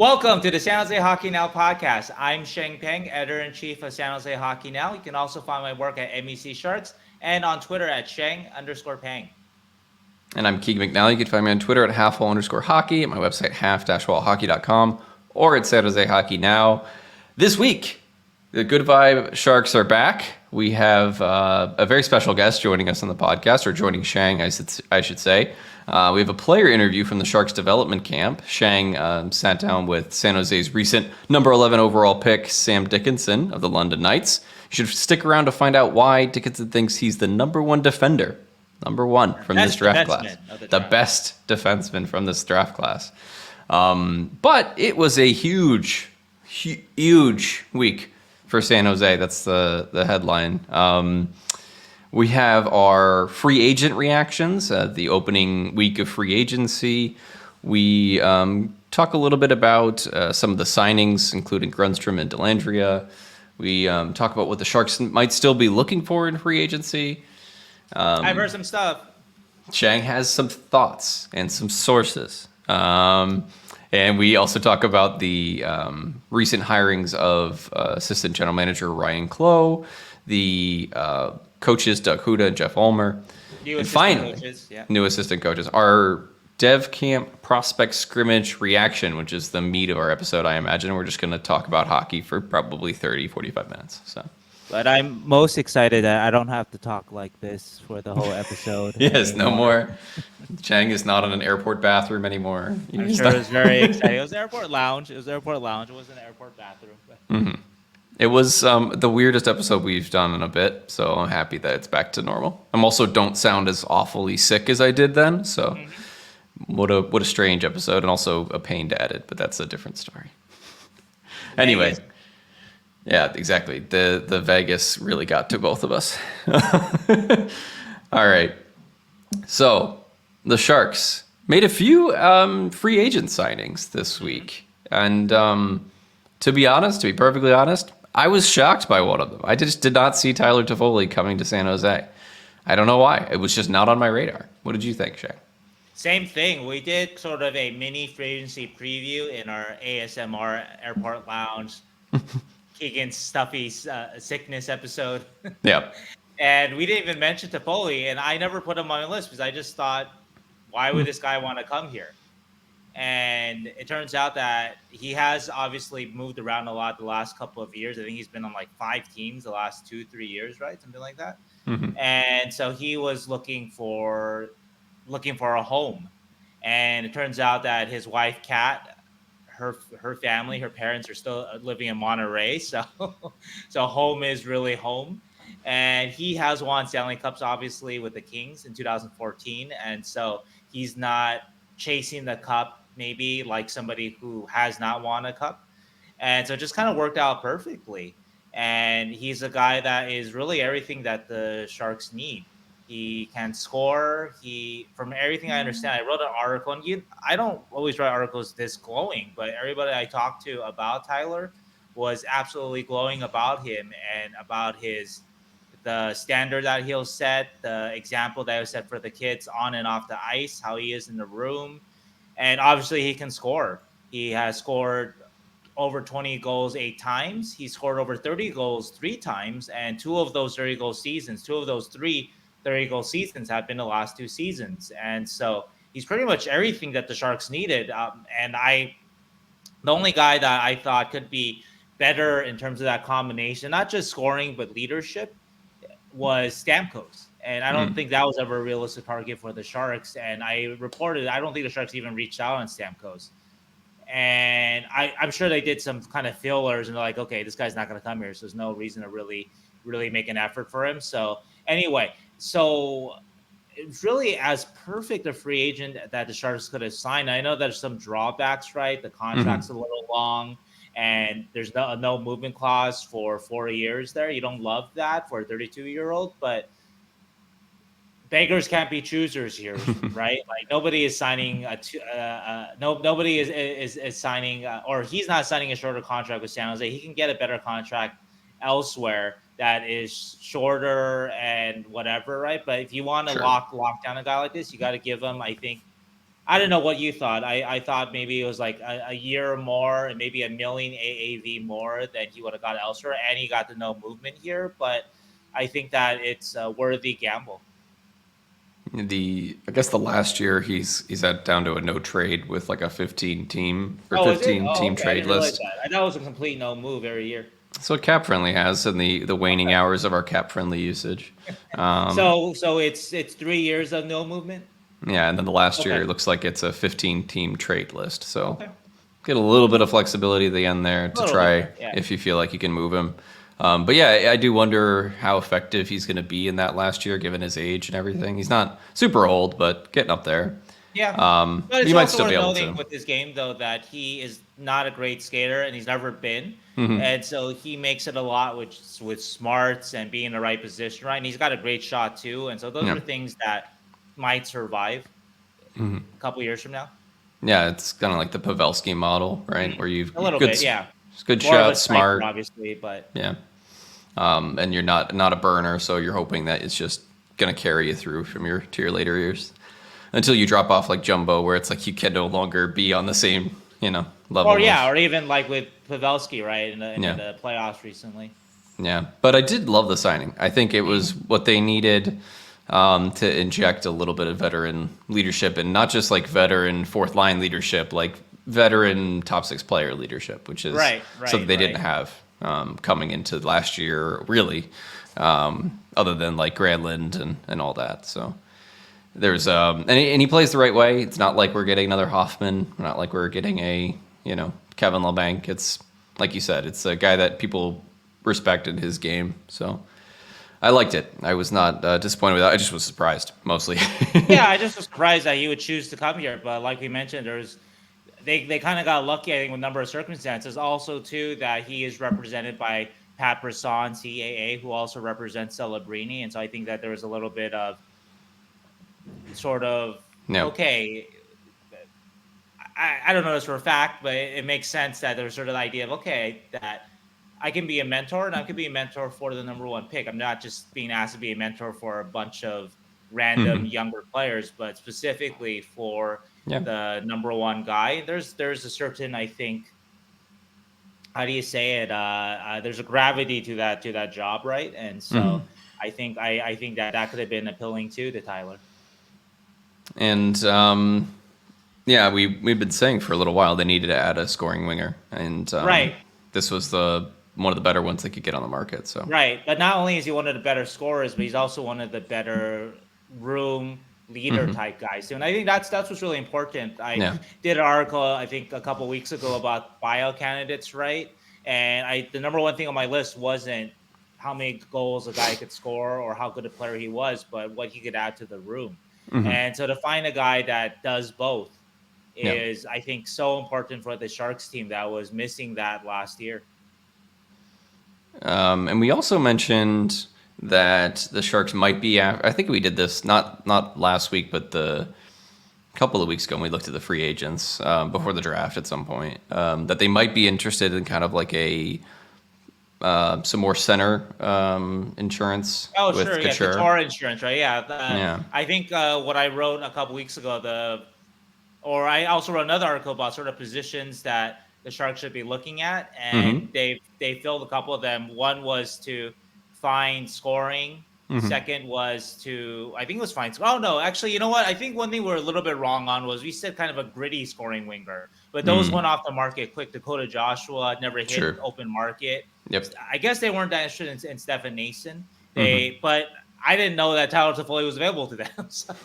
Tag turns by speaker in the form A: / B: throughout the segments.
A: Welcome to the San Jose Hockey Now podcast. I'm Sheng Peng, editor-in-chief of San Jose Hockey Now. You can also find my work at MEC Sharks and on Twitter at Sheng_Peng.
B: And I'm Keegan McNally. You can find me on Twitter at halfwall_hockey, at my website half-wallhockey.com, or at San Jose Hockey Now. This week, the Good Vibe Sharks are back. We have a very special guest joining us on the podcast, or joining Sheng, I should say. We have a player interview from the Sharks development camp. Sheng sat down with San Jose's recent number 11 overall pick, Sam Dickinson of the London Knights. You should stick around to find out why Dickinson thinks he's the number one defender. Number one from this draft class. The best defenseman from this draft class. But it was a huge week for San Jose. That's the headline. We have our free agent reactions, the opening week of free agency. We talk a little bit about some of the signings, including Grundstrom and Dellandrea. We talk about what the Sharks might still be looking for in free agency.
A: I've heard some stuff.
B: Sheng has some thoughts and some sources. And we also talk about the recent hirings of assistant general manager Ryane Clowe, the coaches Doug Houda and Jeff Ulmer. New assistant coaches. Our Dev Camp Prospect Scrimmage reaction, which is the meat of our episode, I imagine. We're just going to talk about hockey for probably 30, 45 minutes.
C: But I'm most excited that I don't have to talk like this for the whole episode.
B: Yes, anymore. No more. Sheng is not in an airport bathroom anymore.
A: I'm sure it was very exciting. It was an airport lounge. It was an airport bathroom.
B: Mm-hmm. It was the weirdest episode we've done in a bit, so I'm happy that it's back to normal. I'm also don't sound as awfully sick as I did then, so what a strange episode, and also a pain to edit, but that's a different story. Anyway. Yeah, exactly. The Vegas really got to both of us. All right. So the Sharks made a few free agent signings this week. And to be perfectly honest, I was shocked by one of them. I just did not see Tyler Toffoli coming to San Jose. I don't know why. It was just not on my radar. What did you think, Sheng?
A: Same thing. We did sort of a mini free agency preview in our ASMR airport lounge. Keegan's stuffy sickness episode.
B: Yeah.
A: And we didn't even mention Toffoli, and I never put him on my list because I just thought, why would this guy want to come here? And it turns out that he has obviously moved around a lot the last couple of years. I think he's been on like 5 teams the last 2-3 years, right? Something like that. Mm-hmm. And so he was looking for a home. And it turns out that his wife, Kat, her family, her parents are still living in Monterey, so home is really home. And he has won Stanley Cups, obviously, with the Kings in 2014, and so he's not chasing the cup maybe like somebody who has not won a cup, and so it just kind of worked out perfectly. And he's a guy that is really everything that the Sharks need. He can score. From everything I understand, I wrote an article, and I don't always write articles this glowing, but everybody I talked to about Tyler was absolutely glowing about him and about the standard that he'll set, the example that he'll set for the kids on and off the ice, how he is in the room. And obviously he can score. He has scored over 20 goals 8 times. He scored over 30 goals 3 times, and 2 of those 30-goal seasons, 2 of those 3 30-goal seasons have been the last 2 seasons. And so he's pretty much everything that the Sharks needed. The only guy that I thought could be better in terms of that combination, not just scoring, but leadership, was Stamkos. And I don't think that was ever a realistic target for the Sharks. And I reported, I don't think the Sharks even reached out on Stamkos. And I'm sure they did some kind of fillers and they're like, okay, this guy's not going to come here, so there's no reason to really make an effort for him. So anyway, it's really as perfect a free agent that the Sharks could have signed. I know there's some drawbacks, right? The contract's a little long, and there's no movement clause for 4 years there. You don't love that for a 32-year-old, but beggars can't be choosers here, right? Like nobody is signing nobody is signing, or he's not signing a shorter contract with San Jose. He can get a better contract elsewhere that is shorter and whatever, right? But if you want to lock down a guy like this, you got to give him, I think, I don't know what you thought. I thought maybe it was like a year more and maybe $1 million AAV more than he would have got elsewhere, and he got to no movement here. But I think that it's a worthy gamble.
B: I guess the last year he's had down to a no trade with like a 15 team or
A: Oh, is it?
B: 15
A: Oh,
B: team
A: okay. I
B: trade
A: didn't realize
B: list.
A: that. I thought it was a complete no move every year.
B: So Cap Friendly has in the waning
A: Okay.
B: hours of our Cap Friendly usage. Um,
A: So it's 3 years of no movement.
B: yeah, and then the last year
A: Okay.
B: it looks like it's a 15 team trade list. So
A: Okay.
B: get a little bit of flexibility at the end there
A: A
B: to
A: little bit
B: try
A: there. Yeah.
B: if you feel like you can move him. But yeah, I do wonder how effective he's going to be in that last year, given his age and everything. He's not super old, but getting up there.
A: Yeah. But it's
B: You might
A: also
B: still
A: worth
B: be able
A: noting
B: to.
A: with this game, though, that he is not a great skater and he's never been.
B: Mhm.
A: And so he makes it a lot with smarts and being in the right position, right? And he's got a great shot, too. And so those
B: Yeah.
A: are things that might survive a couple years from now.
B: Yeah, it's kind of like the Pavelski model, right? Where you've
A: A little
B: good,
A: bit, yeah.
B: good
A: More of a
B: shot,
A: striker,
B: smart,
A: obviously, but
B: yeah. And you're not a burner, so you're hoping that it's just gonna carry you through from your later years until you drop off like Jumbo, where it's like you can no longer be on the same level.
A: or
B: Of,
A: or even like with Pavelski, right, in
B: yeah,
A: the playoffs recently.
B: yeah. But I did love the signing. I think it was what they needed to inject a little bit of veteran leadership, and not just like veteran fourth line leadership, like veteran top six player leadership, which is
A: Right,
B: something they didn't
A: right.
B: have coming into last year, really, other than like Granlund and all that. So there's and he plays the right way. It's not like we're getting another Hoffman, not like we're getting a Kevin LeBanc. It's like you said, it's a guy that people respected his game. So I liked it. I was not disappointed with that. I just was surprised mostly.
A: Yeah, I just was surprised that he would choose to come here. But like we mentioned, they kind of got lucky, I think, with a number of circumstances. Also, too, that he is represented by Pat Brisson, CAA, who also represents Celebrini. And so I think that there was a little bit of sort of,
B: No.
A: okay, I don't know this for a fact, but it makes sense that there's sort of the idea of, okay, that I can be a mentor and I can be a mentor for the number one pick. I'm not just being asked to be a mentor for a bunch of random younger players, but specifically for
B: Yeah.
A: the number one guy. There's a certain, I think, how do you say it? There's a gravity to that job, right? And so I think that could have been appealing too to Tyler.
B: And yeah, we've been saying for a little while they needed to add a scoring winger, and
A: Right.
B: this was one of the better ones they could get on the market. So
A: Right, but not only is he one of the better scorers, but he's also one of the better room leader type guys too. And I think that's what's really important. I
B: yeah,
A: did an article I think a couple weeks ago about bio candidates, right? And the number one thing on my list wasn't how many goals a guy could score or how good a player he was, but what he could add to the room. And so to find a guy that does both
B: yeah.
A: is, I think, so important for the Sharks team that was missing that last year.
B: And we also mentioned that the Sharks might be. I think we did this not last week, but the couple of weeks ago when we looked at the free agents before the draft at some point, that they might be interested in kind of like a some more center insurance.
A: Oh,
B: with
A: sure. Yeah.
B: Couture.
A: Couture insurance, right? Yeah.
B: Yeah.
A: I think what I wrote a couple weeks ago, or I also wrote another article about sort of positions that the Sharks should be looking at. And they filled a couple of them. One was to find scoring. Second was I think it was find. Oh, no. Actually, you know what? I think one thing we're a little bit wrong on was we said kind of a gritty scoring winger. But those went off the market quick. Dakota Joshua never hit
B: Sure.
A: open market.
B: Yep.
A: I guess they weren't that interested in Stefan Nason. But I didn't know that Tyler Toffoli was available to them. So,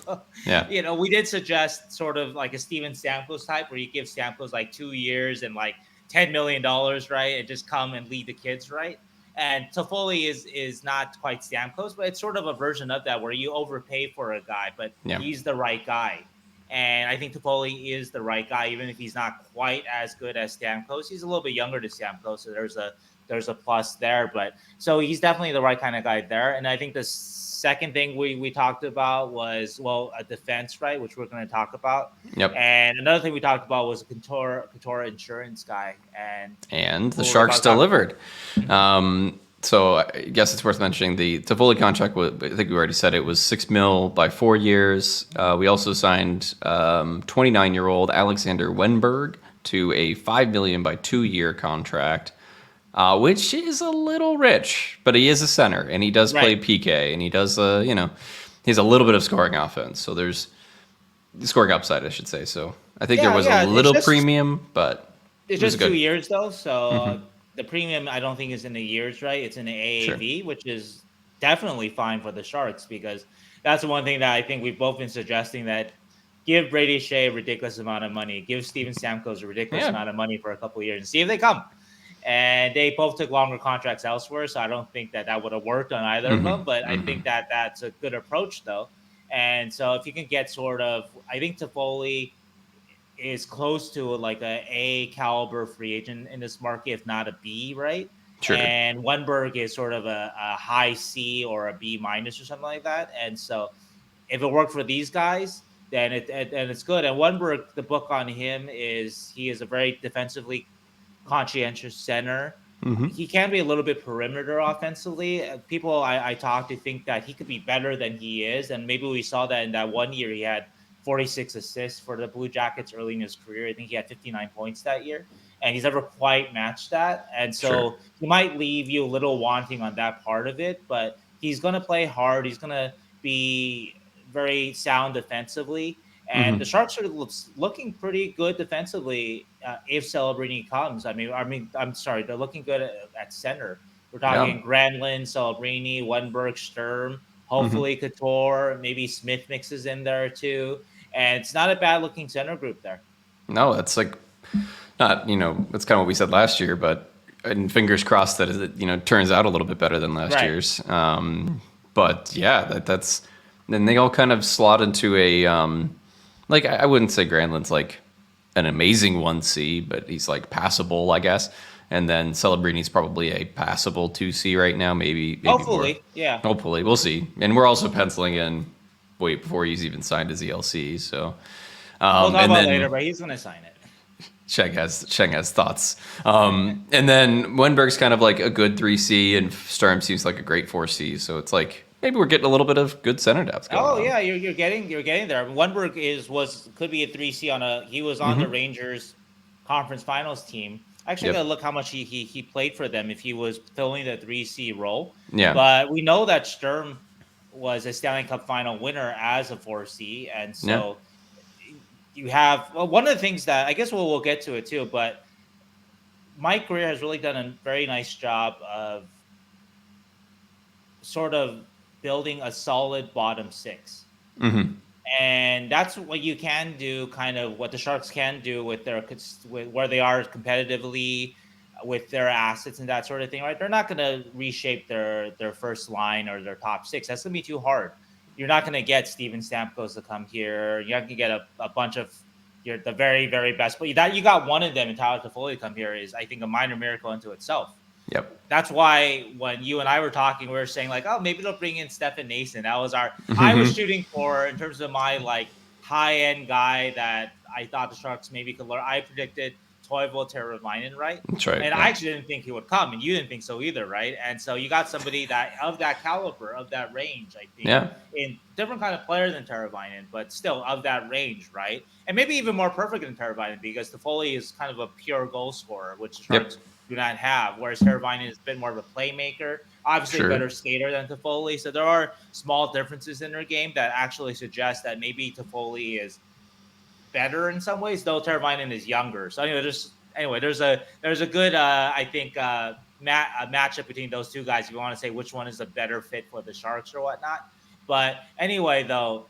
B: Yeah.
A: we did suggest sort of like a Steven Stamkos type where you give Stamkos like 2 years and like $10 million, right? And just come and lead the kids, right? And Toffoli is not quite Stamkos, but it's sort of a version of that where you overpay for a guy, but he's the right guy. And I think Toffoli is the right guy, even if he's not quite as good as Stamkos. He's a little bit younger than Stamkos, so there's a plus there. But so he's definitely the right kind of guy there. And I think the second thing we talked about was, well, a defense, right, which we're going to talk about.
B: Yep.
A: And another thing we talked about was a Couture insurance guy.
B: And the Sharks delivered. So I guess it's worth mentioning the Toffoli contract. I think we already said it was $6 million by 4 years. We also signed 29-year-old Alexander Wennberg to a $5 million by 2-year contract, which is a little rich, but he is a center and he does play
A: Right.
B: PK and he does he has a little bit of scoring offense. So there's scoring upside, I should say. So I think there
A: Yeah,
B: was a
A: yeah.
B: little premium, but
A: It's
B: it was
A: just 2
B: good.
A: years though, so
B: Hmm.
A: the premium I don't think is in the years, right? It's in the
B: Sure.
A: AAV, which is definitely fine for the Sharks because that's the one thing that I think we've both been suggesting that give Brady Shea a ridiculous amount of money, give Steven Stamkos a ridiculous
B: Yeah.
A: amount of money for a couple of years and see if they come. And they both took longer contracts elsewhere, so I don't think that that would have worked on either of
B: Hmm.
A: them. But I
B: Hmm.
A: think that that's a good approach, though. And so if you can get sort of, I think Toffoli is close to like a caliber free agent in this market, if not a B, right?
B: Sure.
A: And Wennberg is sort of a high C or a B minus or something like that. And so if it worked for these guys, then it's good. And Wennberg, the book on him is he is a very defensively conscientious center.
B: Hmm.
A: He can be a little bit perimeter offensively. People I talk to think that he could be better than he is, and maybe we saw that in that one year he had 46 assists for the Blue Jackets early in his career. I think he had 59 points that year, and he's never quite matched that. And
B: Sure.
A: so he might leave you a little wanting on that part of it, but he's going to play hard. He's going to be very sound defensively. And the
B: Hmm.
A: Sharks are looking pretty good defensively if Celebrini comes. I'm sorry, they're looking good at center. We're
B: Yeah.
A: talking Granlund, Celebrini, Wennberg, Sturm,
B: Hmm.
A: hopefully Couture, maybe Smith mixes in there too. And it's not a bad looking center group there.
B: No, that's like not, that's kind of what we said last year, but and fingers crossed that it, turns out a little bit better than last
A: Right.
B: year's. But yeah, that's then they all kind of slot into a like I wouldn't say Granlund's like an amazing 1C, but he's like passable, I guess. And then Celebrini's probably a passable 2C right now, maybe more.
A: Hopefully. Yeah.
B: Hopefully, we'll see. And we're also penciling in wait before he's even signed his ELC. So
A: We'll talk
B: and
A: about it later,
B: then
A: but he's gonna sign it.
B: Sheng has thoughts. And then Wenberg's kind of like a good 3C, and Sturm seems like a great 4C. So it's like maybe we're getting a little bit of good center depth going
A: Oh
B: on.
A: yeah, you're getting there. Wennberg could be a 3C on a he was on the
B: Hmm.
A: Rangers conference finals team. Actually, I
B: Yep.
A: gotta look how much he played for them if he was filling the 3C role.
B: Yeah.
A: But we know that Sturm was a Stanley Cup final winner as a 4C, and
B: Yeah.
A: so you have one of the things that I guess we'll get to it too, but Mike Grier has really done a very nice job of sort of building a solid bottom six.
B: Hmm.
A: And that's what you can do, kind of what the Sharks can do with with where they are competitively with their assets and that sort of thing, right? They're not going to reshape their first line or their top six. That's going to be too hard. You're not going to get Steven Stamkos to come here. You're not going to get a bunch of the very, very best. But that you got one of them in Tyler Toffoli to come here is, I think, a minor miracle into itself.
B: Yep.
A: That's why when you and I were talking, we were saying like, oh, maybe they'll bring in Stefan Nason. That was I was
B: Hmm.
A: shooting for in terms of my like high end guy that I thought the Sharks maybe could learn. I predicted Toivo Teravainen, right?
B: That's right.
A: And I
B: Yeah.
A: actually didn't think he would come, and you didn't think so either, right? And so you got somebody that of that caliber, of that range, I think,
B: Yeah.
A: in different kind of player than Teravainen, but still of that range, right? And maybe even more perfect than Teravainen because Toffoli is kind of a pure goal scorer, which the
B: Yep.
A: Sharks do not have, whereas Teravainen is a bit more of a playmaker, obviously a
B: Sure.
A: better skater than Toffoli. So there are small differences in their game that actually suggest that maybe Toffoli is better in some ways, though Teravainen is younger. So there's a good I think matchup between those two guys if you want to say which one is a better fit for the Sharks or whatnot. But anyway, though,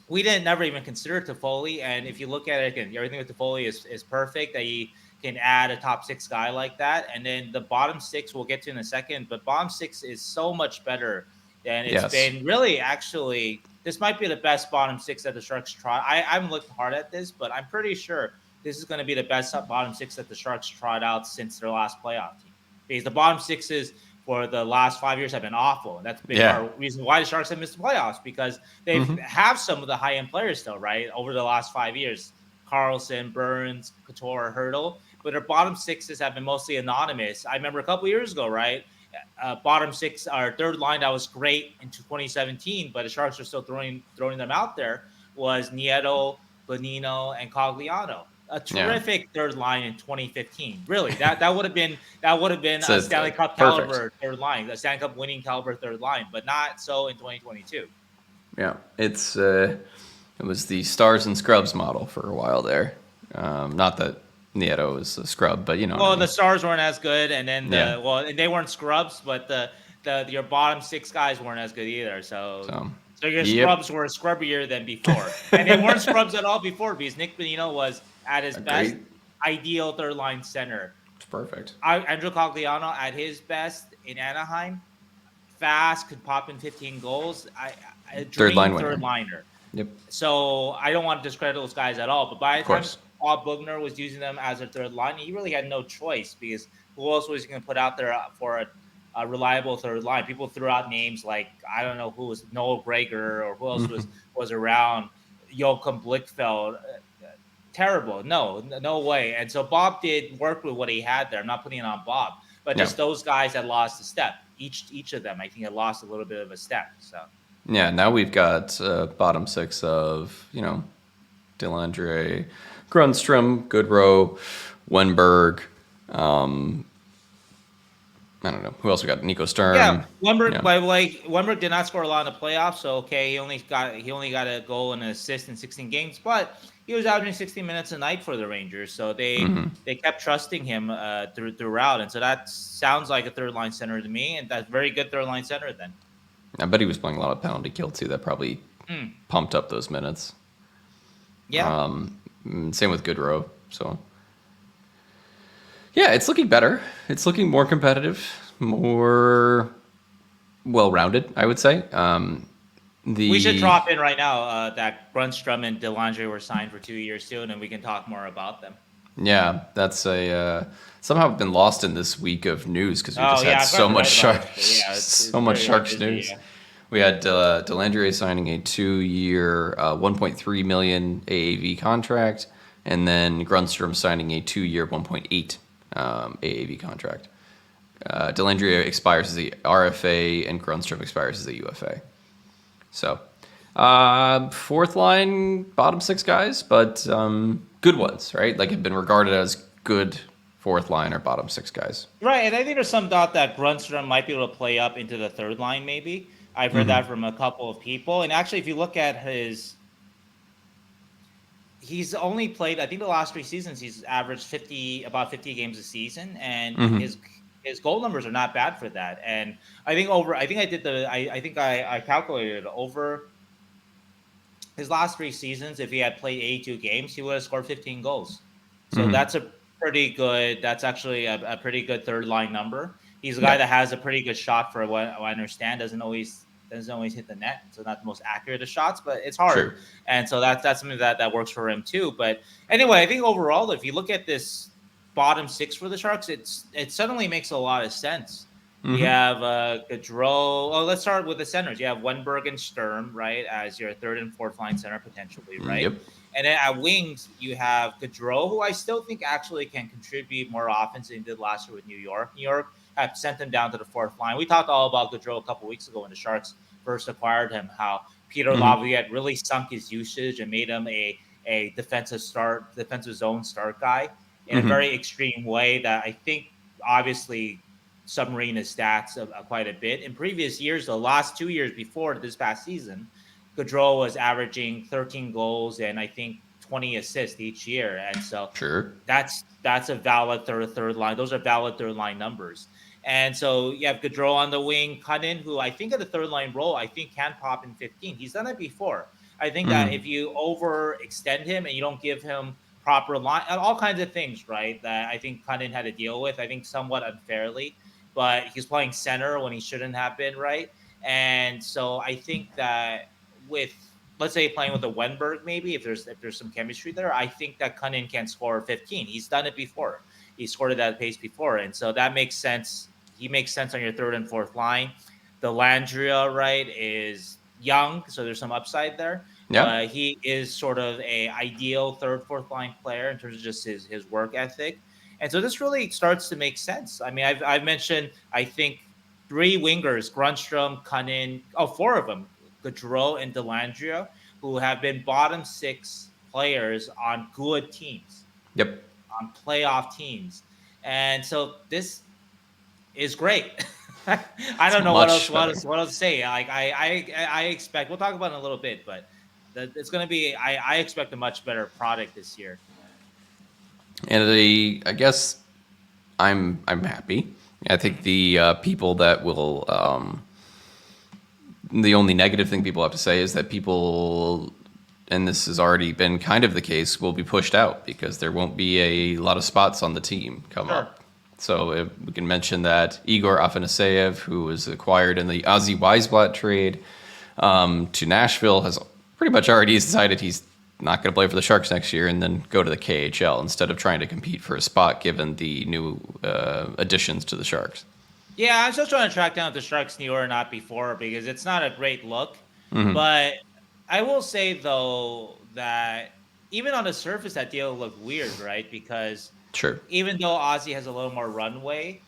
A: we didn't never even consider Toffoli. And if you look at it again, everything with Toffoli is perfect. That he can add a top six guy like that. And then the bottom six we'll get to in a second. But bottom six is so much better than it's
B: Yes.
A: been. Really, actually, this might be the best bottom six that the Sharks try. I'm looking hard at this, but I'm pretty sure this is going to be the best bottom six that the Sharks tried out since their last playoff team. Because the bottom sixes for the last 5 years have been awful. And that's a big
B: Yeah.
A: reason why the Sharks have missed the playoffs because they
B: Hmm.
A: have some of the high end players still, right? Over the last 5 years, Carlson, Burns, Couture, Hurdle, but their bottom sixes have been mostly anonymous. I remember a couple years ago, right? bottom six or third line that was great in 2017, but the Sharks are still throwing them out there was Nieto, Bonino, and Cogliano. A
B: Yeah.
A: terrific third line in 2015. Really, that would have been a
B: So
A: Stanley Cup
B: perfect.
A: caliber third line, a Stanley Cup winning caliber third line, but not so in 2022.
B: Yeah, it was the stars and scrubs model for a while there. Not that Nieto was a scrub, but you know what I
A: Well,
B: mean.
A: the Stars weren't as good, and then
B: Yeah.
A: and they weren't scrubs, but your bottom six guys weren't as good either.
B: So,
A: So your
B: yep.
A: scrubs were scrubbier than before, and they weren't scrubs at all before because Nick Bonino was at his best,
B: Agreed.
A: ideal third line center.
B: It's perfect.
A: Andrew Cogliano at his best in Anaheim, fast, could pop in 15 goals. A
B: Third
A: dream
B: line winner.
A: third liner.
B: Yep.
A: So I don't want to discredit those guys at all. But by the
B: Of
A: time
B: course.
A: Bob Bugner was using them as a third line, he really had no choice because who else was he going to put out there for a reliable third line? People threw out names like, I don't know who was, Noel Gregor, or who else was around, Joachim Blichfeld. Terrible. No way. And so Bob did work with what he had there. I'm not putting it on Bob, but just those guys had lost a step. Each of them, I think, had lost a little bit of a step. So.
B: Yeah, now we've got bottom six of, Dellandrea, Grundstrom, Goodrow, Wennberg. I don't know who else we got. Nico Sturm.
A: Yeah, Wennberg. By the way, Wennberg did not score a lot in the playoffs. So okay, he only got a goal and an assist in 16 games, but he was averaging 16 minutes a night for the Rangers. So they kept trusting him throughout, and so that sounds like a third line center to me, and that's very good third line center then.
B: I bet he was playing a lot of penalty kill too. That probably pumped up those minutes.
A: Yeah.
B: Same with Goodrow. So, yeah, it's looking better. It's looking more competitive, more well-rounded, I would say.
A: We should drop in right now that Grundstrom and Dellandrea were signed for 2 years too, and then we can talk more about them.
B: Yeah, that's somehow been lost in this week of news because we just had so much Sharks, so much Sharks news.
A: Yeah.
B: We had Dellandrea signing a 2-year, $1.3 million AAV contract, and then Grundstrom signing a 2-year, $1.8 AAV contract. Dellandrea expires as the RFA, and Grundstrom expires as the UFA. So, fourth line, bottom six guys, but good ones, right? Like have been regarded as good fourth line or bottom six guys.
A: Right, and I think there's some thought that Grundstrom might be able to play up into the third line maybe. I've heard that from a couple of people. And actually, if you look at he's only played, I think the last 3 seasons, he's averaged about 50 games a season. And his goal numbers are not bad for that. And I think I calculated over his last 3 seasons, if he had played 82 games, he would have scored 15 goals. So that's actually a pretty good third line number. He's a guy that has a pretty good shot for what I understand. Doesn't always hit the net, so not the most accurate of shots, but it's hard.
B: Sure.
A: And so that's something that works for him too. But anyway, I think overall, if you look at this bottom six for the Sharks, it suddenly makes a lot of sense. You have Gaudreau. Oh, let's start with the centers. You have Wennberg and Sturm, right, as your third and fourth line center potentially, right?
B: Yep.
A: And then at wings, you have Gaudreau, who I still think actually can contribute more offense than he did last year with New York. New York have sent him down to the fourth line. We talked all about Gaudreau a couple weeks ago when the Sharks first acquired him, how Peter Laviolette really sunk his usage and made him a defensive zone start guy in a very extreme way that I think obviously submarine his stats quite a bit. In previous years, the last 2 years before this past season, Gaudreau was averaging 13 goals and I think 20 assists each year. And so that's a valid third line. Those are valid third line numbers. And so you have Gaudreau on the wing, Cunnin, who I think at the third line role, I think can pop in 15. He's done it before. I think that if you overextend him and you don't give him proper line, all kinds of things, right, that I think Cunnin had to deal with, I think somewhat unfairly, but he's playing center when he shouldn't have been, right? And so I think that with, let's say, playing with a Wennberg, maybe if there's some chemistry there, I think that Cunnin can score 15. He's done it before. He scored at that pace before, and so that makes sense. He makes sense on your third and fourth line. Dellandrea, right, is young, so there's some upside there.
B: Yeah.
A: He is sort of a ideal third, fourth line player in terms of just his work ethic. And so this really starts to make sense. I mean, I've mentioned, I think three wingers, Grundstrom, Cunnin, four of them, Gaudreau and Dellandrea, who have been bottom six players on good teams,
B: Yep.
A: on playoff teams. And so this is great. I
B: It's
A: don't know what else
B: much better.
A: what else to say. Like I expect we'll talk about it in a little bit, but it's going to be I expect a much better product this year.
B: And I guess I'm happy. I think the people that will the only negative thing people have to say is that people, and this has already been kind of the case, will be pushed out because there won't be a lot of spots on the team come
A: Sure.
B: up. So we can mention that Igor Afanaseyev, who was acquired in the Ozzy Weisblatt trade to Nashville, has pretty much already decided he's not going to play for the Sharks next year and then go to the KHL instead of trying to compete for a spot given the new additions to the Sharks.
A: Yeah, I'm still trying to track down if the Sharks knew or not before because it's not a great look.
B: Mm-hmm.
A: But I will say though that even on the surface, that deal looked weird, right? Because
B: Sure.
A: even though Ozzy has a little more runway,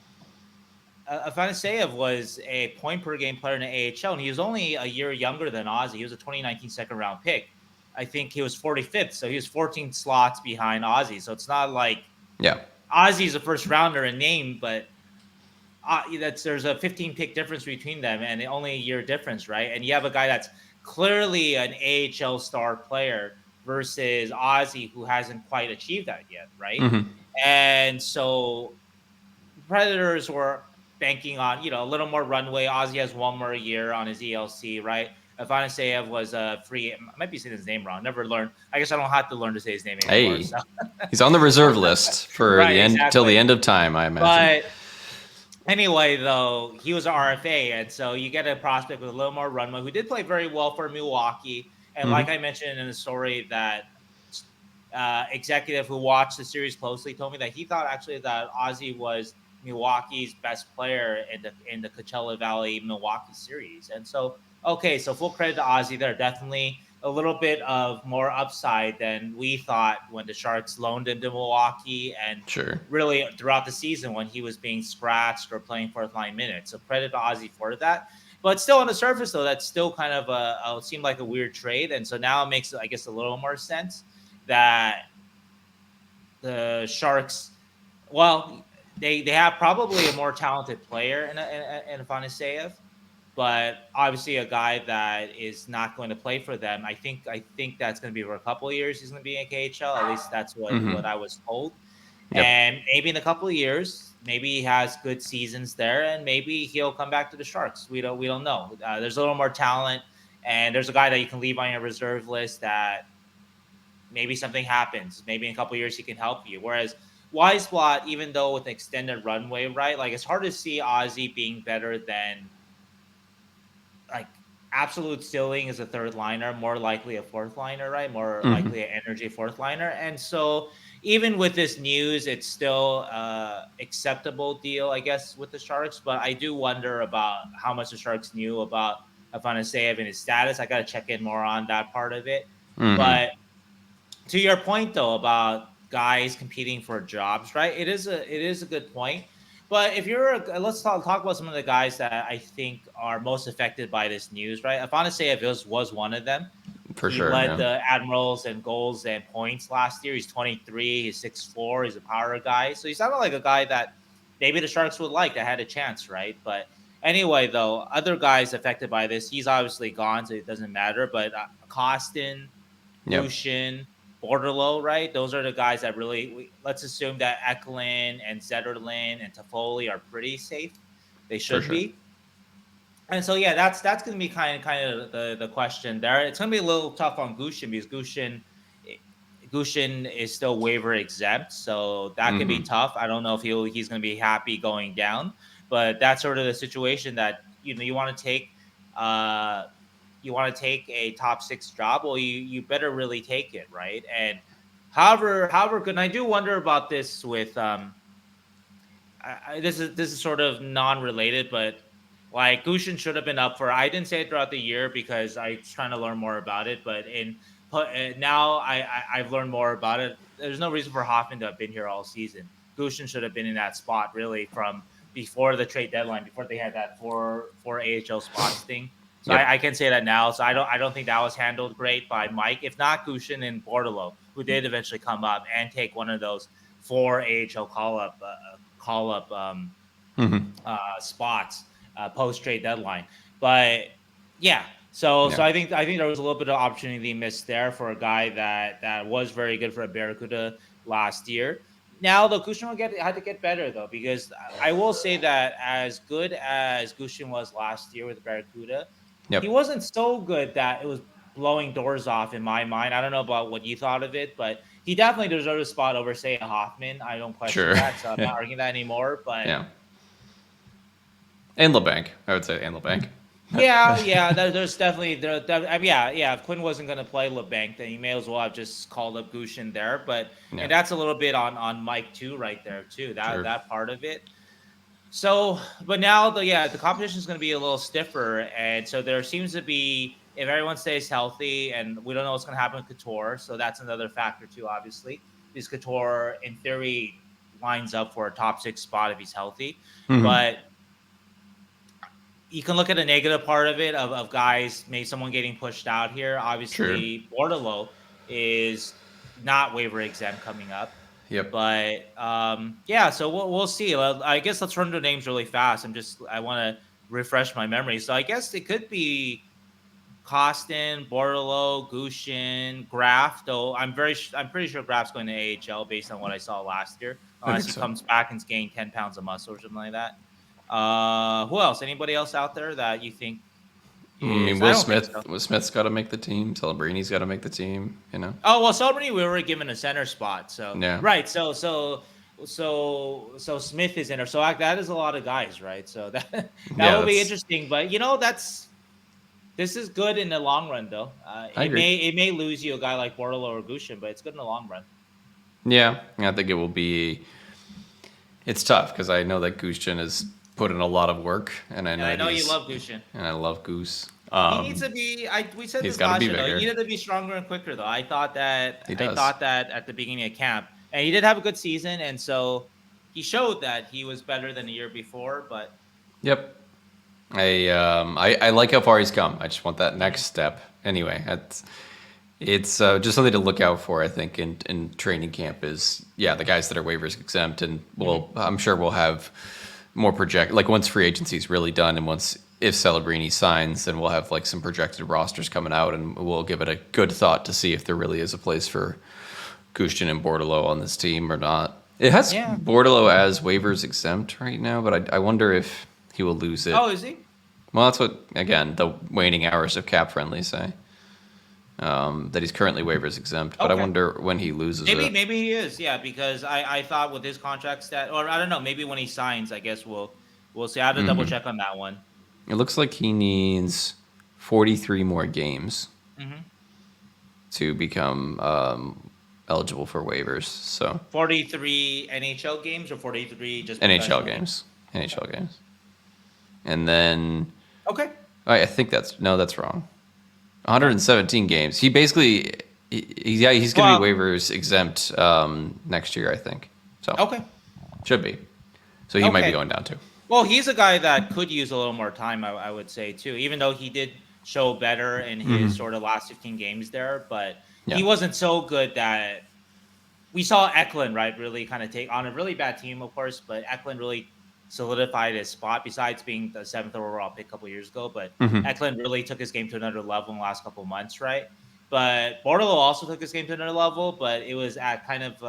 A: Afanaseyev was a point per game player in the AHL, and he was only a year younger than Ozzy. He was a 2019 second round pick. I think he was 45th, so he was 14 slots behind Ozzy. So it's not like
B: Yeah.
A: Ozzy's a first rounder in name, but there's a 15 pick difference between them, and only a year difference, right? And you have a guy that's clearly an AHL star player versus Ozzy, who hasn't quite achieved that yet, right?
B: Mm-hmm.
A: And so Predators were banking on, a little more runway. Ozzy has one more year on his ELC, right? Afanaseyev was a free. I might be saying his name wrong. Never learned. I guess I don't have to learn to say his name anymore.
B: Hey,
A: So.
B: he's on the reserve list for
A: Right,
B: the end
A: exactly.
B: till the end of time, I imagine.
A: But anyway, though, he was an RFA, and so you get a prospect with a little more runway who did play very well for Milwaukee. And like I mentioned in the story, that executive who watched the series closely told me that he thought actually that Ozzy was Milwaukee's best player in the Coachella Valley Milwaukee series. And so, okay, so full credit to Ozzy there. Definitely a little bit of more upside than we thought when the Sharks loaned him to Milwaukee, and
B: Sure.
A: really throughout the season when he was being scratched or playing fourth line minutes. So credit to Ozzy for that. But still on the surface, though, that's still kind of seemed like a weird trade. And so now it makes, I guess, a little more sense that the Sharks, well, they have probably a more talented player in Afanaseyev, but obviously a guy that is not going to play for them. I think that's going to be for a couple of years. He's going to be in KHL. At least that's what I was told.
B: Yep.
A: And maybe in a couple of years, maybe he has good seasons there, and maybe he'll come back to the Sharks. We don't know. There's a little more talent, and there's a guy that you can leave on your reserve list that maybe something happens. Maybe in a couple of years he can help you. Whereas Weisblatt, even though with an extended runway, right? Like it's hard to see Ozzy being better than like absolute ceiling is a third liner, more likely a fourth liner, right? More likely an energy fourth liner. And so even with this news, it's still acceptable deal, I guess, with the Sharks. But I do wonder about how much the Sharks knew about Afanaseyev and his status. I got to check in more on that part of it. But to your point, though, about guys competing for jobs, right? It is a good point. But if let's talk about some of the guys that I think are most affected by this news, right? Afanaseyev was one of them.
B: For
A: He
B: sure.
A: led
B: Yeah.
A: the Admirals in goals and points last year. He's 23. He's 6'4". He's a power guy. So he sounded like a guy that maybe the Sharks would like that had a chance, right? But anyway, though, other guys affected by this, he's obviously gone, so it doesn't matter. But Costin, Lucian, Borderlow, right? Those are the guys that really. Let's assume that Eklund and Zetterlund and Toffoli are pretty safe. They should be. And so yeah, that's going to be kind of the question there. It's going to be a little tough on Gushin because Gushin is still waiver exempt, so that could be tough. I don't know if he's going to be happy going down, but that's sort of the situation that you want to take. You want to take a top 6 job, well, you better really take it, right? And however good. And I do wonder about this with this is sort of non-related, but like Gushin should have been up for. I didn't say it throughout the year because I was trying to learn more about it, but now I've learned more about it. There's no reason for Hoffman to have been here all season. Gushin should have been in that spot really from before the trade deadline, before they had that four AHL spots thing. So
B: Yep.
A: I can say that now. So I don't think that was handled great by Mike. If not Gushin and Bordelot, who did eventually come up and take one of those 4 AHL call up spots post trade deadline. But yeah, so I think there was a little bit of opportunity missed there for a guy that was very good for a Barracuda last year. Now the Gushin had to get better though, because I will say that as good as Gushin was last year with Barracuda, he wasn't so good that it was blowing doors off in my mind. I don't know about what you thought of it, but he definitely deserved a spot over, say, a Hoffman. I don't question that, so I'm not arguing that anymore. But
B: and LeBanc, I would say, and LeBanc.
A: There's definitely if Quinn wasn't going to play LeBanc, then he may as well have just called up Gushin there. But and that's a little bit on Mike too, right there too. That part of it. So, but now the competition is going to be a little stiffer, and so there seems to be, if everyone stays healthy, and we don't know what's going to happen with Couture, so that's another factor too. Obviously, because Couture, in theory, lines up for a top 6 spot if he's healthy, but you can look at the negative part of it of guys, maybe someone getting pushed out here. Obviously, Bordelot is not waiver exempt coming up.
B: Yep.
A: But so we'll see. I guess let's run the names really fast. I want to refresh my memory. So I guess it could be Costin, Bordelot, Gushin, Graf. Though I'm pretty sure Graf's going to AHL based on what I saw last year. Unless he comes back and's gained 10 pounds of muscle or something like that. Who else? Anybody else out there that you think?
B: I mean, Will Smith's got to make the team. Celebrini's got to make the team. You know.
A: Oh well, Celebrini we were given a center spot, so right. So Smith is in there. So that is a lot of guys, right? So that will be interesting. But this is good in the long run, though. It may lose you a guy like Bordelot or Gushin, but it's good in the long run.
B: Yeah, I think it will be. It's tough because I know that Gushin has put in a lot of work, and I know
A: you love Gushin,
B: and I love Goose.
A: He needs to be. We said this last year. Though. He needed to be stronger and quicker, though. I thought that at the beginning of camp, and he did have a good season, and so he showed that he was better than the year before. But
B: I like how far he's come. I just want that next step. Anyway, it's just something to look out for. I think in training camp is the guys that are waivers exempt, and I'm sure we'll have more once free agency is really done, and if Celebrini signs, then we'll have some projected rosters coming out, and we'll give it a good thought to see if there really is a place for Gushin and Bordelot on this team or not. It has Bordelot as waivers exempt right now, but I wonder if he will lose it.
A: Oh, is he?
B: Well, that's what, again, the waning hours of cap friendly say. That he's currently waivers exempt, but I wonder when he loses it.
A: Maybe he is, because I thought with his contract stat, or I don't know, maybe when he signs, I guess we'll see. I have to double check on that one.
B: It looks like he needs 43 more games to become eligible for waivers. So
A: 43 NHL games or 43 just
B: NHL games. NHL games. And then I think that's wrong. 117 games. He basically he's going to be waivers exempt next year, I think. So should be. So he might be going down too.
A: Well, he's a guy that could use a little more time, I would say too. Even though he did show better in his sort of last 15 games there, but he wasn't so good that we saw Eklund really kind of take on a really bad team, of course, but Eklund really solidified his spot besides being the 7th overall pick a couple years ago. But Eklund really took his game to another level in the last couple of months, right? But Bordelot also took his game to another level, but it was at kind of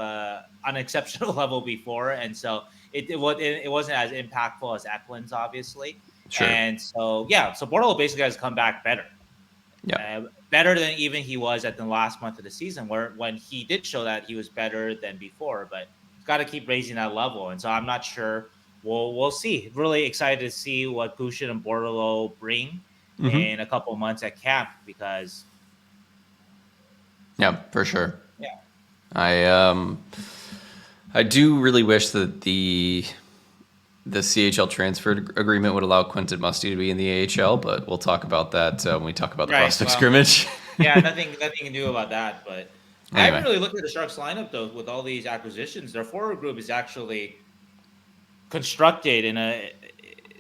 A: an exceptional level before, and so it wasn't as impactful as Eklund's, obviously. Sure. And so so Bordelot basically has come back better. Better than even he was at the last month of the season, when he did show that he was better than before. But he's got to keep raising that level, and so I'm not sure. We'll see. Really excited to see what Gushin and Bordelot bring in a couple of months at camp, because
B: for sure. I do really wish that the CHL transfer agreement would allow Quentin Musty to be in the AHL, but we'll talk about that when we talk about the prospect scrimmage.
A: Nothing can do about that. But anyway. I haven't really looked at the Sharks lineup though. With all these acquisitions, their forward group is actually constructed in a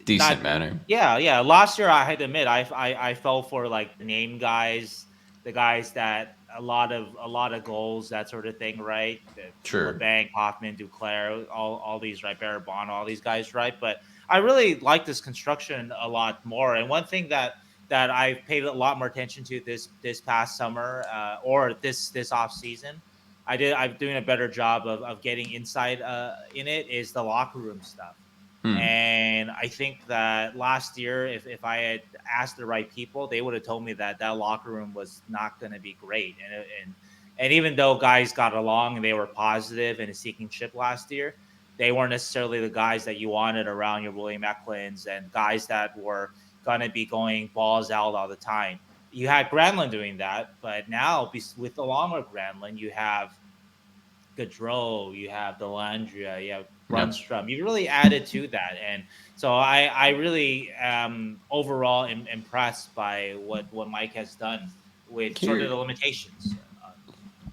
B: Decent
A: not
B: manner.
A: yeah. Last year I had to admit I fell for like the name guys, the guys that a lot of goals, that sort of thing, right?
B: Sure.
A: LeBanc, Hoffman, Duclair, all these, right? Barabon, all these guys, right? But I really like this construction a lot more. And one thing that I've paid a lot more attention to this past summer, or this off season, I'm doing a better job of getting inside in it, is the locker room stuff.
B: Hmm.
A: And I think that last year, if I had asked the right people, they would have told me that that locker room was not going to be great. And even though guys got along and they were positive and seeking chip last year, they weren't necessarily the guys that you wanted around your William Macklins and guys that were going to be going balls out all the time. You had Granlund doing that, but now with along with Granlund, you have Gaudreau, you have Dellandrea, you have
B: Yep.
A: Grundstrom. You really added to that, and so I really am overall impressed by what Mike has done with sort of
B: Here,
A: the limitations.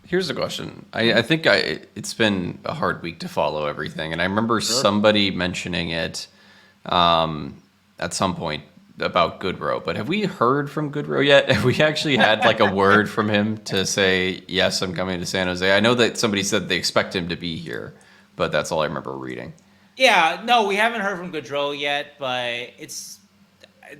B: here's the question. I
A: Mhm.
B: think it's been a hard week to follow everything, and I remember
A: Sure.
B: somebody mentioning it at some point about Goodrow. But have we heard from Goodrow yet? Have we actually had like a word from him to say yes, I'm coming to San Jose? I know that somebody said they expect him to be here, but that's all I remember reading.
A: Yeah, no, we haven't heard from Gaudreau yet, but it's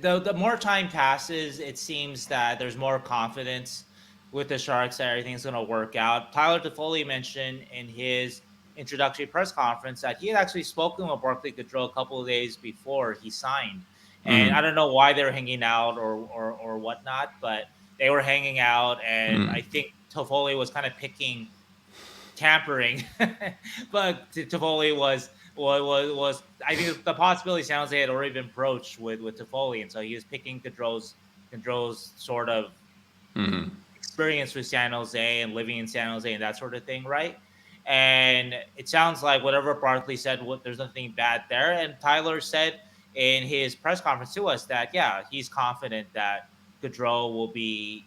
A: the more time passes, it seems that there's more confidence with the Sharks that everything's going to work out. Tyler Toffoli mentioned in his introductory press conference that he had actually spoken with Barclay Goodrow a couple of days before he signed, and I
B: Mm-hmm.
A: don't know why they were hanging out or whatnot, but they were hanging out, and I think Toffoli was kind of picking tampering, but Toffoli was I think the possibility sounds they had already been broached with Toffoli, and so he was picking Gaudreau's sort of
B: Mm-hmm.
A: experience with San Jose and living in San Jose and that sort of thing, right? And it sounds like whatever Barkley said, there's nothing bad there. And Tyler said in his press conference to us that yeah, he's confident that Gaudreau will be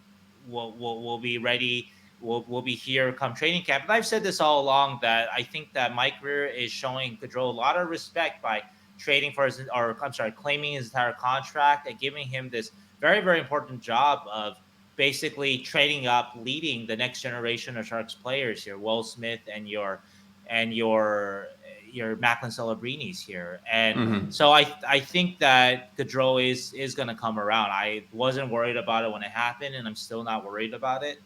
A: ready. Will be here come training camp. And I've said this all along that I think that Mike Grier is showing Gaudreau a lot of respect by trading for his, or I'm sorry, claiming his entire contract and giving him this very, very important job of basically trading up, leading the next generation of Sharks players here, Will Smith and your Macklin Celebrinis here. And
B: Mm-hmm.
A: so I think that Gaudreau is going to come around. I wasn't worried about it when it happened, and I'm still not worried about it.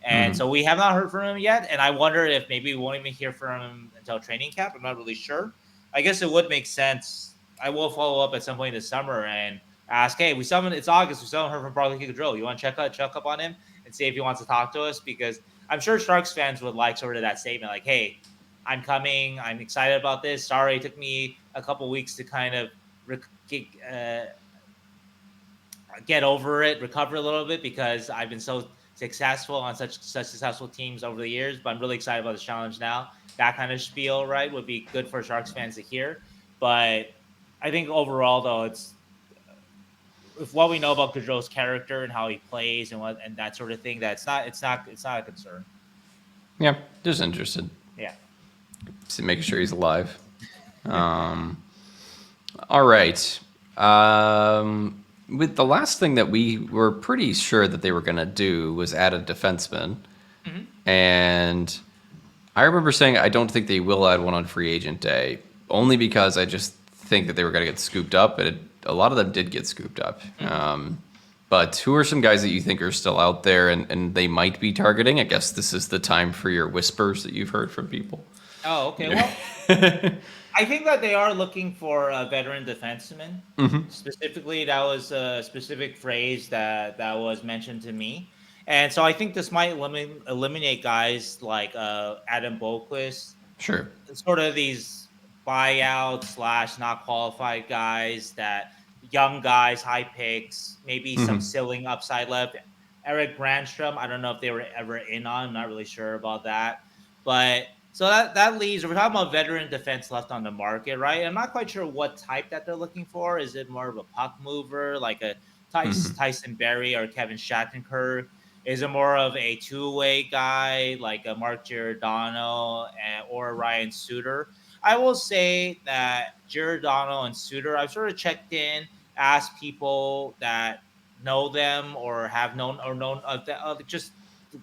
A: And
B: Mm-hmm.
A: so we have not heard from him yet, and I wonder if maybe we won't even hear from him until training camp. I'm not really sure. I guess it would make sense. I will follow up at some point this summer and ask, hey, it's August, we still haven't heard from Barclay Goodrow. You want to check up on him and see if he wants to talk to us? Because I'm sure Sharks fans would like sort of that statement, like, hey, I'm coming, I'm excited about this. Sorry, it took me a couple weeks to kind of uh, get over it, recover a little bit because I've been so successful on such successful teams over the years. But I'm really excited about this challenge now. That kind of spiel, right, would be good for Sharks fans to hear. But I think overall, though, it's with what we know about Gaudreau's character and how he plays and that sort of thing, it's not a concern.
B: Yeah, just interested.
A: Yeah.
B: Making sure he's alive. All right. With the last thing that we were pretty sure that they were going to do was add a defenseman.
A: Mhm.
B: And I remember saying I don't think they will add one on free agent day, only because I just think that they were going to get scooped up. And a lot of them did get scooped up.
A: Mhm.
B: But who are some guys that you think are still out there and they might be targeting? I guess this is the time for your whispers that you've heard from people.
A: Oh, okay. Well, I think that they are looking for a veteran defenseman. Specifically, that was a specific phrase that was mentioned to me, and so I think this might eliminate guys like Adam Boquist,
B: Sure.
A: sort of these buyout slash not qualified guys, that young guys, high picks, maybe some ceiling upside left. Eric Brandstrom, I don't know if they were ever in on. I'm not really sure about that, but so that leaves. We're talking about veteran defense left on the market, right? I'm not quite sure what type that they're looking for. Is it more of a puck mover, like a Tyson Berry or Kevin Shattenkirk? Is it more of a two-way guy like a Mark Giordano or a Ryan Suter? I will say that Giordano and Suter, I've sort of checked in, asked people that know them or have known or known just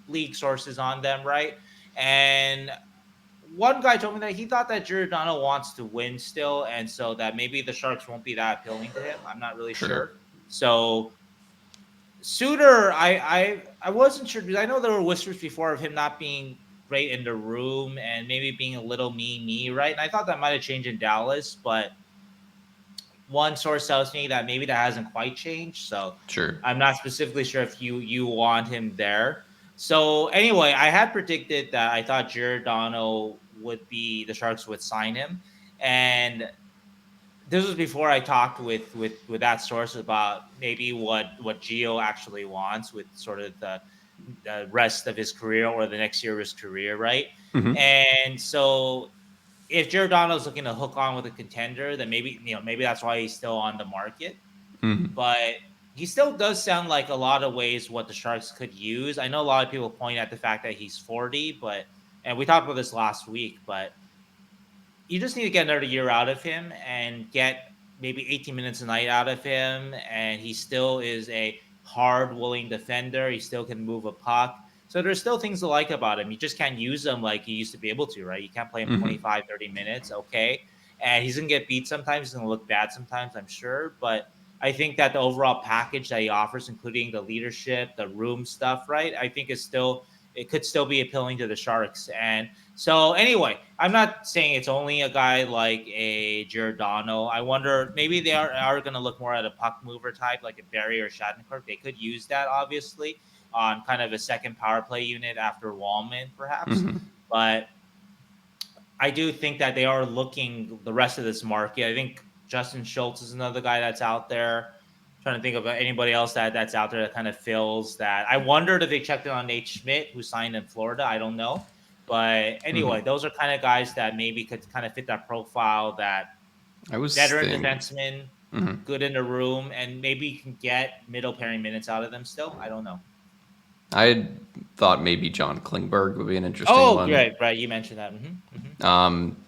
A: league sources on them, right? And one guy told me that he thought that Giordano wants to win still, and so that maybe the Sharks won't be that appealing to him. I'm not really
B: Sure.
A: sure. So Suter, I wasn't sure because I know there were whispers before of him not being great in the room and maybe being a little me, right? And I thought that might have changed in Dallas, but one source tells me that maybe that hasn't quite changed. So
B: Sure.
A: I'm not specifically sure if you want him there. So anyway, I had predicted that I thought Giordano would be the Sharks would sign him, and this was before I talked with that source about maybe what Gio actually wants with sort of the rest of his career or the next year of his career, right?
B: Mm-hmm.
A: And so if Giordano's looking to hook on with a contender, then maybe that's why he's still on the market.
B: Mm-hmm.
A: But he still does sound like a lot of ways what the Sharks could use. I know a lot of people point at the fact that he's 40, and we talked about this last week, but you just need to get another year out of him and get maybe 18 minutes a night out of him. And he still is a hard, willing defender. He still can move a puck. So there's still things to like about him. You just can't use him like you used to be able to, right? You can't play him
B: Mm-hmm.
A: 25, 30 minutes. Okay. And he's going to get beat sometimes. He's going to look bad sometimes, I'm sure. But I think that the overall package that he offers, including the leadership, the room stuff, right? I think it could still be appealing to the Sharks. And so anyway, I'm not saying it's only a guy like a Giordano. I wonder maybe they are going to look more at a puck mover type like a Barry or Shattenkirk. They could use that obviously on kind of a second power play unit after Wallman perhaps.
B: Mm-hmm.
A: But I do think that they are looking the rest of this market. I think Justin Schultz is another guy that's out there. Trying to think of anybody else that's out there that kind of fills that. I wondered if they checked in on Nate Schmidt, who signed in Florida. I don't know. But anyway,
B: Mm-hmm.
A: those are kind of guys that maybe could kind of fit that profile that
B: I was
A: veteran
B: thinking.
A: defenseman,
B: Mm-hmm.
A: good in the room, and maybe you can get middle pairing minutes out of them still. I don't know.
B: I had thought maybe John Klingberg would be an interesting
A: Oh,
B: one.
A: right. You mentioned that.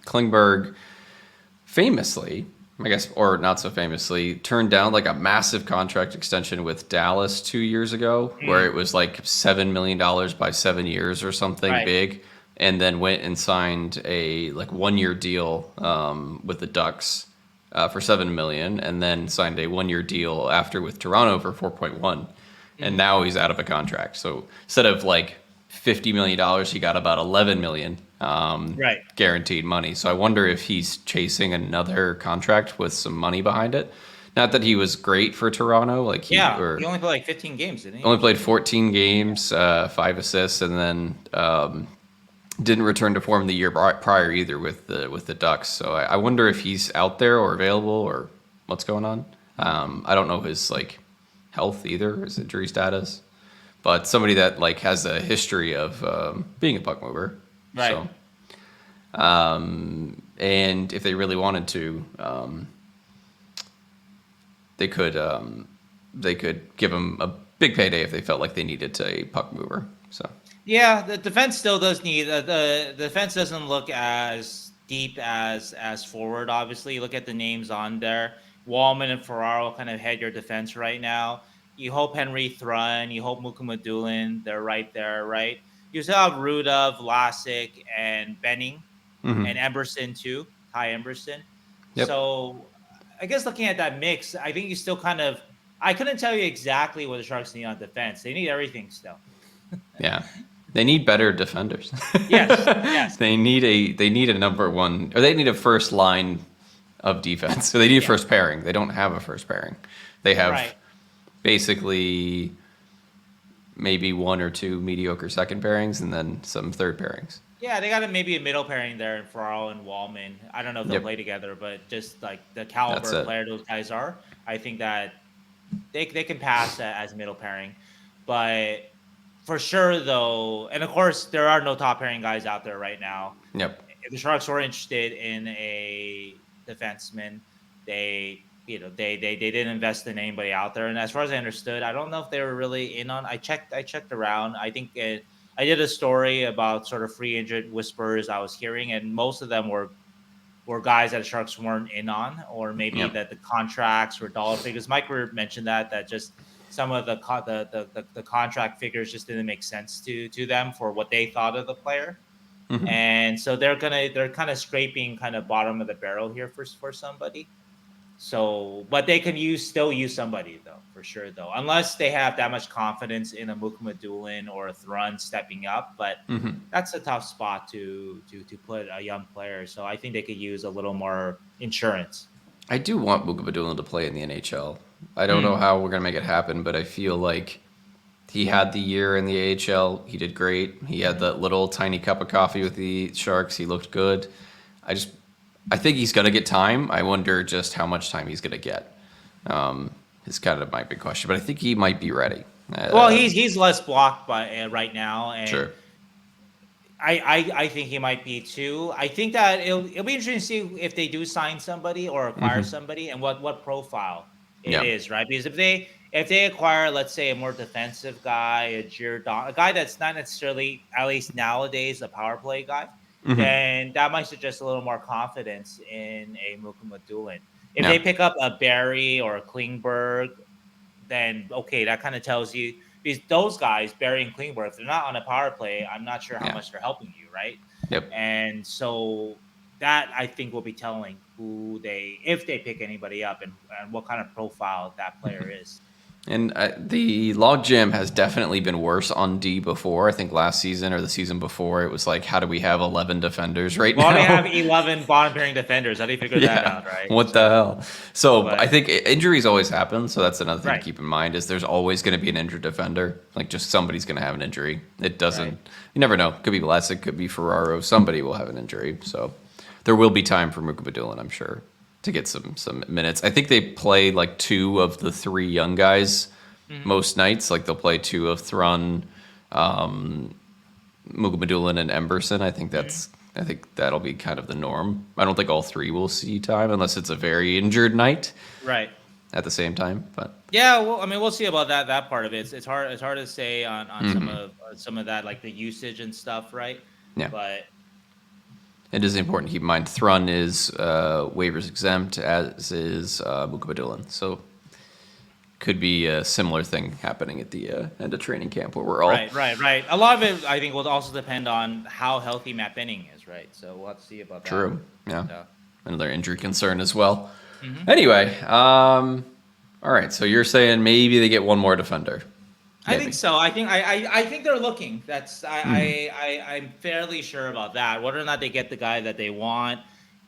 B: Klingberg famously, I guess, or not so famously, turned down like a massive contract extension with Dallas 2 years ago, where it was like $7 million by 7 years or something
A: Right.
B: big, and then went and signed a like 1 year deal with the Ducks for $7 million, and then signed a 1 year deal after with Toronto for 4.1, and now he's out of a contract. So instead of like $50 million, he got about 11 million
A: Right.
B: guaranteed money. So I wonder if he's chasing another contract with some money behind it. Not that he was great for Toronto, like he
A: Yeah. He only played like 15 games, didn't he?
B: only played 14 games, 5 assists, and then didn't return to form the year prior either with the Ducks. So I wonder if he's out there or available or what's going on. I don't know his like health either, his injury status, but somebody that like has a history of being a puck mover.
A: Right.
B: So, and if they really wanted to, they could give him a big payday if they felt like they needed a puck mover. So
A: Yeah, the defense still does need the defense doesn't look as deep as forward. Obviously, you look at the names on there. Wallman and Ferraro kind of head your defense right now. You hope Henry Thrun, you hope Mukumadulin, they're right there, right? You still have Ruda, Vlasic, and Benning, and Emberson too, Ty Emberson.
B: Yep.
A: So I guess looking at that mix, I think you still kind of. I couldn't tell you exactly what the Sharks need on defense. They need everything still.
B: Yeah. They need better defenders.
A: Yes.
B: They need a number one, or they need a first line of defense. So they need a first pairing. They don't have a first pairing. They have basically maybe one or two mediocre second pairings and then some third pairings.
A: Yeah, they got maybe a middle pairing there in Ferraro and Wallman. I don't know if they'll play together, but just like the caliber of player those guys are, I think that they can pass as middle pairing. But for sure, though, and of course, there are no top pairing guys out there right now.
B: Yep.
A: If the Sharks were interested in a defenseman, they didn't invest in anybody out there. And as far as I understood, I don't know if they were really in on. I checked around. I think I did a story about sort of free agent whispers I was hearing, and most of them were were guys that the Sharks weren't in on, or maybe that the contracts were dollar figures. Mike mentioned that just some of the contract figures just didn't make sense to them for what they thought of the player.
B: Mm-hmm.
A: And so they're kind of scraping kind of bottom of the barrel here for somebody. So, but they can still use somebody though, for sure though, unless they have that much confidence in a Mukumadulin or a Thrun stepping up. But that's a tough spot to put a young player. So I think they could use a little more insurance.
B: I do want Mukumadulin to play in the NHL. I don't know how we're gonna make it happen, but I feel like he had the year in the AHL. He did great. He had that little tiny cup of coffee with the Sharks. He looked good. I think he's going to get time. I wonder just how much time he's going to get. Is kind of my big question, but I think he might be ready.
A: Well, he's less blocked by right now, and
B: sure.
A: I think he might be too. I think that it'll be interesting to see if they do sign somebody or acquire somebody and what profile it is, right? Because if they acquire, let's say, a more defensive guy, a guy that's not necessarily, at least nowadays, a power play guy, then that might suggest a little more confidence in a Mukumadulin. If they pick up a Barry or a Klingberg, then okay, that kind of tells you, because those guys, Barry and Klingberg, if they're not on a power play, I'm not sure how much they're helping you, right?
B: Yep.
A: And so that I think will be telling if they pick anybody up and what kind of profile that player is.
B: And the logjam has definitely been worse on D before. I think last season or the season before, it was like, how do we have 11 defenders now?
A: Well, we have 11 bottom-pairing defenders. How do you figure that out, right?
B: What the hell? So I think injuries always happen. So that's another thing to keep in mind is there's always going to be an injured defender. Like just somebody's going to have an injury. It doesn't. You never know. It could be Bless. It could be Ferraro. Somebody will have an injury. So there will be time for Mukumadulin, I'm sure, to get some minutes. I think they play like 2 of the 3 young guys most nights. Like they'll play 2 of Thrun, Mukumadulin, and Emberson. I think that'll be kind of the norm. I don't think all 3 will see time unless it's a very injured night.
A: Right.
B: At the same time, but
A: yeah, well, I mean, we'll see about that part of it. It's hard to say on some of that, like the usage and stuff, right?
B: Yeah.
A: But
B: it is important to keep in mind Thrun is waivers exempt, as is Mukumadulin. So could be a similar thing happening at the end of training camp where we're all...
A: Right. A lot of it, I think, will also depend on how healthy Matt Benning is, right? So we'll have to see about that.
B: True, yeah. Another injury concern as well. Anyway, all right, so you're saying maybe they get one more defender.
A: Maybe. I think so. I think they're looking. I'm fairly sure about that. Whether or not they get the guy that they want,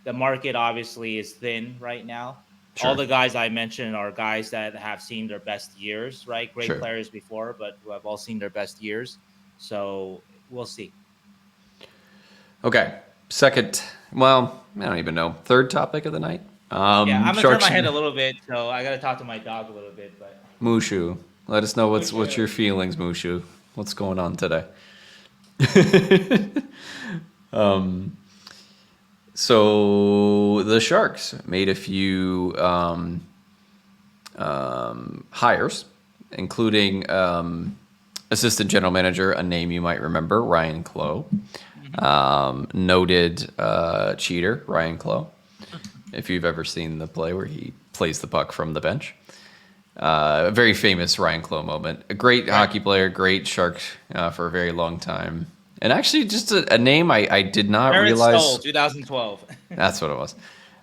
A: the market obviously is thin right now. Sure. All the guys I mentioned are guys that have seen their best years, right? Great players before, but who have all seen their best years. So we'll see.
B: Okay. Second, well, I don't even know. Third topic of the night.
A: I'm going to turn my head a little bit, so I got to talk to my dog a little bit. But
B: Mushu. Let us know what's your feelings, Mushu. What's going on today? So the Sharks made a few hires, including assistant general manager, a name you might remember, Ryane Clowe. Noted cheater, Ryane Clowe. If you've ever seen the play where he plays the puck from the bench. A very famous Ryane Clowe moment. A great hockey player, great Shark for a very long time. And actually just a name I did not realize.
A: Stoll, 2012.
B: That's what it was.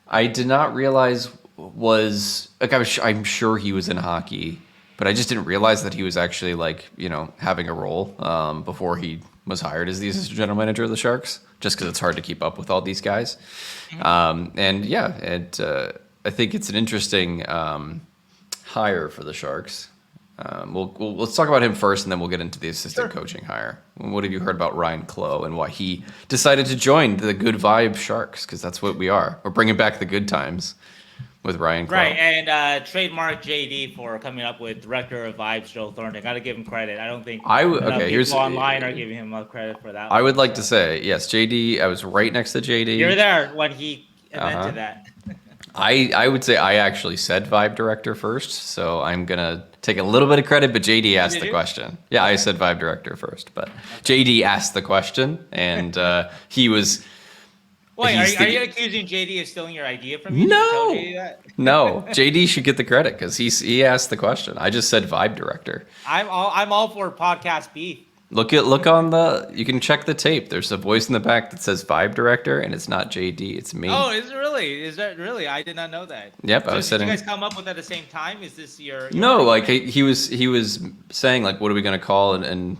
B: I did not realize was, like, I'm sure he was in hockey, but I just didn't realize that he was actually, like, having a role before he was hired as the assistant general manager of the Sharks, just because it's hard to keep up with all these guys. I think it's an interesting hire for the Sharks. Let's talk about him first, and then we'll get into the assistant coaching hire. What have you heard about Ryane Clowe and why he decided to join the Good Vibe Sharks? Because that's what we are. We're bringing back the good times with Ryane Clowe.
A: Right, and trademark JD for coming up with director of Vibes, Joe Thornton. Got to give him credit. I don't think people online are giving him credit for that.
B: I would like to say, yes, JD, I was right next to JD.
A: You're there when he invented that.
B: I would say I actually said Vibe Director first, so I'm going to take a little bit of credit, but JD asked the question. Yeah, I said Vibe Director first, but JD asked the question, and he was
A: Wait,
B: He's
A: are
B: the-
A: you accusing JD of stealing your idea from you? Did you tell JD that?
B: No. JD should get the credit because he asked the question. I just said vibe director.
A: I'm all for podcast beef.
B: Look on you can check the tape. There's a voice in the back that says vibe director, and it's not JD, it's me.
A: Oh, is it really? Is that really? I did not know that.
B: Yep,
A: So
B: I was
A: did
B: sitting.
A: you guys come up with it at the same time? Is this your
B: No, like
A: argument?
B: he was saying like, what are we gonna call it? And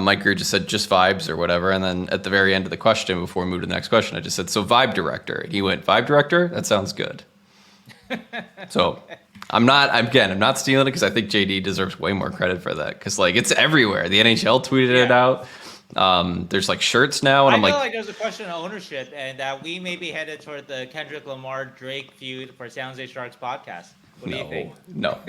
B: Mike Grier just said just vibes or whatever, and then at the very end of the question, before we moved to the next question, I just said so vibe director, and he went vibe director. That sounds good. So I'm not stealing it because I think JD deserves way more credit for that because like it's everywhere. The NHL tweeted it out. There's like shirts now, and
A: I
B: I'm
A: feel
B: like
A: like there's a question of ownership, and that we may be headed toward the Kendrick Lamar Drake feud for San Jose Sharks podcast. What do you think?
B: No.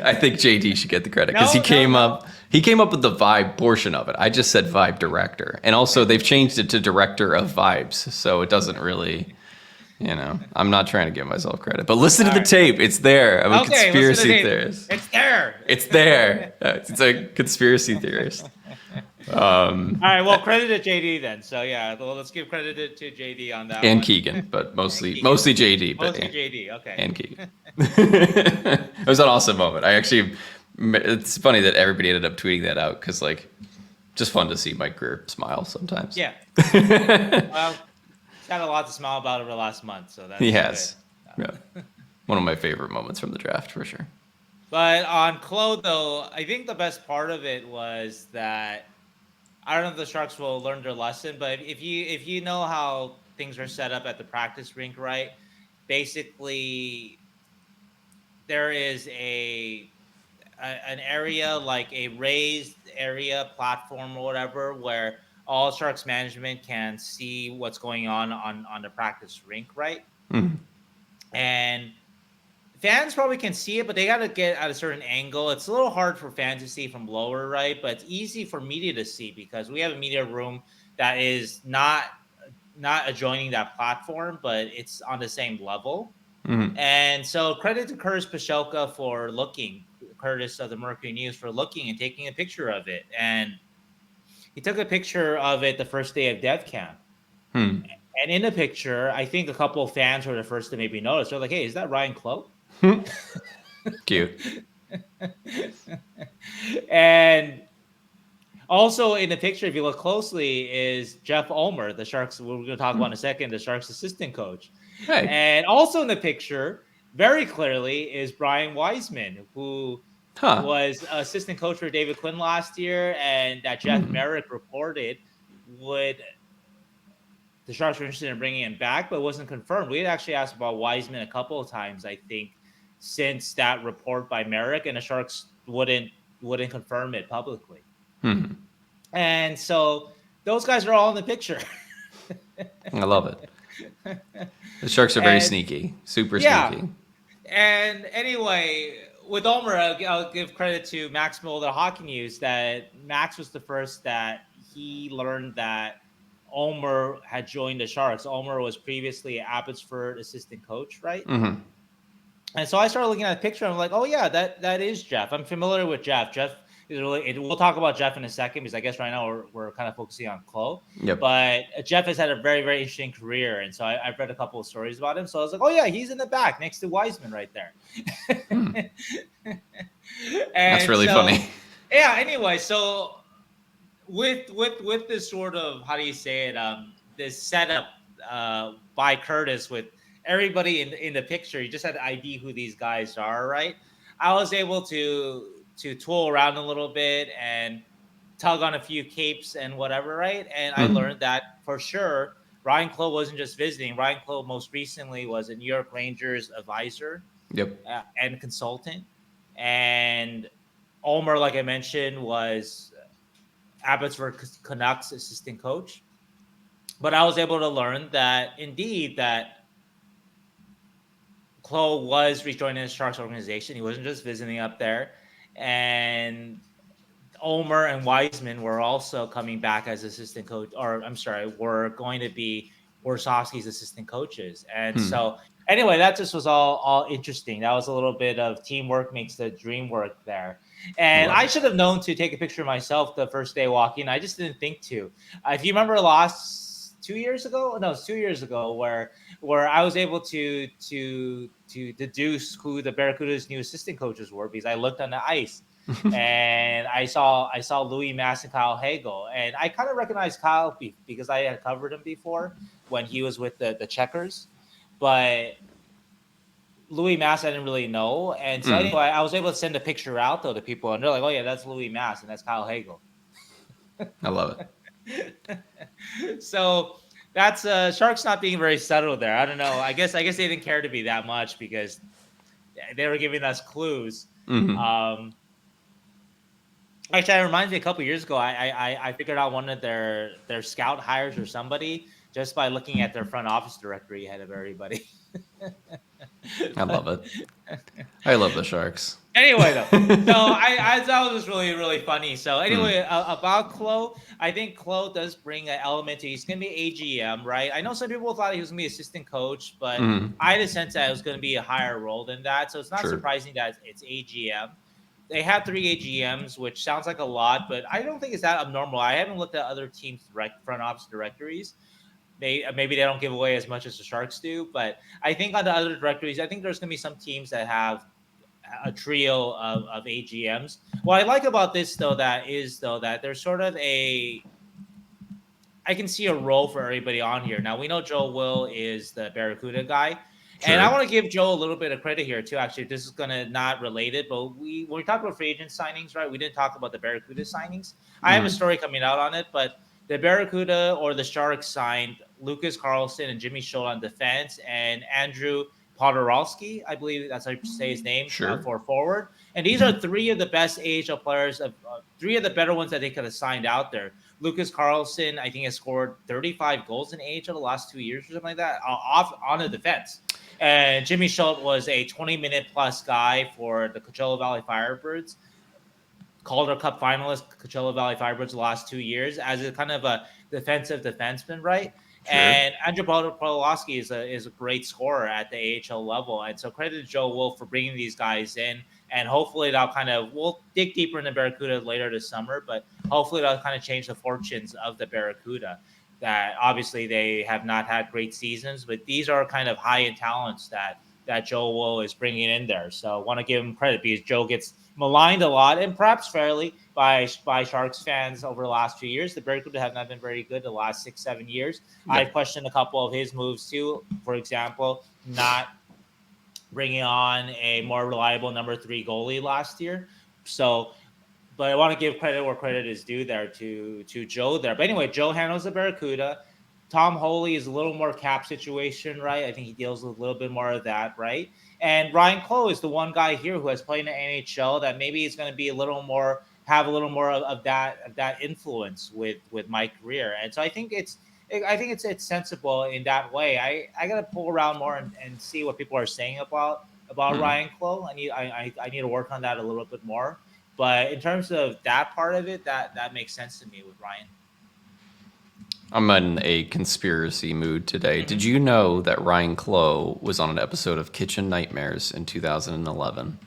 B: I think JD should get the credit because he came up with the vibe portion of it. I just said vibe director, and also they've changed it to director of vibes, so it doesn't really. I'm not trying to give myself credit, but listen to the tape. It's there. I'm a conspiracy theorist.
A: It's there.
B: It's there. It's a conspiracy theorist.
A: All right. Well, credit to JD then. So yeah, well, let's give credit to JD on that.
B: And
A: one.
B: Keegan, but mostly JD. But
A: Mostly JD. Okay.
B: And Keegan. It was an awesome moment. It's funny that everybody ended up tweeting that out because like, just fun to see Mike Grier smile sometimes.
A: Yeah. Well, he's got a lot to smile about over the last month, so that's
B: He has.
A: good.
B: Yeah. One of my favorite moments from the draft for sure.
A: But on Clowe, though, I think the best part of it was that I don't know if the Sharks will learn their lesson, but if you know how things are set up at the practice rink, right? Basically, there is an area like a raised area platform or whatever where all Sharks management can see what's going on the practice rink, right?
B: Mm-hmm.
A: And fans probably can see it, but they got to get at a certain angle. It's a little hard for fans to see from lower, right? But it's easy for media to see because we have a media room that is not adjoining that platform, but it's on the same level.
B: Mm-hmm.
A: And so credit to Curtis Pashelka for looking, Curtis of the Mercury News for looking and taking a picture of it. And he took a picture of it the first day of dev camp. And in the picture, I think a couple of fans were the first to maybe notice. They're like, hey, is that Ryane Clowe?
B: Cute.
A: And also in the picture, if you look closely, is Jeff Ulmer, the Sharks, we're going to talk about in a second, the Sharks assistant coach.
B: Hey.
A: And also in the picture, very clearly, is Brian Wiseman, who was assistant coach for David Quinn last year, and that Jeff Merrick reported the Sharks were interested in bringing him back, but it wasn't confirmed. We had actually asked about Wiseman a couple of times, I think, since that report by Merrick, and the Sharks wouldn't confirm it publicly. And so those guys are all in the picture.
B: I love it. The Sharks are very sneaky, super sneaky.
A: And anyway, with Ulmer, I'll give credit to Max Mulder Hockey News that Max was the first that he learned that Ulmer had joined the Sharks. Ulmer was previously Abbotsford assistant coach, right?
B: Mm-hmm.
A: And so I started looking at the picture. I'm like, oh yeah, that is Jeff. I'm familiar with Jeff. Jeff is really. We'll talk about Jeff in a second because I guess right now we're kind of focusing on Clowe.
B: Yep.
A: But Jeff has had a very, very interesting career, and so I've read a couple of stories about him. So I was like, oh yeah, he's in the back next to Wiseman right there.
B: That's really funny.
A: Yeah. Anyway, so with this sort of, how do you say it, this setup by Curtis with everybody in the picture, you just had to ID who these guys are, right? I was able to tool around a little bit and tug on a few capes and whatever, right? And I learned that for sure Ryane Clowe wasn't just visiting. Ryane Clowe most recently was a New York Rangers advisor and consultant. And Ulmer, like I mentioned, was Abbotsford Canucks assistant coach. But I was able to learn that indeed that Clowe was rejoining the Sharks organization. He wasn't just visiting up there. And Ulmer and Wiseman were also coming back as assistant coach, or I'm sorry, were going to be Warsofsky's assistant coaches. And so anyway, that just was all interesting. That was a little bit of teamwork makes the dream work there. And I should have known to take a picture of myself the first day walking. I just didn't think to. If you remember last 2 years ago. No, it's 2 years ago where I was able to deduce who the Barracuda's new assistant coaches were because I looked on the ice and I saw Louis Mass and Kyle Hagel, and I kind of recognized Kyle because I had covered him before when he was with the Checkers, but Louis Mass I didn't really know, and so anyway, I was able to send a picture out though to people, and they're like, "Oh yeah, that's Louis Mass and that's Kyle Hagel."
B: I love it.
A: So that's Sharks not being very subtle there. I don't know. I guess they didn't care to be that much because they were giving us clues. Actually, that reminds me. A couple years ago, I figured out one of their scout hires or somebody just by looking at their front office directory ahead of everybody.
B: I love it. I love the Sharks.
A: Anyway, though, so I thought it was really, really funny. So anyway, about Clowe, I think Clowe does bring an element to. He's going to be AGM, right? I know some people thought he was going to be assistant coach, but I had a sense that it was going to be a higher role than that. So it's not surprising that it's AGM. They have 3 AGMs, which sounds like a lot, but I don't think it's that abnormal. I haven't looked at other teams' front office directories. Maybe they don't give away as much as the Sharks do, but I think on the other directories, I think there's going to be some teams that have a trio of AGMs. What I like about this, though, that there's sort of I can see a role for everybody on here. Now, we know Joe Will is the Barracuda guy. And I want to give Joe a little bit of credit here, too. Actually, this is going to not relate it, but when we talk about free agent signings, right, we didn't talk about the Barracuda signings. I have a story coming out on it, but the Barracuda or the Sharks signed Lucas Carlson and Jimmy Schultz on defense and Andrew Podorowski, I believe that's how you say his name, for forward. And these are 3 of the best AHL players, 3 of the better ones that they could have signed out there. Lucas Carlson, I think, has scored 35 goals in AHL the last 2 years or something like that, on the defense. And Jimmy Schultz was a 20-minute plus guy for the Coachella Valley Firebirds. Calder Cup finalist, Coachella Valley Firebirds the last 2 years as a kind of a defensive defenseman, right? Sure. And Andrew Podolowski is a great scorer at the AHL level. And so credit to Joe Wolf for bringing these guys in. And hopefully we'll dig deeper in the Barracuda later this summer, but hopefully that'll kind of change the fortunes of the Barracuda. That obviously they have not had great seasons, but these are kind of high-end talents that Joe Will is bringing in there. So I want to give him credit because Joe gets maligned a lot, and perhaps fairly, by Sharks fans over the last few years. The Barracuda have not been very good the last 6-7 years. Yep. I've questioned a couple of his moves too. For example, not bringing on a more reliable number 3 goalie last year. So, but I want to give credit where credit is due there to Joe there. But anyway, Joe handles the Barracuda. Tom Holy is a little more cap situation, right? I think he deals with a little bit more of that, right? And Ryane Clowe is the one guy here who has played in the NHL that maybe is going to be have a little more of that influence with Mike Grier. And so I think it's sensible in that way. I got to pull around more and see what people are saying about Ryane Clowe. I need to work on that a little bit more. But in terms of that part of it, that makes sense to me with Ryan.
B: I'm in a conspiracy mood today. Mm-hmm. Did you know that Ryane Clowe was on an episode of Kitchen Nightmares in 2011?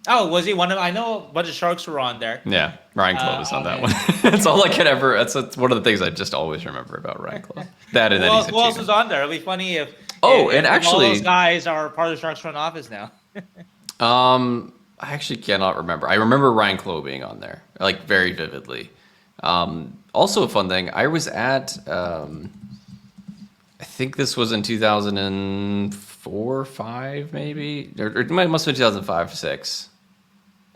A: Oh, was he one of? I know a bunch of Sharks were on there.
B: Yeah, Ryane Clowe was on that one. That's all I could ever. That's one of the things I just always remember about Ryane Clowe. That and then
A: who else was on there? It'd be funny if
B: actually
A: all those guys are part of the Sharks front office now.
B: I actually cannot remember. I remember Ryane Clowe being on there, like very vividly. Also a fun thing, I was at, I think this was in 2004, 5 maybe, or it must have been 2005, 6.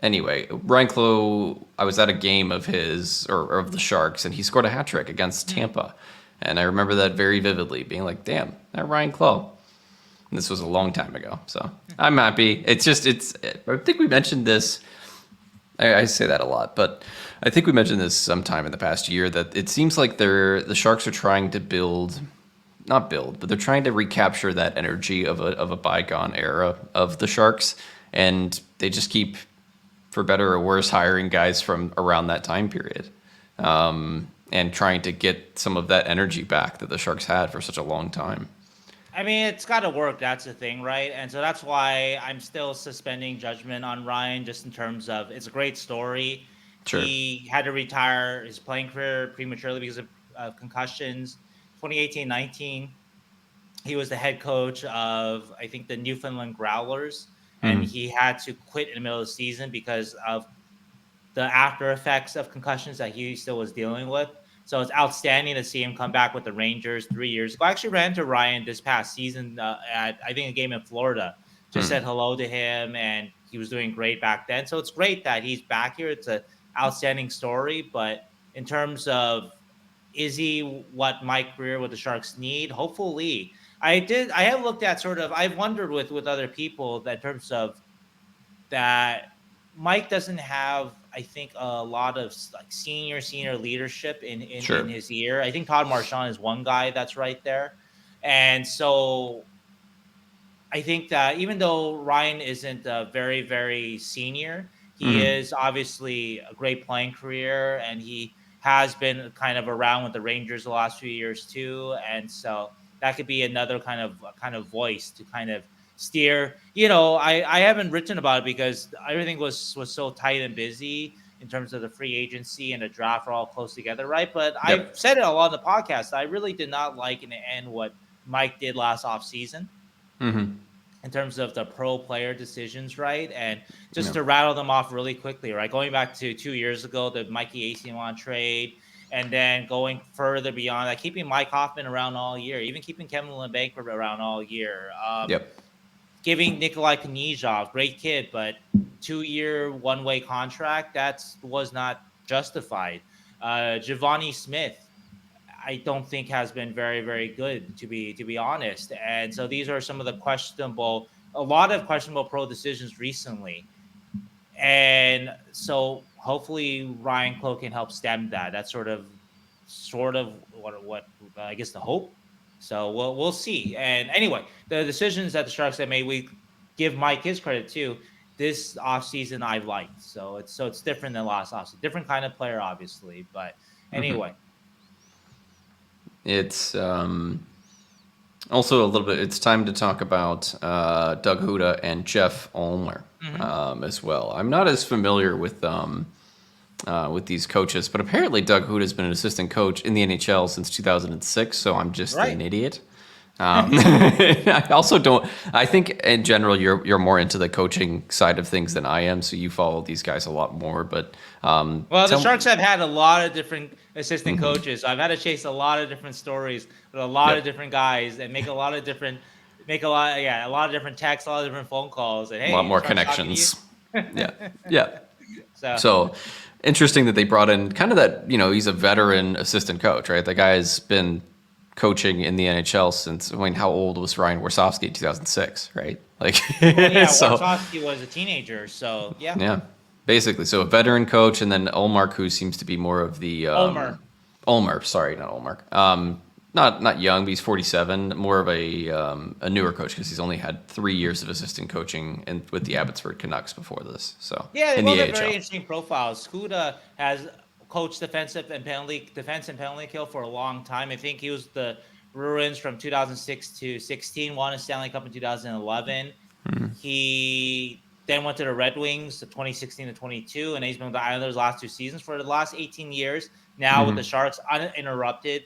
B: Anyway, Ryane Clowe, I was at a game of his, or of the Sharks, and he scored a hat trick against Tampa. And I remember that very vividly, being like, damn, that Ryane Clowe. And this was a long time ago, so I'm happy. I think we mentioned this. I say that a lot, but I think we mentioned this sometime in the past year that it seems like the Sharks are trying to but they're trying to recapture that energy of a bygone era of the Sharks, and they just keep, for better or worse, hiring guys from around that time period, and trying to get some of that energy back that the Sharks had for such a long time.
A: I mean, it's got to work. That's the thing, right? And so that's why I'm still suspending judgment on Ryan, just in terms of it's a great story. Sure. He had to retire his playing career prematurely because of concussions. 2018-19, he was the head coach of, I think, the Newfoundland Growlers, and he had to quit in the middle of the season because of the after effects of concussions that he still was dealing with. So it's outstanding to see him come back with the Rangers 3 years ago. I actually ran into Ryan this past season at, I think, a game in Florida. Just said hello to him, and he was doing great back then. So it's great that he's back here. It's an outstanding story. But in terms of, is he what Mike Grier with the Sharks need? Hopefully. I have looked at sort of, I've wondered with other people that in terms of that Mike doesn't have, I think, a lot of like senior leadership in his ear. I think Todd Marchand is one guy that's right there. And so I think that even though Ryan isn't very, very senior, he is obviously a great playing career, and he has been kind of around with the Rangers the last few years too. And so that could be another kind of voice to kind of steer. I haven't written about it because everything was so tight and busy in terms of the free agency and the draft are all close together, right? But I've said it a lot on the podcast. I really did not like in the end what Mike did last offseason. In terms of the pro player decisions, right? And just to rattle them off really quickly, right? Going back to 2 years ago, the Mikey Asian trade, and then going further beyond that, keeping Mike Hoffman around all year, even keeping Kevin Lindbankford around all year. Giving Nikolai Knizhov, great kid, but 2-year one-way contract, that was not justified. Giovanni Smith, I don't think has been very, very good, to be honest. And so these are some of the a lot of questionable pro decisions recently. And so hopefully Ryane Clowe can help stem that. That's sort of what I guess the hope. So we'll see. And anyway, the decisions that the Sharks have made, we give Mike his credit too. This offseason I've liked. So it's different than last offseason. Different kind of player, obviously. But anyway.
B: It's also a little bit. It's time to talk about Doug Houda and Jeff Ulmer as well. I'm not as familiar with these coaches, but apparently Doug Houda has been an assistant coach in the NHL since 2006. So I'm just an idiot. I also don't. I think in general you're more into the coaching side of things than I am, so you follow these guys a lot more. But
A: the Sharks have had a lot of different assistant coaches. I've had to chase a lot of different stories with a lot of different guys and make a lot of different texts, a lot of different phone calls, and hey,
B: a lot more connections. yeah. So interesting that they brought in kind of that. He's a veteran assistant coach, right? The guy's been coaching in the NHL since, how old was Ryan Warsofsky in 2006, right?
A: Warsofsky was a teenager, so yeah.
B: Yeah, basically. So a veteran coach, and then Ulmer, who seems to be more of the... Ulmer, sorry, not Ulmer. Not young, but he's 47, more of a newer coach because he's only had 3 years of assistant coaching with the Abbotsford Canucks before this. So
A: in the AHL. Very interesting profiles. Houda has coached defense and penalty kill for a long time. I think he was the Bruins from 2006 to 16, won a Stanley Cup in 2011. He then went to the Red Wings to 2016 to 22, and he's been with the Islanders last 2 seasons for the last 18 years. Now with the Sharks, uninterrupted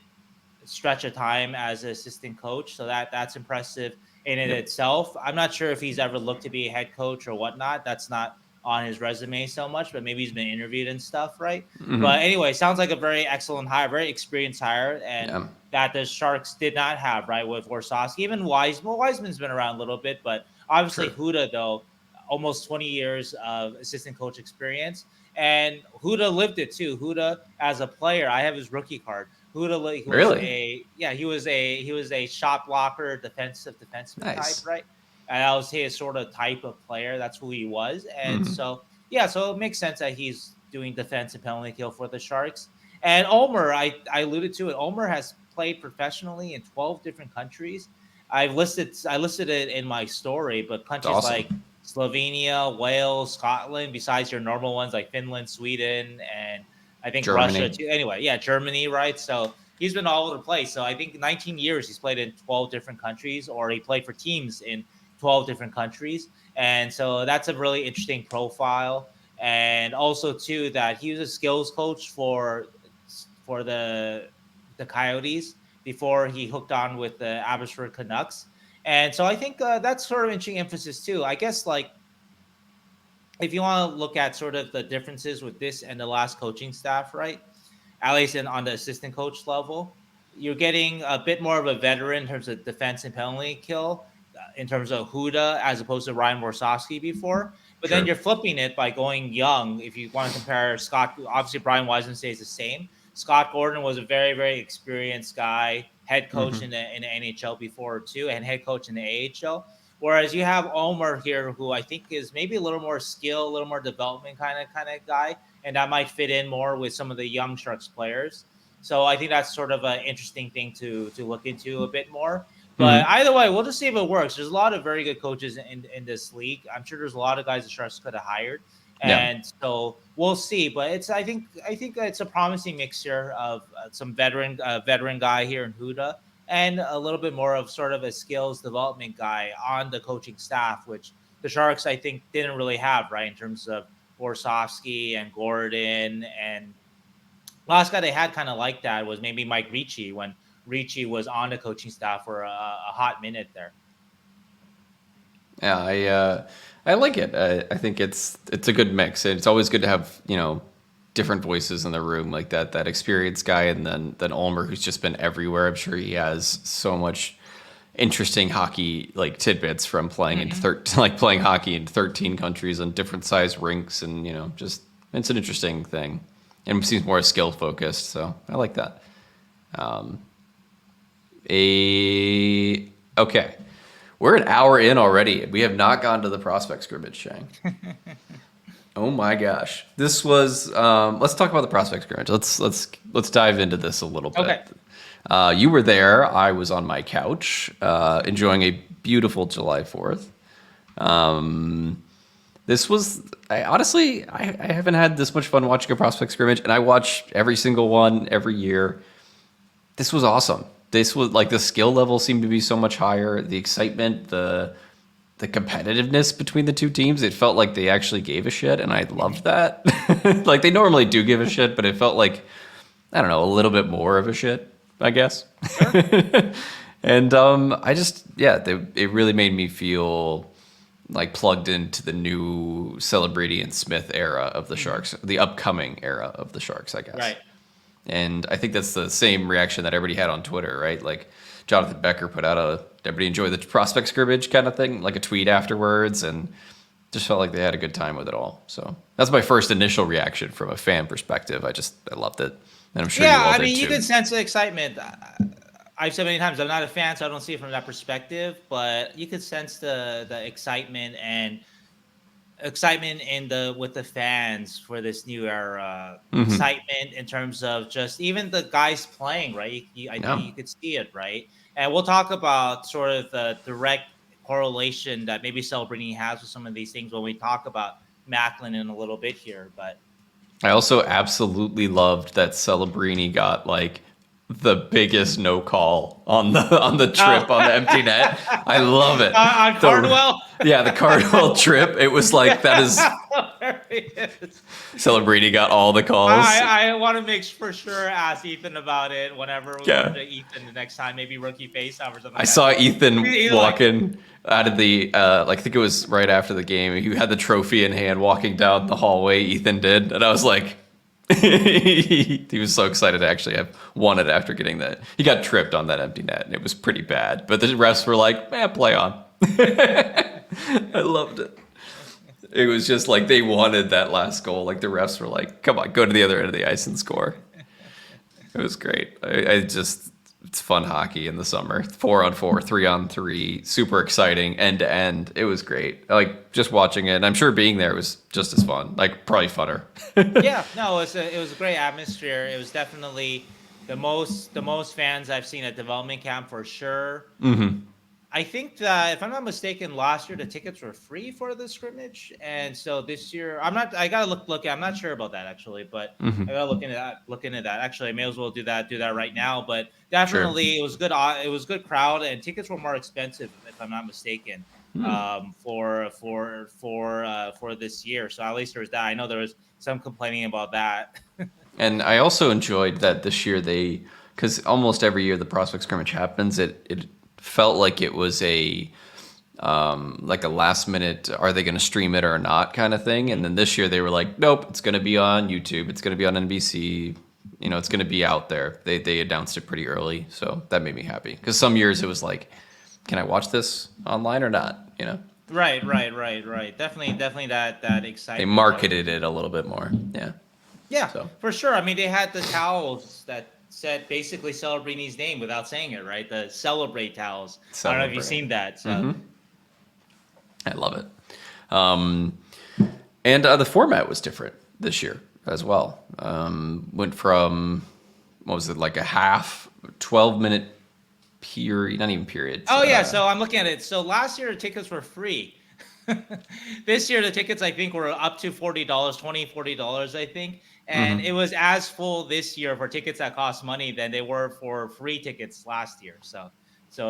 A: stretch of time as an assistant coach. So that's impressive in itself. I'm not sure if he's ever looked to be a head coach or whatnot. That's not on his resume so much, but maybe he's been interviewed and stuff, right? But anyway, sounds like a very excellent hire, very experienced hire, and that the Sharks did not have, right, with Warsofsky. Even Wiseman's been around a little bit, but obviously Houda, though, almost 20 years of assistant coach experience. And Houda lived it too. Houda, as a player, I have his rookie card. Houda, he was a shot blocker, defenseman type, right? And I would say a sort of type of player. That's who he was. And so it makes sense that he's doing defense and penalty kill for the Sharks. And Ulmer, I alluded to it. Ulmer has played professionally in 12 different countries. I listed it in my story, but countries like Slovenia, Wales, Scotland, besides your normal ones like Finland, Sweden, and I think
B: Germany.
A: Russia too. Anyway, Germany, right? So he's been all over the place. So I think 19 years he's played in 12 different countries, or he played for teams in 12 different countries. And so that's a really interesting profile. And also too, that he was a skills coach for the Coyotes before he hooked on with the Abbotsford Canucks. And so I think that's sort of interesting emphasis too. I guess like if you want to look at sort of the differences with this and the last coaching staff, right? At least on the assistant coach level, you're getting a bit more of a veteran in terms of defense and penalty kill, in terms of Houda as opposed to Ryan Warsofsky before. But then
B: Sure.
A: you're flipping it by going young. If you want to compare Scott, obviously Brian Wiseman stays the same. Scott Gordon was a very, very experienced guy, head coach in the NHL before too, and head coach in the AHL. Whereas you have Ulmer here, who I think is maybe a little more skill, a little more development kind of guy, and that might fit in more with some of the young Sharks players. So I think that's sort of an interesting thing to look into a bit more. But either way, we'll just see if it works. There's a lot of very good coaches in this league. I'm sure there's a lot of guys the Sharks could have hired, and so we'll see. But I think it's a promising mixture of some veteran guy here in Houda, and a little bit more of sort of a skills development guy on the coaching staff, which the Sharks I think didn't really have, right, in terms of Warsofsky and Gordon, and last guy they had kind of like that was maybe Mike Ricci when Ricci was on the coaching staff for a hot minute there.
B: Yeah, I like it. I think it's a good mix. It's always good to have different voices in the room like that experienced guy, and then Ulmer, who's just been everywhere. I'm sure he has so much interesting hockey like tidbits from playing in playing hockey in 13 countries on different size rinks, and just it's an interesting thing, and it seems more skill focused. So I like that. Okay. We're an hour in already. We have not gone to the prospect scrimmage, Sheng. Oh my gosh. This was let's talk about the prospect scrimmage. Let's dive into this a little bit.
A: Okay.
B: You were there. I was on my couch, enjoying a beautiful July 4th. This was I haven't had this much fun watching a prospect scrimmage, and I watch every single one every year. This was awesome. This was like the skill level seemed to be so much higher. The excitement, the competitiveness between the two teams, it felt like they actually gave a shit, and I loved that. Like they normally do give a shit, but it felt like, I don't know, a little bit more of a shit, I guess.
A: Sure.
B: And it really made me feel like plugged into the new Celebrini and Smith era of the Sharks, the upcoming era of the Sharks, I guess.
A: Right.
B: And I think that's the same reaction that everybody had on Twitter, right? Like Jonathan Becker put out everybody enjoy the prospect scrimmage kind of thing, like a tweet afterwards, and just felt like they had a good time with it all. So that's my first initial reaction from a fan perspective. I loved it. And I'm sure you all did too.
A: You can sense the excitement. I've said many times, I'm not a fan, so I don't see it from that perspective, but you could sense the excitement and with the fans for this new era. Excitement in terms of just even the guys playing, right? I think you could see it, right? And we'll talk about sort of the direct correlation that maybe Celebrini has with some of these things when we talk about Macklin in a little bit here. But
B: I also absolutely loved that Celebrini got like the biggest no call on the trip on the empty net. I love it.
A: On Cardwell?
B: The Cardwell trip. It was like that is Celebrini got all the calls.
A: I want to make for sure ask Ethan about it whenever we go to Ethan the next time, maybe rookie face-off or something.
B: I saw Ethan walking out of the I think it was right after the game. He had the trophy in hand walking down the hallway, Ethan did, and I was like he was so excited to actually have won it after getting that. He got tripped on that empty net, and it was pretty bad. But the refs were like, man, play on. I loved it. It was just like they wanted that last goal. Like the refs were like, come on, go to the other end of the ice and score. It was great. It's fun hockey in the summer. 4-on-4, 3-on-3, super exciting, end to end. It was great. Like just watching it, and I'm sure being there was just as fun. Like probably funner.
A: It was a great atmosphere. It was definitely the most fans I've seen at development camp for sure. I think that if I'm not mistaken, last year the tickets were free for the scrimmage, and so this year I gotta look. I'm not sure about that actually, but I gotta look into that. Actually, I may as well do that right now. But definitely, It was good. It was good crowd, and tickets were more expensive if I'm not mistaken for this year. So at least there was that. I know there was some complaining about that.
B: And I also enjoyed that this year they because almost every year the prospect scrimmage happens, it felt like it was a like a last minute, are they going to stream it or not kind of thing. And then this year they were like, nope, it's going to be on YouTube. It's going to be on NBC. It's going to be out there. They announced it pretty early. So that made me happy. Because some years it was like, can I watch this online or not?
A: Right. Definitely that excitement.
B: They marketed it a little bit more. Yeah.
A: Yeah,
B: So.
A: for sure. I mean, they had the towels that said basically Celebrini's name without saying it, right? The Celebrate towels. I don't know if you've seen that. So.
B: Mm-hmm. I love it. And the format was different this year as well. Went from, what was it, like a half, 12-minute period, not even period.
A: Oh, yeah. So I'm looking at it. So last year, the tickets were free. This year, the tickets, I think, were up to $40, $40, I think. And it was as full this year for tickets that cost money than they were for free tickets last year. So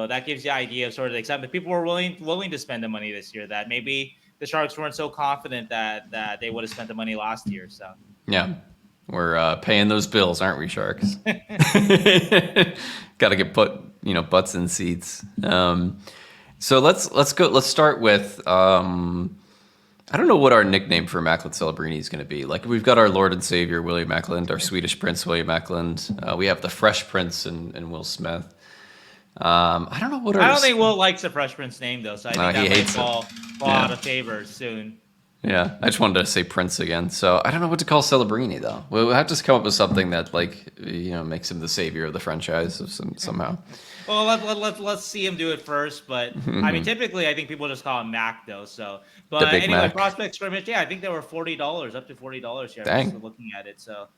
A: that gives you an idea of sort of the excitement. People were willing to spend the money this year that maybe the Sharks weren't so confident that they would have spent the money last year. So
B: yeah, we're paying those bills, aren't we, Sharks? Got to get butts in seats. So let's go. Let's start with. I don't know what our nickname for Macklin Celebrini is going to be. Like, we've got our Lord and Savior William Macklin, our Swedish Prince William Macklin. We have the Fresh Prince and Will Smith. I don't know what.
A: I don't think Will likes the Fresh Prince name though, so I think that might fall out of favor soon.
B: Yeah, I just wanted to say Prince again. So I don't know what to call Celebrini though. We'll have to come up with something that makes him the savior of the franchise somehow.
A: Well, let's see him do it first. But I mean, typically, I think people just call him Mac though. So, but anyway,
B: Mac.
A: prospect scrimmage. Yeah, I think they were $40, up to $40 here.
B: Dang.
A: I'm just looking at it. So,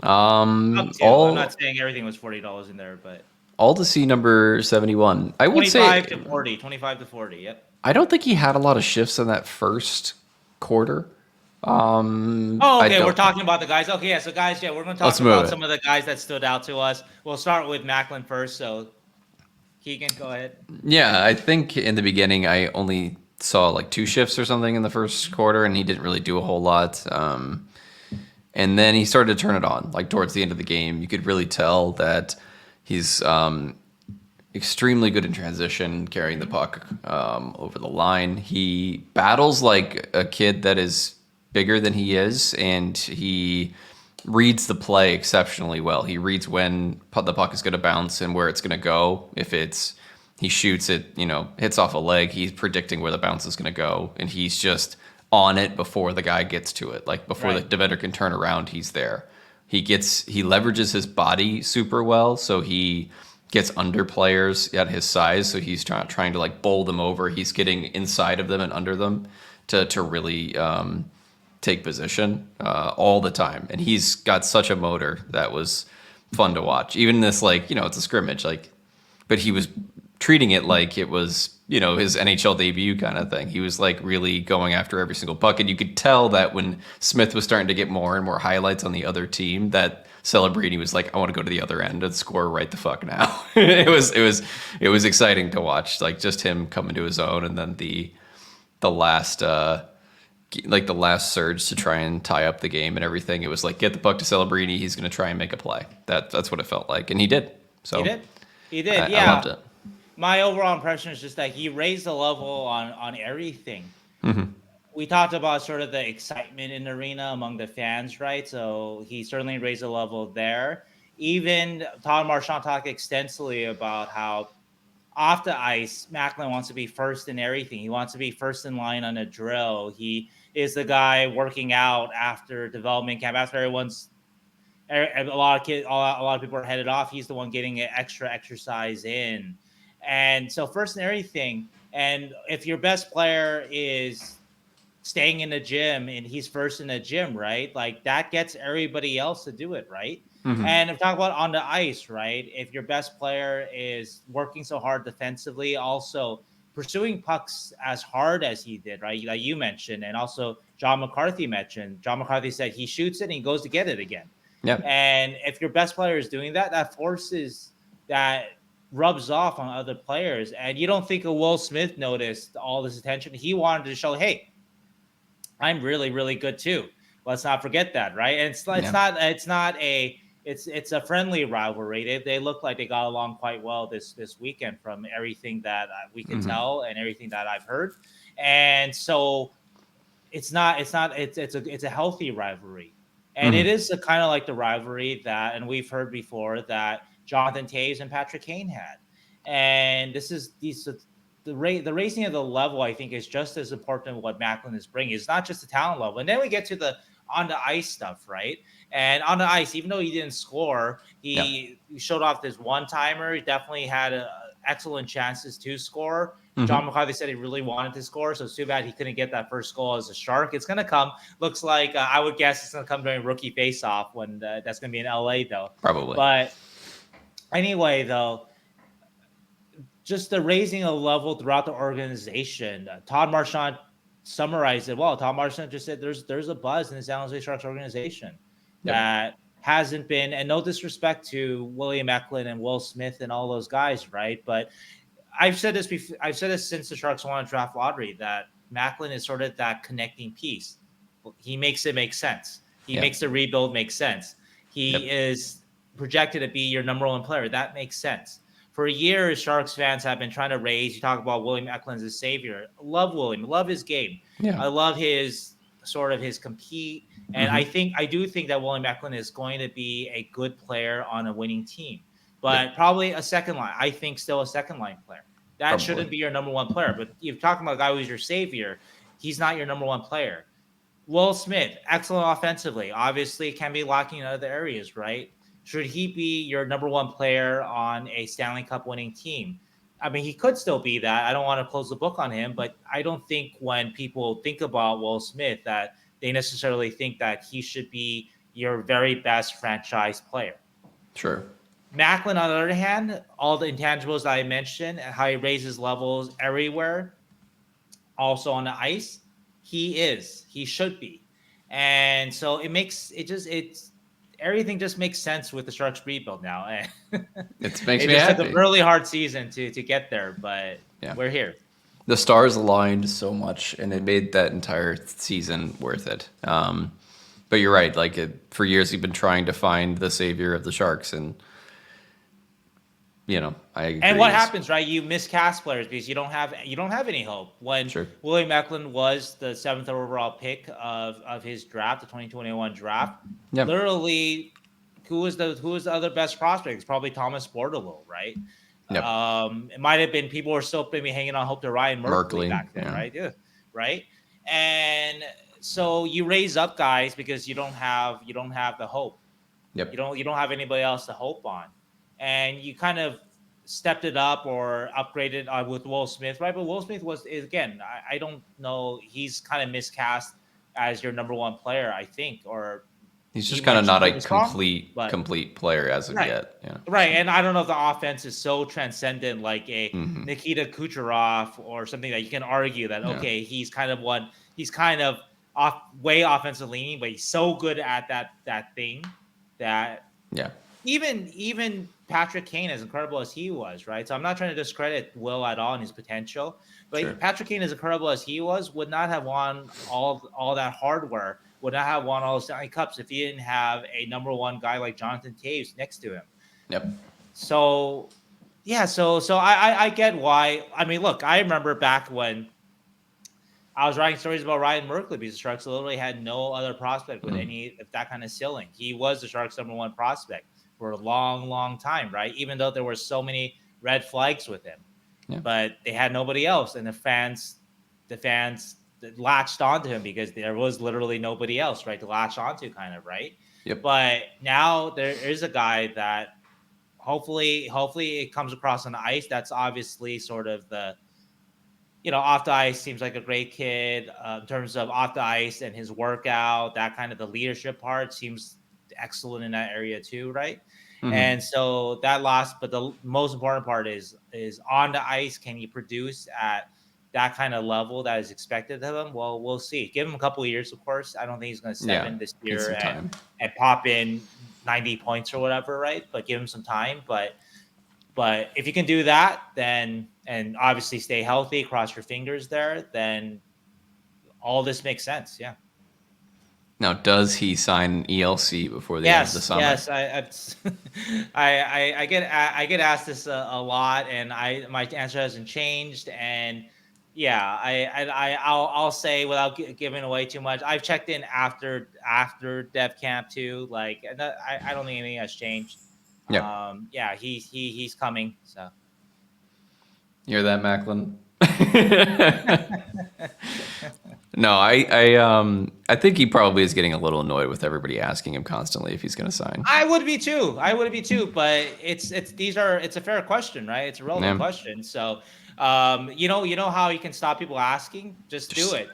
B: I'm
A: not saying everything was $40 in there, but
B: all to see number 71. I would say
A: 25 to 40. Yep.
B: I don't think he had a lot of shifts in that first quarter.
A: Okay. We're talking about the guys. Okay, yeah. So, guys, we're going to talk about some of the guys that stood out to us. We'll start with Macklin first. So, Keegan, go ahead.
B: Yeah, I think in the beginning I only saw like 2 shifts or something in the first quarter, and he didn't really do a whole lot. And then he started to turn it on. Like towards the end of the game, you could really tell that he's extremely good in transition, carrying the puck over the line. He battles like a kid that is bigger than he is, and he reads the play exceptionally well. He reads when the puck is going to bounce and where it's going to go. If he shoots it, hits off a leg, he's predicting where the bounce is going to go, and he's just on it before the guy gets to it. Like before the defender can turn around, he's there. He leverages his body super well, so he gets under players at his size, so he's trying to like bowl them over. He's getting inside of them and under them to really take position all the time. And he's got such a motor that was fun to watch. Even this, it's a scrimmage, but he was treating it like it was, his NHL debut kind of thing. He was like really going after every single puck. And you could tell that when Smith was starting to get more and more highlights on the other team, that Celebrini was like, I want to go to the other end and score right the fuck now. It was exciting to watch, like just him coming to his own, and then the last the last surge to try and tie up the game and everything. It was like, get the puck to Celebrini, he's going to try and make a play. That's what it felt like, and he did. So
A: he did.
B: I loved it.
A: My overall impression is just that he raised the level on everything.
B: Mm-hmm.
A: We talked about sort of the excitement in the arena among the fans, right? So he certainly raised the level there. Even Todd Marchand talked extensively about how off the ice, Macklin wants to be first in everything. He wants to be first in line on a drill. He is the guy working out after development camp. After a lot of people are headed off, he's the one getting an extra exercise in. And so first in everything. And if your best player is staying in the gym and he's first in the gym, right? Like that gets everybody else to do it, right? Mm-hmm. And if talk about on the ice, right? If your best player is working so hard defensively, also pursuing pucks as hard as he did, right? Like you mentioned, and also John McCarthy mentioned. John McCarthy said he shoots it and he goes to get it again.
B: Yep.
A: And if your best player is doing that, that rubs off on other players. And you don't think Will Smith noticed all this attention. He wanted to show, hey, I'm really, really good too. Let's not forget that, right? And it's not it's a friendly rivalry. They look like they got along quite well this weekend from everything that we could tell and everything that I've heard. And so it's a healthy rivalry. And it is a kind of like the rivalry that, and we've heard before, that Jonathan Toews and Patrick Kane had. And this is the raising of the level, I think, is just as important as what Macklin is bringing. It's not just the talent level. And then we get to the on the ice stuff, right? And on the ice, even though he didn't score, he showed off this one-timer. He definitely had excellent chances to score. John McCarthy said he really wanted to score, so it's too bad he couldn't get that first goal as a Shark. It's going to come. Looks like I would guess it's going to come during rookie face-off when that's going to be in LA, though.
B: Probably.
A: But anyway, though, just the raising a level throughout the organization. Todd Marchand summarized it well. Todd Marchand just said there's a buzz in the San Jose Sharks organization that hasn't been, and no disrespect to William Eklund and Will Smith and all those guys, right? But I've said this before. I've said this since the Sharks won a draft lottery, that Macklin is sort of that connecting piece. He makes it make sense. He makes the rebuild make sense. He is projected to be your number one player. That makes sense. For years, Sharks fans have been trying to raise. You talk about William Eklund as a savior. Love William. Love his game.
B: Yeah.
A: I love his compete. And I do think that William Eklund is going to be a good player on a winning team. But probably a second line. I think still a second line player. That shouldn't be your number one player. But you're talking about a guy who's your savior. He's not your number one player. Will Smith, excellent offensively. Obviously, can be lacking in other areas, right? Should he be your number one player on a Stanley Cup winning team? I mean, he could still be that. I don't want to close the book on him, but I don't think when people think about Will Smith that they necessarily think that he should be your very best franchise player.
B: Sure.
A: Macklin, on the other hand, all the intangibles that I mentioned and how he raises levels everywhere, also on the ice, he should be. And so everything just makes sense with the Sharks rebuild now.
B: It makes me happy.
A: It's a really hard season to get there, but we're here.
B: The stars aligned so much, and it made that entire season worth it. But you're right. Like for years, you've been trying to find the savior of the Sharks, and I agree.
A: And what happens, right? You miscast players because you don't have any hope. When William Eklund was the 7th overall pick of his draft, the 2021 draft, literally, who was the other best prospect? It's probably Thomas Bordeleau, right? It might have been people were still maybe hanging on hope to Ryan Merkley back then, right? Yeah, right. And so you raise up guys because you don't have the hope. You don't have anybody else to hope on. And you kind of stepped it up or upgraded with Will Smith, right? But Will Smith I don't know. He's kind of miscast as your number one player, I think, or
B: he's just kind of not a complete player as of yet. Yeah.
A: Right. And I don't know if the offense is so transcendent like a Nikita Kucherov or something that you can argue that, he's kind of way offensive leaning, but he's so good at that thing that even Patrick Kane, as incredible as he was, right? So I'm not trying to discredit Will at all and his potential, but Patrick Kane, as incredible as he was, would not have won all that hardware, would not have won all the Stanley Cups if he didn't have a number one guy like Jonathan Toews next to him.
B: Yep.
A: So, so I get why. I mean, look, I remember back when I was writing stories about Ryan Merkley because the Sharks literally had no other prospect with any of that kind of ceiling. He was the Sharks' number one prospect for a long, long time, right? Even though there were so many red flags with him, but they had nobody else, and the fans latched onto him because there was literally nobody else, right, to latch onto, kind of, right?
B: Yep.
A: But now there is a guy that hopefully it comes across on the ice. That's obviously sort of the, off the ice seems like a great kid in terms of off the ice and his workout. That kind of the leadership part seems excellent in that area too, right? And so that but the most important part is on the ice. Can he produce at that kind of level that is expected of him? Well, we'll see. Give him a couple of years, of course. I don't think he's going to step in this year and pop in 90 points or whatever, right? But give him some time. But if you can do that, then, and obviously stay healthy, cross your fingers there, then all this makes sense. Yeah.
B: Now, does he sign an ELC before the end of the summer?
A: Yes. I get asked this a lot, and my answer hasn't changed. And yeah, I'll say without giving away too much. I've checked in after Dev Camp too. Like, and I don't think anything has changed.
B: Yep.
A: Yeah, he's coming. So
B: Hear that, Macklin? No, I think he probably is getting a little annoyed with everybody asking him constantly if he's going to sign.
A: I would be too. But it's a fair question, right? It's a relevant question. So, you know how you can stop people asking? Just do it.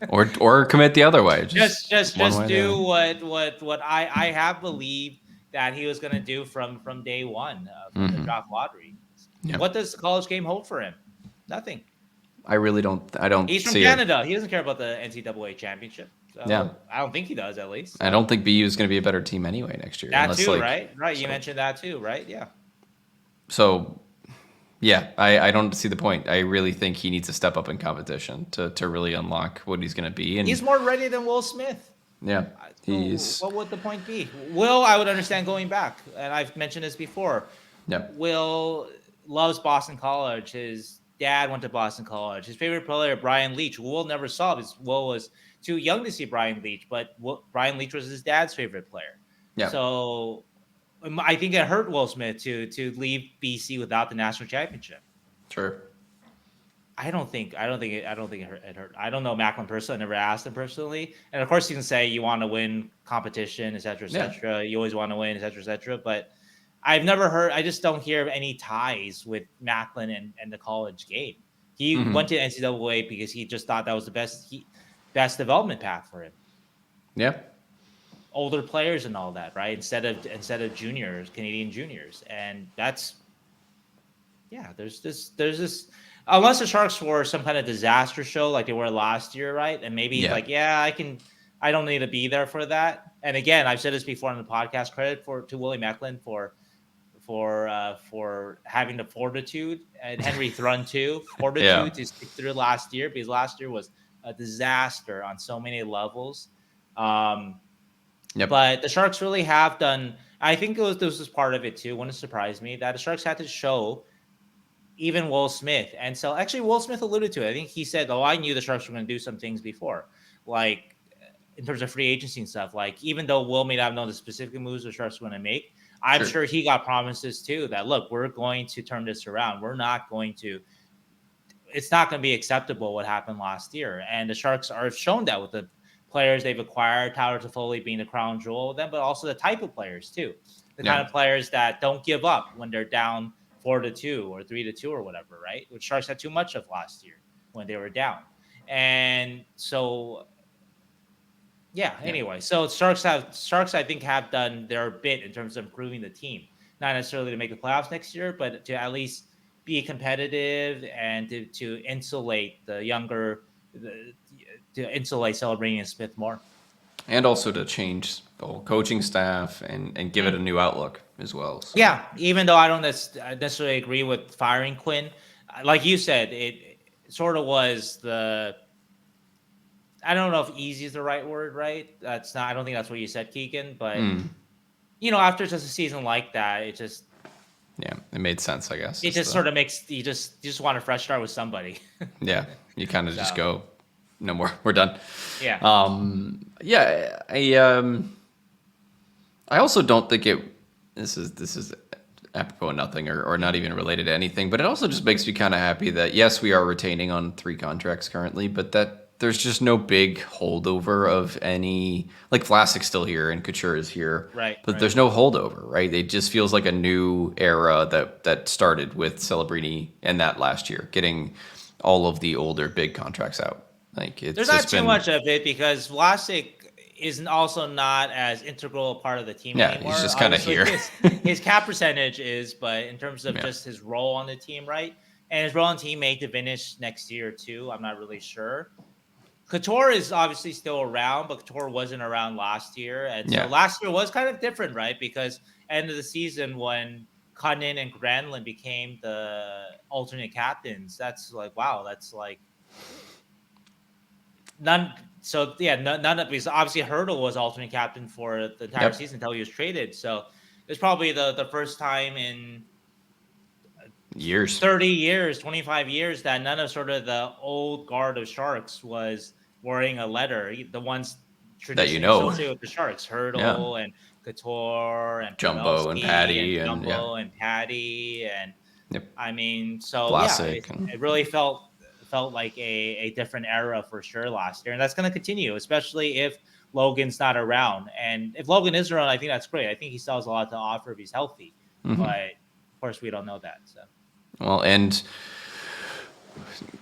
B: or commit the other way.
A: Just do what I have believed that he was going to do from day one from the draft lottery.
B: Yep.
A: What does the college game hold for him? Nothing.
B: I really don't. I don't.
A: He's from
B: see
A: Canada. He doesn't care about the NCAA championship. So
B: Yeah.
A: I don't think he does. At least
B: I don't think BU is going to be a better team anyway next year.
A: that too, right? Right. You mentioned that too, right? Yeah.
B: So, yeah, I don't see the point. I really think he needs to step up in competition to really unlock what he's going to be. And
A: he's more ready than Will Smith.
B: Yeah,
A: What would the point be? Will, I would understand going back, and I've mentioned this before.
B: Yeah.
A: Will loves Boston College. His dad went to Boston College. His favorite player, Brian Leach. Will never saw because Will was too young to see Brian Leach, but Brian Leach was his dad's favorite player.
B: Yeah.
A: So I think it hurt Will Smith to leave BC without the national championship.
B: Sure.
A: I don't think it hurt. I don't know Macklin personally. I never asked him personally. And of course, you can say you want to win competition, et cetera, et cetera. You always want to win, et cetera, et cetera. But I've never heard. I just don't hear of any ties with Macklin and the college game. He went to NCAA because he just thought that was the best development path for him.
B: Yeah.
A: Older players and all that, right? Instead of juniors, Canadian juniors, and that's there's this. Unless the Sharks were some kind of disaster show like they were last year, right? And maybe I don't need to be there for that. And again, I've said this before on the podcast. Credit to Willie Macklin for having the fortitude, and Henry Thrun too, to stick through last year, because last year was a disaster on so many levels. But the Sharks really have done. I think this was part of it too. Wouldn't surprise me that the Sharks had to show even Will Smith. And so actually Will Smith alluded to it. I think he said, I knew the Sharks were going to do some things before, like in terms of free agency and stuff. Like, even though Will may not have known the specific moves the Sharks were going to make, I'm sure he got promises too that, look, we're going to turn this around. It's not going to be acceptable what happened last year. And the Sharks have shown that with the players they've acquired, Tyler Toffoli being the crown jewel of them, but also the type of players too. The kind of players that don't give up when they're down 4-2 or 3-2 or whatever, right? Which Sharks had too much of last year when they were down. And so, anyway, so Sharks I think have done their bit in terms of improving the team, not necessarily to make the playoffs next year, but to at least be competitive and to insulate the younger, to insulate Celebrini and Smith more.
B: And also to change the whole coaching staff and give it a new outlook as well. So.
A: Yeah, even though I don't necessarily agree with firing Quinn, like you said, it sort of was the. I don't know if easy is the right word, right? That's not. I don't think that's what you said, Keegan. But after just a season like that, it just.
B: Yeah, it made sense, I guess.
A: It just sort of makes you just want a fresh start with somebody.
B: Yeah, you kind of just go, no more, we're done.
A: Yeah.
B: I also don't think this is apropos of nothing or not even related to anything, but it also just makes me kind of happy that, yes, we are retaining on 3 contracts currently, but that there's just no big holdover of any, like Vlasic's still here and Couture is here.
A: Right.
B: But there's no holdover, right? It just feels like a new era that started with Celebrini and that last year, getting all of the older big contracts out. Like,
A: there's not too much of it because Vlasic is also not as integral a part of the team anymore.
B: He's just kind of here.
A: His cap percentage is, but in terms of just his role on the team, right? And his role on the team may diminish next year too. I'm not really sure. Couture is obviously still around, but Couture wasn't around last year. And so last year was kind of different, right? Because end of the season when Cunnin and Granlund became the alternate captains, that's like, wow, that's like so yeah, none of because obviously Hurdle was alternate captain for the entire season until he was traded. So it's probably the first time in
B: years.
A: 30 years, 25 years that none of sort of the old guard of Sharks was wearing a letter. The ones traditionally associated with the Sharks, Hurdle and Couture and
B: Jumbo and
A: Pavelski
B: Patty
A: and
B: and
A: Jumbo and Patty and I mean, so
B: Vlasic
A: it really felt like a different era for sure last year, and that's going to continue, especially if Logan's not around. And if Logan is around, I think that's great. I think he still has a lot to offer if he's healthy, but of course we don't know that. So.
B: Well, and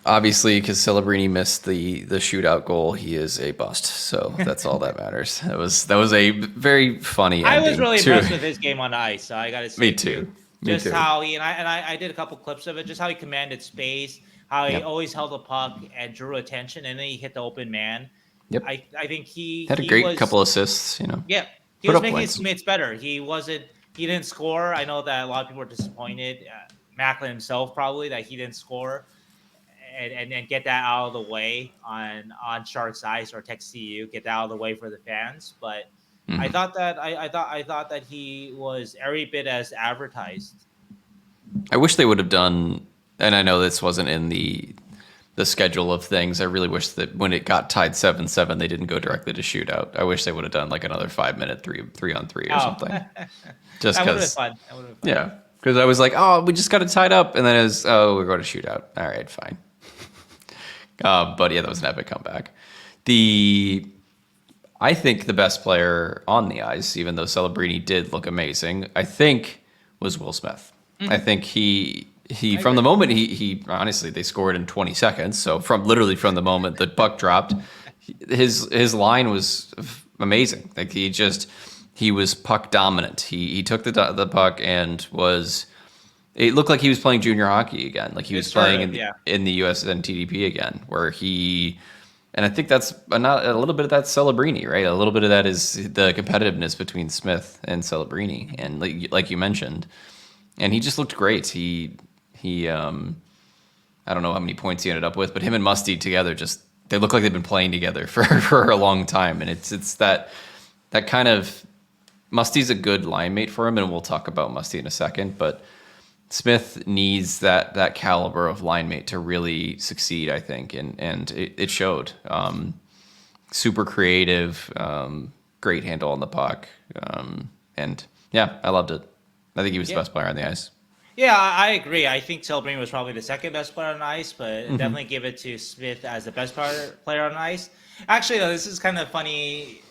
B: obviously, because Celebrini missed the shootout goal, he is a bust. So that's all that matters. That was a very funny.
A: I was really impressed with his game on the ice. So I got to say,
B: me too.
A: Just how he and I did a couple clips of it. Just how he commanded space, how he always held the puck and drew attention, and then he hit the open man.
B: Yep.
A: I think he
B: had a great couple assists.
A: Yeah, he was making his teammates better. He didn't score. I know that a lot of people were disappointed. Macklin himself probably that he didn't score, and get that out of the way on Sharks Ice or Tech CU, get that out of the way for the fans. But I thought that he was every bit as advertised.
B: I wish they would have done, and I know this wasn't in the schedule of things. I really wish that when it got tied 7-7, they didn't go directly to shootout. I wish they would have done like another 5-minute 3-on-3 or something. Just because,
A: that would have been fun.
B: Yeah, because I was like, oh, we just got it tied up, and then we're going to shootout. All right, fine. But yeah, that was an epic comeback. I think the best player on the ice, even though Celebrini did look amazing, I think was Will Smith. I think he from the moment he honestly, they scored in 20 seconds. So from the moment the puck dropped, his line was amazing. Like he was puck dominant. He took the puck and it looked like he was playing junior hockey again. Like he was playing in the USN TDP again, where and I think that's a little bit of that Celebrini, right? A little bit of that is the competitiveness between Smith and Celebrini, and like you mentioned, and he just looked great. He I don't know how many points he ended up with, but him and Musty together they look like they've been playing together for a long time, and it's that kind of Musty's a good line mate for him, and we'll talk about Musty in a second, but Smith needs that caliber of line mate to really succeed, I think, and it showed. Super creative, great handle on the puck, and yeah, I loved it. I think he was the best player on the ice.
A: Yeah, I agree. I think Celebrini was probably the second best player on the ice, but definitely give it to Smith as the best player on the ice. Actually, though, this is kind of funny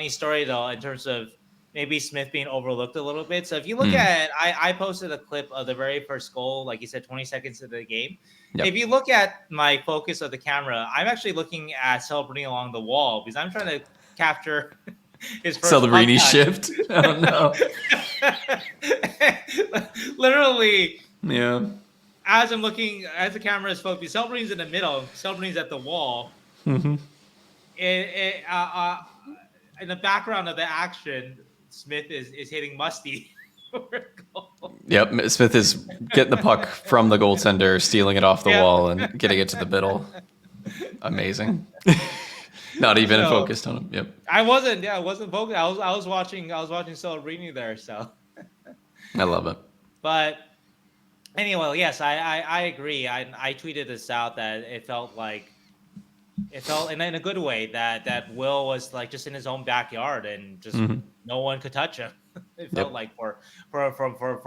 A: story though in terms of maybe Smith being overlooked a little bit. So if you look at, I posted a clip of the very first goal, like you said, 20 seconds into the game. Yep. If you look at my focus of the camera, I'm actually looking at Celebrini along the wall because I'm trying to capture his first
B: Celebrini shift. Oh no!
A: Literally.
B: Yeah.
A: As the camera is focused, Celebrini's in the middle. Celebrini's at the wall. In the background of the action, Smith is hitting Musty for a goal.
B: Yep, Smith is getting the puck from the goaltender, stealing it off the wall, and getting it to the middle. Amazing. Not even focused on him. Yep.
A: I wasn't focused. I was watching Celebrini there. So.
B: I love it.
A: But anyway, yes, I agree. I tweeted this out that it felt in a good way that Will was like just in his own backyard and just no one could touch him. It felt like for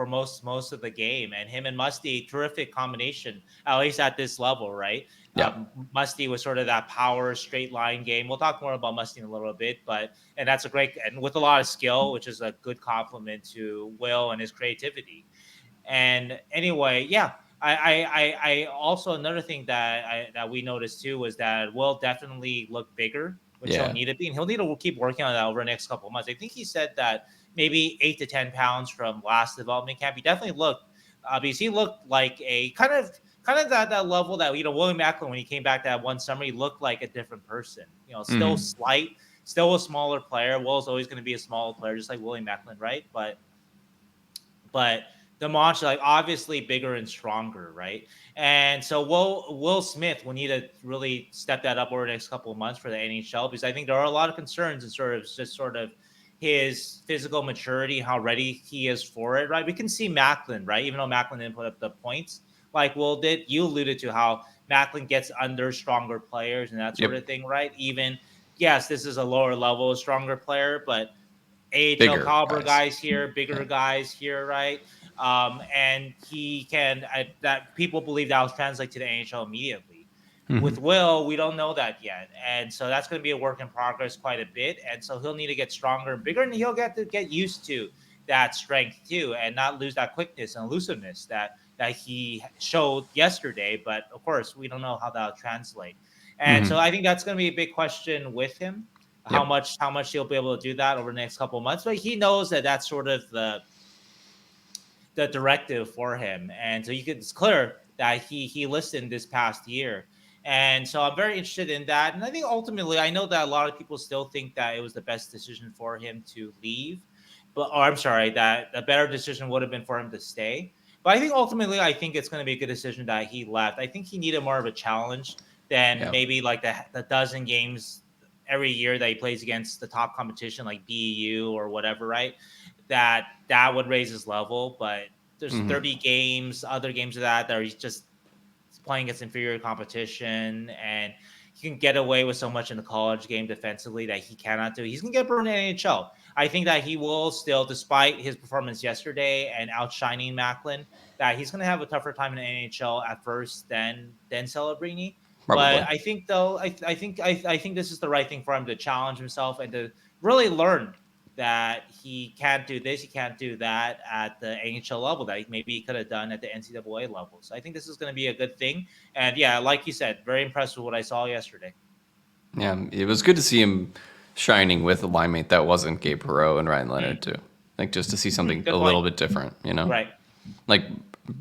A: most of the game, and him and Musty, terrific combination, at least at this level, right? Yeah. Musty was sort of that power straight line game. We'll talk more about Musty in a little bit, and that's a great, and with a lot of skill, which is a good compliment to Will and his creativity. And anyway, yeah. I also, another thing that we noticed too was that Will definitely looked bigger, which he'll need to be, and he'll need to keep working on that over the next couple of months. I think he said that maybe 8 to 10 pounds from last development camp. He definitely looked, because he looked like a kind of that level that William Macklin, when he came back that one summer, he looked like a different person. Still slight, still a smaller player. Will's always going to be a smaller player, just like William Macklin, right? But demonstrate, like obviously bigger and stronger, right? And so Will Smith will need to really step that up over the next couple of months for the NHL, because I think there are a lot of concerns and sort of his physical maturity, how ready he is for it, right? We can see Macklin, right? Even though Macklin didn't put up the points like Will did, you alluded to how Macklin gets under stronger players and that sort
B: Yep.
A: of thing, right? Even yes, this is a lower level, stronger player, but AHL
B: Bigger
A: caliber
B: guys.
A: guys here, bigger
B: Yeah.
A: guys here, right? And he can that people believe that will translate to the NHL immediately.
B: Mhm.
A: With Will, we don't know that yet, and so that's going to be a work in progress quite a bit. And so he'll need to get stronger and bigger, and he'll get to get used to that strength too, and not lose that quickness and elusiveness that he showed yesterday. But of course, we don't know how that'll translate. And so
B: Mhm.
A: I think that's going to be a big question with him, how
B: Yep.
A: much he'll be able to do that over the next couple of months. But he knows that that's sort of the directive for him, and so it's clear that he listened this past year. And so I'm very interested in that. And I think ultimately, I know that a lot of people still think that it was the best decision for him to leave, or I'm sorry, that a better decision would have been for him to stay. But I think ultimately, I think it's going to be a good decision that he left. I think he needed more of a challenge than
B: Yep.
A: maybe like the dozen games every year that he plays against the top competition like BEU or whatever, right? That would raise his level. But there's
B: Mhm.
A: 30 games, other games of that he's just playing against inferior competition, and he can get away with so much in the college game defensively that he cannot do. He's gonna get burned in NHL. I think that he will still, despite his performance yesterday and outshining Macklin, that he's gonna have a tougher time in the NHL at first than Celebrini. But
B: Probably.
A: I think though, I think this is the right thing for him to challenge himself and to really learn that he can't do this, he can't do that at the NHL level that maybe he could have done at the NCAA level. So I think this is going to be a good thing. And yeah, like you said, very impressed with what I saw yesterday.
B: Yeah, it was good to see him shining with a line mate that wasn't Gabe Perreault and Ryan Leonard too. Like just to see something
A: Good
B: a
A: point.
B: little bit different, you know?
A: Right.
B: Like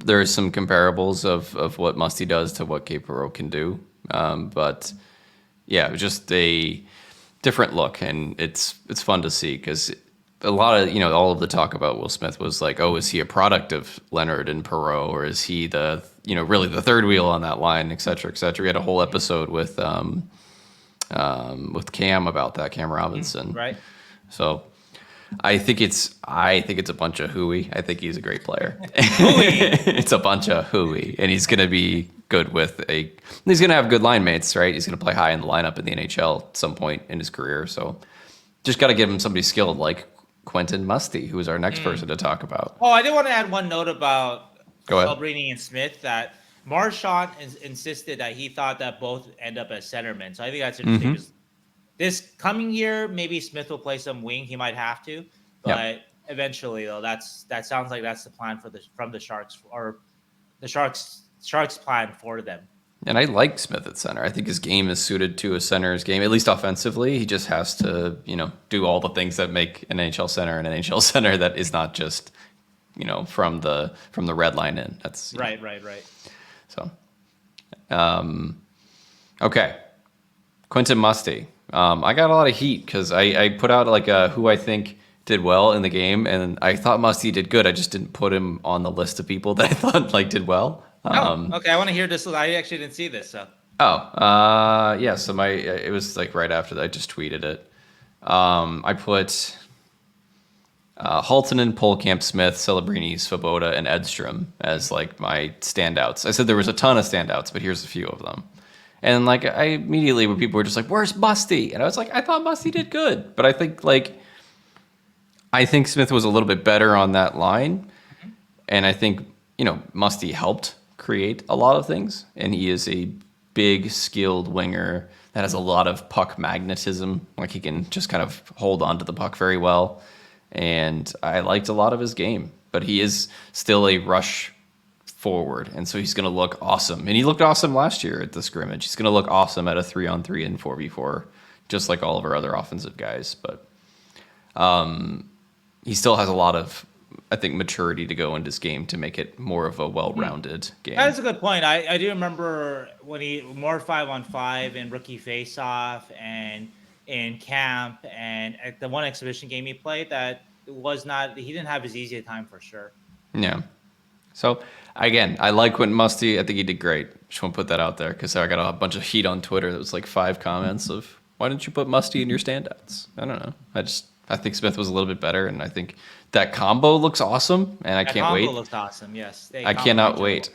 B: there's some comparables of what Musty does to what Gabe Perreault can do. But yeah, it was just a different look, and it's fun to see because a lot of all of the talk about Will Smith was like, oh, is he a product of Leonard and Perreault, or is he the really the third wheel on that line, et cetera, et cetera. We had a whole episode with Cam about that, Cam Robinson.
A: Right.
B: So I think it's a bunch of hooey. I think he's a great player.
A: Hooey.
B: It's a bunch of hooey, and he's going to be good he's going to have good line mates, right? He's going to play high in the lineup in the NHL at some point in his career. So just got to give him somebody skilled like Quentin Musty, who is our next person to talk about.
A: Oh, I did want to add one note about
B: Go ahead.
A: Celebrini and Smith, that Marchand insisted that he thought that both end up as centermen. So I think that's interesting because this coming year, maybe Smith will play some wing. He might have to,
B: Yep.
A: but eventually, though, that sounds like that's the plan from the Sharks, or the Sharks plan for them.
B: And I like Smith at center. I think his game is suited to a center's game, at least offensively. He just has to, do all the things that make an NHL center an NHL center that is not just, from the red line in. That's
A: Right.
B: So, okay, Quentin Musty. I got a lot of heat because I put out like who I think did well in the game, and I thought Musty did good. I just didn't put him on the list of people that I thought like did well.
A: Okay. I want to hear this. I actually didn't see this. So
B: Yeah. So it was like right after that. I just tweeted it. I put Haltonen, Polkamp, Smith, Celebrini, Svoboda, and Edstrom as like my standouts. I said there was a ton of standouts, but here's a few of them. And like I immediately, when people were just like, "Where's Musty?" and I was like, "I thought Musty did good," but I think Smith was a little bit better on that line, and I think Musty helped create a lot of things, and he is a big, skilled winger that has a lot of puck magnetism. Like he can just kind of hold on to the puck very well, and I liked a lot of his game. But he is still a rush forward, and so he's going to look awesome. And he looked awesome last year at the scrimmage. He's going to look awesome at a 3-on-3 and 4v4, just like all of our other offensive guys. But he still has a lot of, I think, maturity to go in this game to make it more of a well-rounded game.
A: That's a good point. I do remember when he more 5-on-5 in rookie face-off and in camp, and at the one exhibition game he played, that he didn't have his easy time for sure.
B: Yeah. So again, I like Quentin Musty. I think he did great. Just want to put that out there because I got a bunch of heat on Twitter. That was like 5 comments of why didn't you put Musty in your standouts? I don't know. I think Smith was a little bit better, and I think that combo looks awesome, and I
A: That
B: can't
A: combo
B: wait.
A: looks awesome. Yes, they
B: I
A: complement
B: cannot
A: each
B: wait.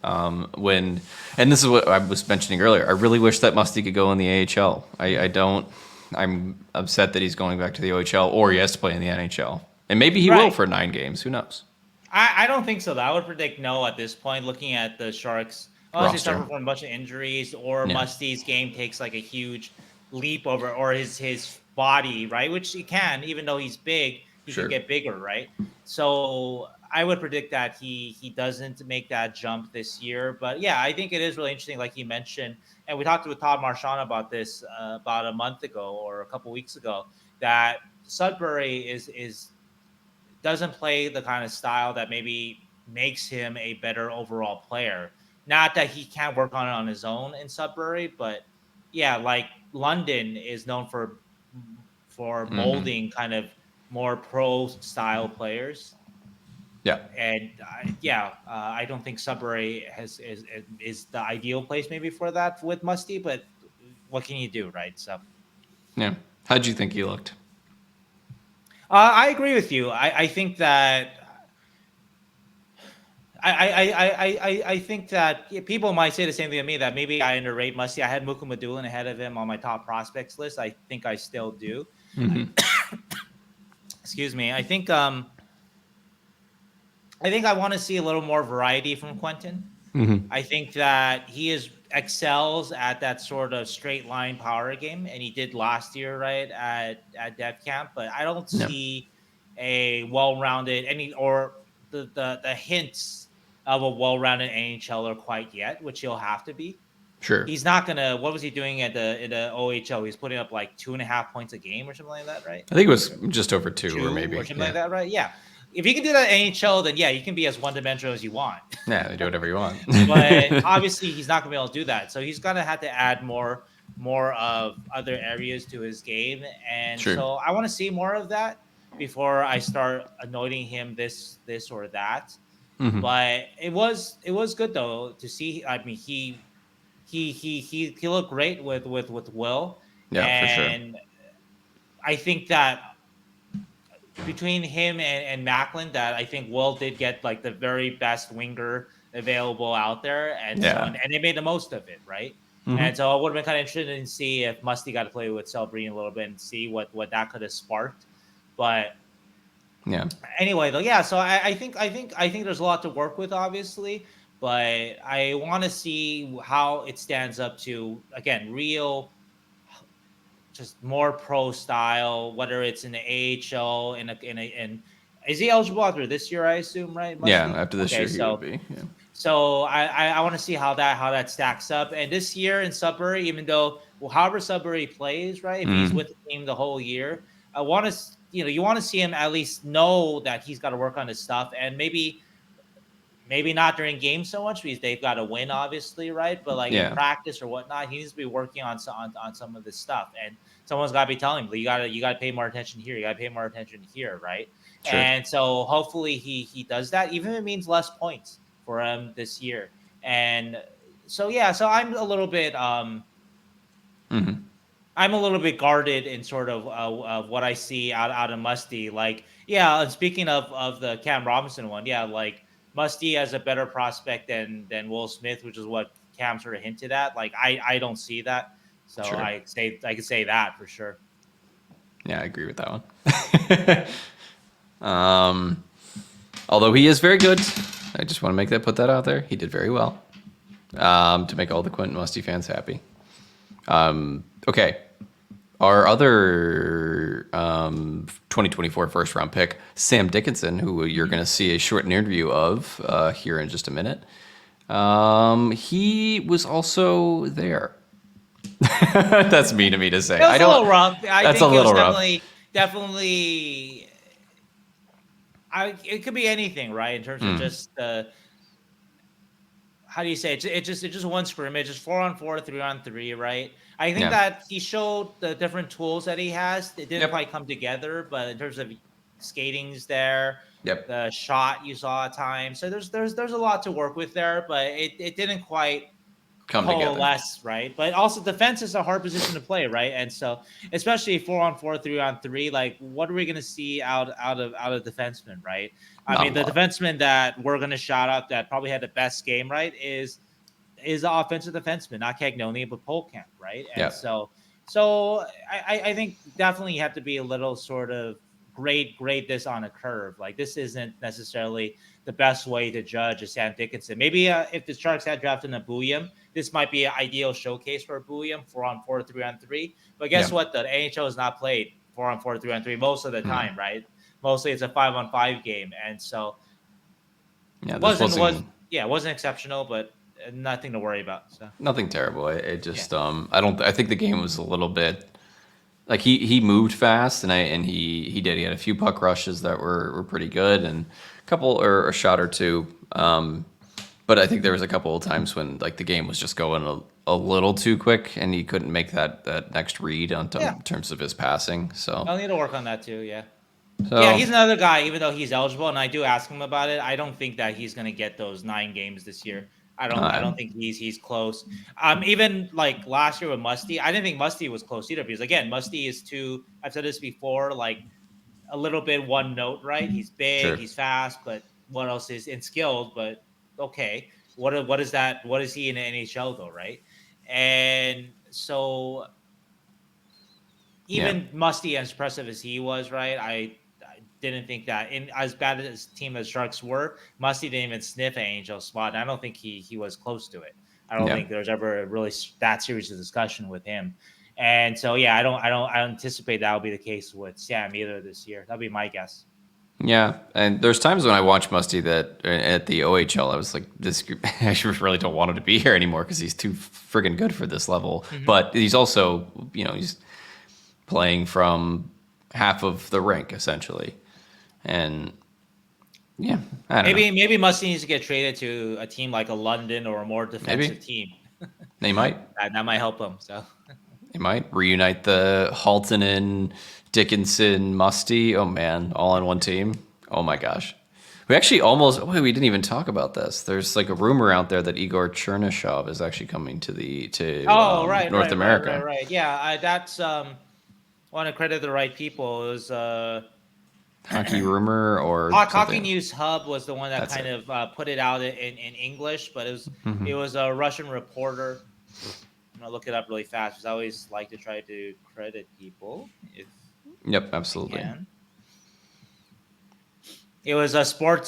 A: other.
B: And this is what I was mentioning earlier. I really wish that Musty could go in the AHL. I don't. I'm upset that he's going back to the OHL, or he has to play in the NHL, and maybe he will
A: Right.
B: for 9 games. Who knows?
A: I don't think so, though. I would predict no at this point, looking at the Sharks. Unless they
B: Roster.
A: suffer from a bunch of injuries or
B: Yeah.
A: Musty's game takes like a huge leap over, or his body, right? Which he can, even though he's big, he
B: Sure.
A: can get bigger, right? So I would predict that he doesn't make that jump this year. But yeah, I think it is really interesting, like you mentioned, and we talked with Todd Marchand about this about a month ago or a couple weeks ago, that Sudbury is doesn't play the kind of style that maybe makes him a better overall player. Not that he can't work on it on his own in Sudbury, but yeah, like London is known for molding kind of more pro style players.
B: Yeah.
A: And I don't think Sudbury is the ideal place maybe for that with Musty, but what can you do, right? So
B: Yeah. How'd you think he looked?
A: I agree with you. I think that I think that people might say the same thing to me, that maybe I underrate Musty. I had Muka Madulin ahead of him on my top prospects list. I think I still do. Excuse me. I think I want to see a little more variety from Quentin. I think that he excels at that sort of straight line power game, and he did last year, right, at Dev Camp. But I don't see a well-rounded the hints of a well-rounded NHLer quite yet, which he'll have to be.
B: Sure.
A: He's not gonna. What was he doing in the OHL? He's putting up like 2.5 points a game or something like that, right?
B: I think it was just over 2 or maybe.
A: or something like that, right? Yeah. If you can do that in NHL, then yeah, you can be as one-dimensional as you want.
B: Yeah, they do whatever you want.
A: But obviously, he's not gonna be able to do that. So he's gonna have to add more of other areas to his game, and
B: Sure.
A: so I want to see more of that before I start anointing him this or that. But it was good though to see. I mean, he looked great with Will.
B: Yeah, for sure.
A: And I think that between him and Macklin, that I think Will did get like the very best winger available out there, and
B: Yeah.
A: and they made the most of it, right? And so I would have been kind of interested in see if Musty got to play with Celebrini a little bit and see what that could have sparked. But
B: Yeah.
A: anyway, though, yeah. So I think there's a lot to work with, obviously, but I want to see how it stands up to, again, real, just more pro style. Whether it's in the AHL, is he eligible after this year? I assume, right? Musty?
B: Yeah, after this year he would be. Yeah.
A: So I want to see how that stacks up. And this year in Sudbury, even though however Sudbury plays, right, if he's with the team the whole year, I want to you want to see him at least know that he's got to work on his stuff, and maybe not during games so much because they've got to win, obviously, right? But like in practice or whatnot, he needs to be working on some of this stuff, and someone's got to be telling him, you got to pay more attention here, you got to pay more attention here, right? Sure. And so hopefully he does that, even if it means less points for him this year. And so so I'm a little bit I'm a little bit guarded in sort of what I see out of Musty. Like, yeah, and speaking of the Cam Robinson one, yeah, like Musty as a better prospect than Will Smith, which is what Cam sort of hinted at. Like, I don't see that. So sure. I could say that for sure.
B: Yeah, I agree with that one. Although he is very good, I just want to put that out there. He did very well to make all the Quentin Musty fans happy. Okay. Our other 2024 first round pick, Sam Dickinson, who you're going to see a short interview of here in just a minute. He was also there. That's mean of me to say.
A: That's a little rough. I think
B: a little rough.
A: Definitely. It could be anything, right? In terms of just how do you say it? It's just one scrimmage. It's 4-on-4, 3-on-3, right? I think that he showed the different tools that he has. It didn't quite come together, but in terms of skating's there.
B: Yep.
A: The shot you saw at times. So there's a lot to work with there, but it didn't quite
B: Come together.
A: coalesce, right? But also defense is a hard position to play, right? And so especially 4-on-4, 3-on-3, like what are we gonna see out of defensemen, right? I mean, the defenseman that we're gonna shout out that probably had the best game, right, is the offensive defenseman, not Cagnoni, but Polkamp, right? And so I think definitely you have to be a little sort of grade this on a curve. Like this isn't necessarily the best way to judge a Sam Dickinson. Maybe if the Sharks had drafted a Bouillon, this might be an ideal showcase for a Bouillon 4-on-4, 3-on-3. But guess what? The NHL has not played 4-on-4, 3-on-3 most of the time, right? Mostly it's a 5-on-5 game, and so it wasn't exceptional, but nothing to worry about. So
B: nothing terrible. It just I think the game was a little bit like he moved fast and he had a few puck rushes that were pretty good and a couple or a shot or two. But I think there was a couple of times when like the game was just going a little too quick and he couldn't make that next read in terms of his passing. So
A: I'll need to work on that too. Yeah.
B: So,
A: yeah, he's another guy, even though he's eligible, and I do ask him about it. I don't think that he's going to get those 9 games this year. I don't think he's close. Even like last year with Musty, I didn't think Musty was close either because again, Musty is too. I've said this before, like a little bit one note, right? He's big, he's fast, but what else is in skilled? But okay, what is that? What is he in the NHL though, right? And so even Musty, as impressive as he was, right? I didn't think that in as bad as team as Sharks were, Musty didn't even sniff an Angel spot. I don't think he was close to it. I don't think there's ever really that serious a discussion with him. And so I don't anticipate that will be the case with Sam either this year. That'll be my guess.
B: Yeah, and there's times when I watch Musty that at the OHL, I was like, this I really don't want him to be here anymore because he's too friggin' good for this level. Mm-hmm. But he's also, he's playing from half of the rink essentially. And I don't know.
A: Maybe Musty needs to get traded to a team like a London or a more defensive team.
B: They might.
A: that might help them. So
B: they might reunite the Haltonen, Dickinson, Musty. Oh man, all on one team. Oh my gosh. We actually we didn't even talk about this. There's like a rumor out there that Igor Chernyshov is actually coming to North America.
A: Right. Yeah, that's want to credit the right people. It was
B: Hockey Rumor or
A: Hockey News Hub was the one that put it out in English, but it was a Russian reporter. I'm gonna look it up really fast because I always like to try to credit people.
B: Yep, absolutely.
A: It was a Sport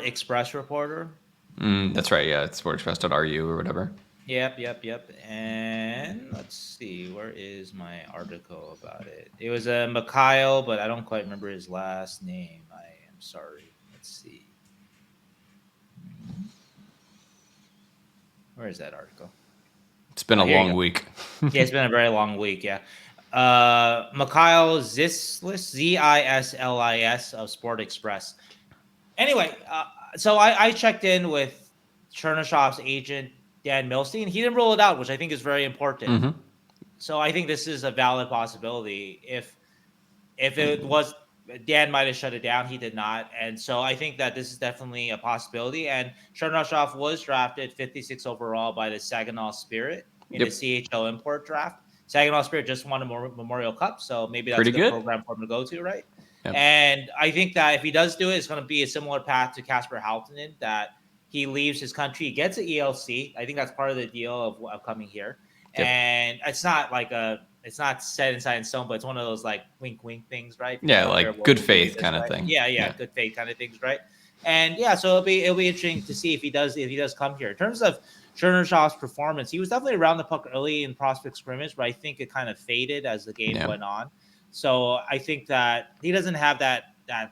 A: Express reporter.
B: That's right. Yeah, it's sportexpress.ru or whatever.
A: Yep. And let's see, where is my article about it? It was a Mikhail, but I don't quite remember his last name. I am sorry. Let's see. Where is that article?
B: It's been a long week.
A: It's been a very long week. Yeah. Mikhail Zislis, Zislis of Sport Express. Anyway, so I checked in with Chernyshov's agent, Dan Milstein. He didn't rule it out, which I think is very important. Mm-hmm. So I think this is a valid possibility. If it was, Dan might have shut it down. He did not. And so I think that this is definitely a possibility. And Chernyshov was drafted 56 overall by the Saginaw Spirit in the CHL import draft. Saginaw Spirit just won a Memorial Cup, so maybe that's a good program for him to go to, right? Yep. And I think that if he does do it, it's going to be a similar path to Kasper Halttunen, that he leaves his country, he gets an ELC. I think that's part of the deal of coming here. Yep. And it's not like it's not set inside in stone, but it's one of those like wink things, right?
B: Yeah, like good faith kind of thing.
A: Yeah, good faith kind of things, right? And so it'll be interesting to see if he does come here. In terms of Chernyshov's performance, he was definitely around the puck early in prospect scrimmage, but I think it kind of faded as the game went on. So I think that he doesn't have that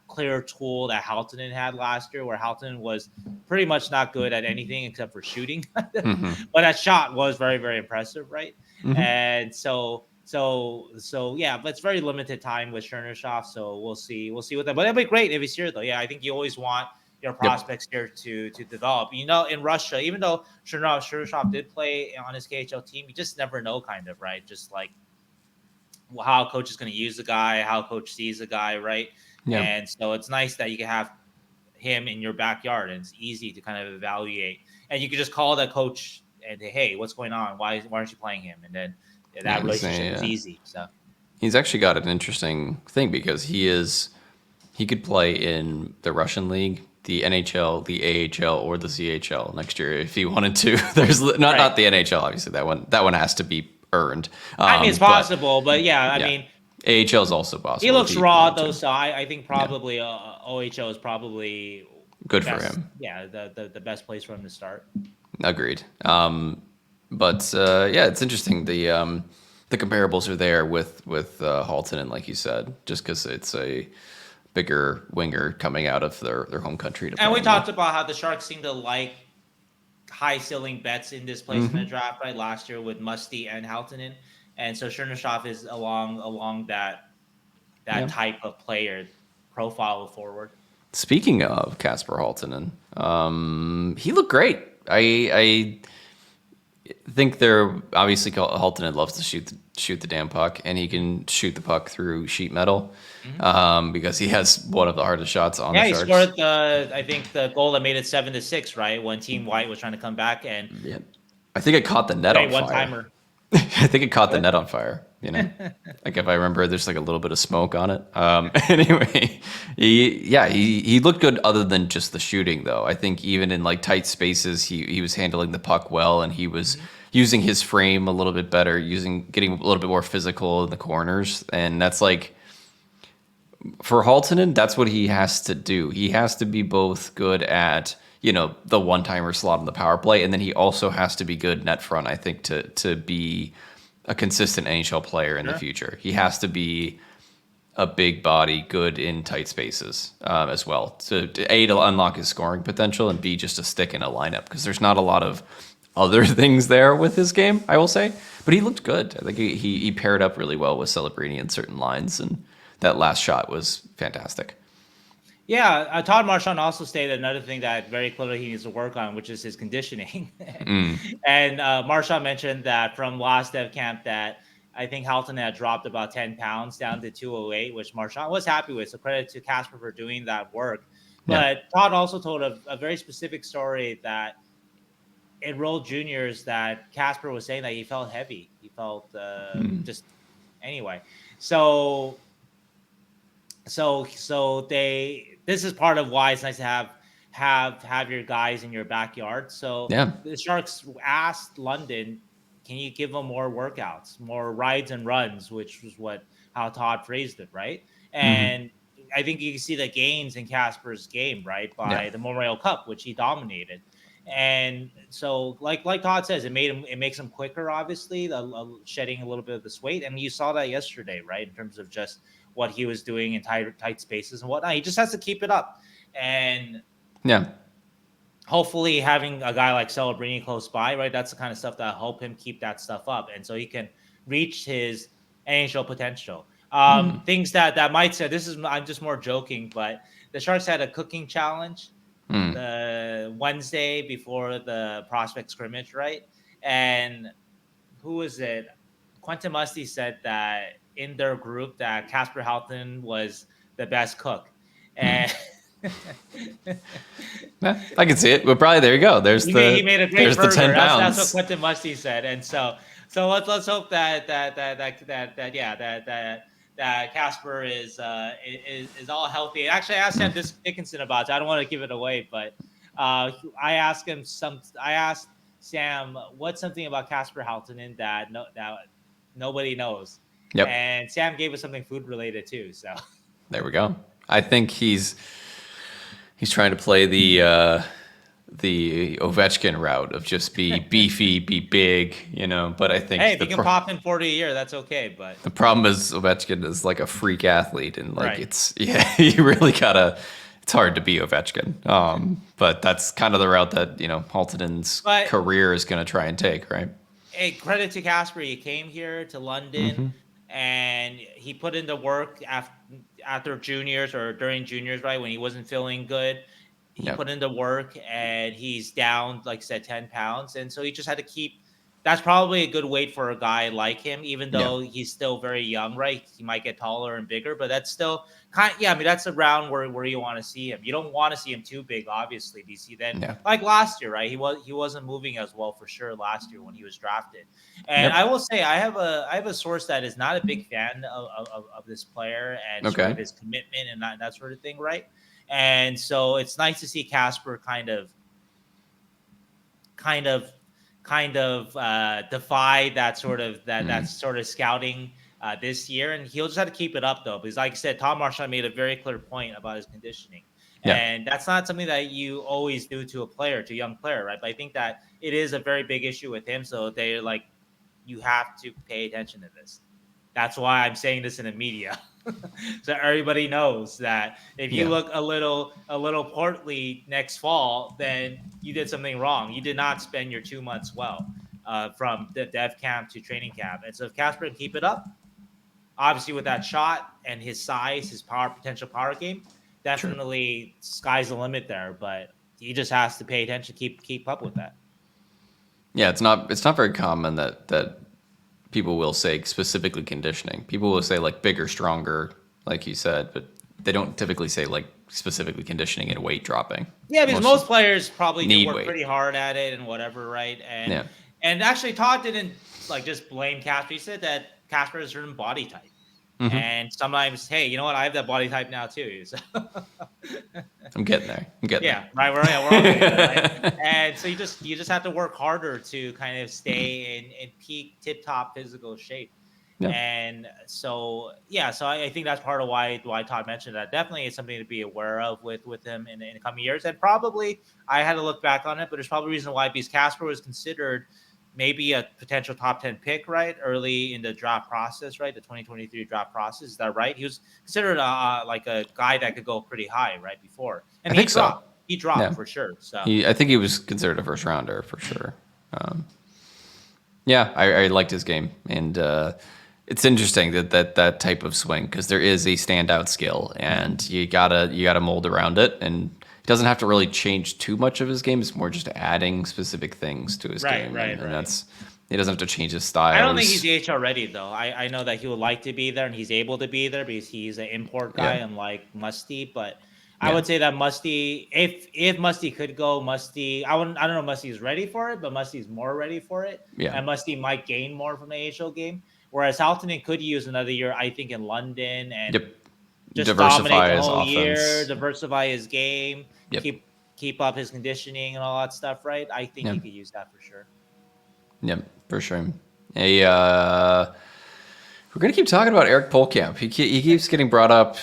A: clear tool that Halttunen had last year, where Halttunen was pretty much not good at anything except for shooting. Mm-hmm. But that shot was very, very impressive, right? Mm-hmm. And so but it's very limited time with Chernyshov, so we'll see what that. But it'll be great if he's here, though. Yeah, I think you always want your prospects here to develop. In Russia, even though Chernyshov did play on his KHL team, you just never know, kind of, right? Just like how coach is going to use the guy, how coach sees the guy, right?
B: Yeah.
A: And so it's nice that you can have him in your backyard, and it's easy to kind of evaluate. And you can just call that coach and say, hey, what's going on? Why aren't you playing him? And then that relationship is easy. So
B: he's actually got an interesting thing because he could play in the Russian league, the NHL, the AHL, or the CHL next year if he wanted to. There's not the NHL, obviously. That one has to be earned.
A: I mean, it's possible, but I mean,
B: AHL is also possible.
A: He looks raw though, so I think probably OHL is probably
B: good for him.
A: Yeah, the best place for him to start.
B: Agreed. But it's interesting. The comparables are there with Halton, like you said, just because it's a bigger winger coming out of their home country.
A: And we talked about how the Sharks seem to like high ceiling bets in this place in the draft, right? Last year with Musty and Haltonen, and so Chernyshov is along that type of player profile forward. Speaking
B: of Kasper Haltonen, he looked great. I think they're obviously Haltonen loves to shoot the damn puck, and he can shoot the puck through sheet metal because he has one of the hardest shots on the Sharks.
A: Yeah, he scored I think the goal that made it 7-6, right? When Team White was trying to come back, and
B: I think it caught the net on fire.
A: One-timer.
B: I think it caught the net on fire. Like if I remember, there's like a little bit of smoke on it. Anyway, he looked good other than just the shooting, though. I think even in like tight spaces, he was handling the puck well, and he was using his frame a little bit better, getting a little bit more physical in the corners, and that's like for Haltonen, that's what he has to do. He has to be both good at the one-timer slot on the power play, and then he also has to be good net front, I think, to be a consistent NHL player in the future. He has to be a big body, good in tight spaces as well, to unlock his scoring potential, and B, just a stick in a lineup, because there's not a lot of other things there with his game, I will say. But he looked good. I think he paired up really well with Celebrini in certain lines, and that last shot was fantastic.
A: Yeah, Todd Marchand also stated another thing that very clearly he needs to work on, which is his conditioning. And Marchand mentioned that from last dev camp that I think Halton had dropped about 10 pounds down to 208, which Marchand was happy with. So credit to Kasper for doing that work. But Todd also told a very specific story that in World Juniors that Kasper was saying that he felt heavy. He felt just anyway. So this is part of why it's nice to have your guys in your backyard. So the Sharks asked London, can you give them more workouts, more rides and runs, which was how Todd phrased it, right? And I think you can see the gains in Kasper's game, right, by the Memorial Cup, which he dominated. And so, like Todd says, it makes him quicker, obviously, shedding a little bit of this weight. And you saw that yesterday, right, in terms of just what he was doing in tight spaces and whatnot. He just has to keep it up. And hopefully having a guy like Celebrini close by, right, that's the kind of stuff that help him keep that stuff up. And so he can reach his NHL potential. Things that might say, I'm just more joking, but the Sharks had a cooking challenge the Wednesday before the prospect scrimmage, right? And who was it? Quentin Musty said that in their group that Kasper Halton was the best cook. And
B: I can see it. Well, probably there you go.
A: He made a great burger.
B: The 10 pounds.
A: That's what Quentin Musty said. And so let's hope that Kasper is all healthy. Actually, I asked him this Dickinson about it. I don't want to give it away, but I asked Sam what's something about Kasper Haltonen that nobody knows. Yep. And Sam gave us something food related too. So
B: there we go. I think he's trying to play the Ovechkin route of just be beefy, be big, But I think
A: if you can pop in 40 a year, that's okay. But
B: the problem is Ovechkin is like a freak athlete, and you really gotta. It's hard to be Ovechkin. But that's kind of the route that Haltonen's career is going to try and take, right?
A: Hey, credit to Kasper. He came here to London. And he put in the work after juniors or during juniors, right, when he wasn't feeling good. He put in the work, and he's down, like I said, 10 pounds. And so he just had to keep that's probably a good weight for a guy like him, even though he's still very young, right? He might get taller and bigger, but that's still I mean, that's around where you want to see him. You don't want to see him too big, obviously, BC. Then like last year, right? He wasn't moving as well for sure last year when he was drafted. And I will say I have a source that is not a big fan of this player and sort of his commitment and that sort of thing, right? And so it's nice to see Casper kind of defy that sort of scouting this year, and he'll just have to keep it up though, because like I said, Tom Marchand made a very clear point about his conditioning, and that's not something that you always do to a young player, right? But I think that it is a very big issue with him, so they're like, you have to pay attention to this. That's why I'm saying this in the media. So everybody knows that if you look a little portly next fall, then you did something wrong. You did not spend your 2 months well, from the dev camp to training camp. And so if Casper can keep it up, obviously with that shot and his size, his potential power game, definitely sky's the limit there. But he just has to pay attention, keep up with that.
B: Yeah, it's not very common that people will say specifically conditioning. People will say like bigger, stronger, like you said, but they don't typically say like specifically conditioning and weight dropping.
A: Yeah, because most players probably do work pretty hard at it and whatever, right? And actually Todd didn't like just blame Casper. He said that Casper has a certain body type. And sometimes, hey, you know what? I have that body type now too. So
B: I'm getting there.
A: Right. We're all getting there, right? And so you just have to work harder to kind of stay in peak tip-top physical shape. And so I think that's part of why Todd mentioned that. Definitely is something to be aware of with him in the coming years. And probably I had to look back on it, but there's probably a reason why, because Casper was considered maybe a potential top 10 pick, right? Early in the draft process, right? The 2023 draft process. Is that right? He was considered like a guy that could go pretty high, right? Before. And he dropped for sure. So
B: I think he was considered a first rounder for sure. I liked his game. And it's interesting that type of swing, because there is a standout skill and you gotta mold around it. And he doesn't have to really change too much of his game. It's more just adding specific things to his game. And that's, he doesn't have to change his style.
A: I don't think he's AHL ready though. I know that he would like to be there and he's able to be there because he's an import guy, unlike Musty. But I would say that Musty, if Musty could go, Musty, I don't know if Musty's ready for it, but Musty's more ready for it. And Musty might gain more from the AHL game. Whereas Haltonen could use another year, I think, in London and just dominate the whole year, diversify his game, keep up his conditioning and all that stuff, right? I think he could use that for sure.
B: Yep, for sure. We're gonna keep talking about Eric Polkamp. He keeps getting brought up.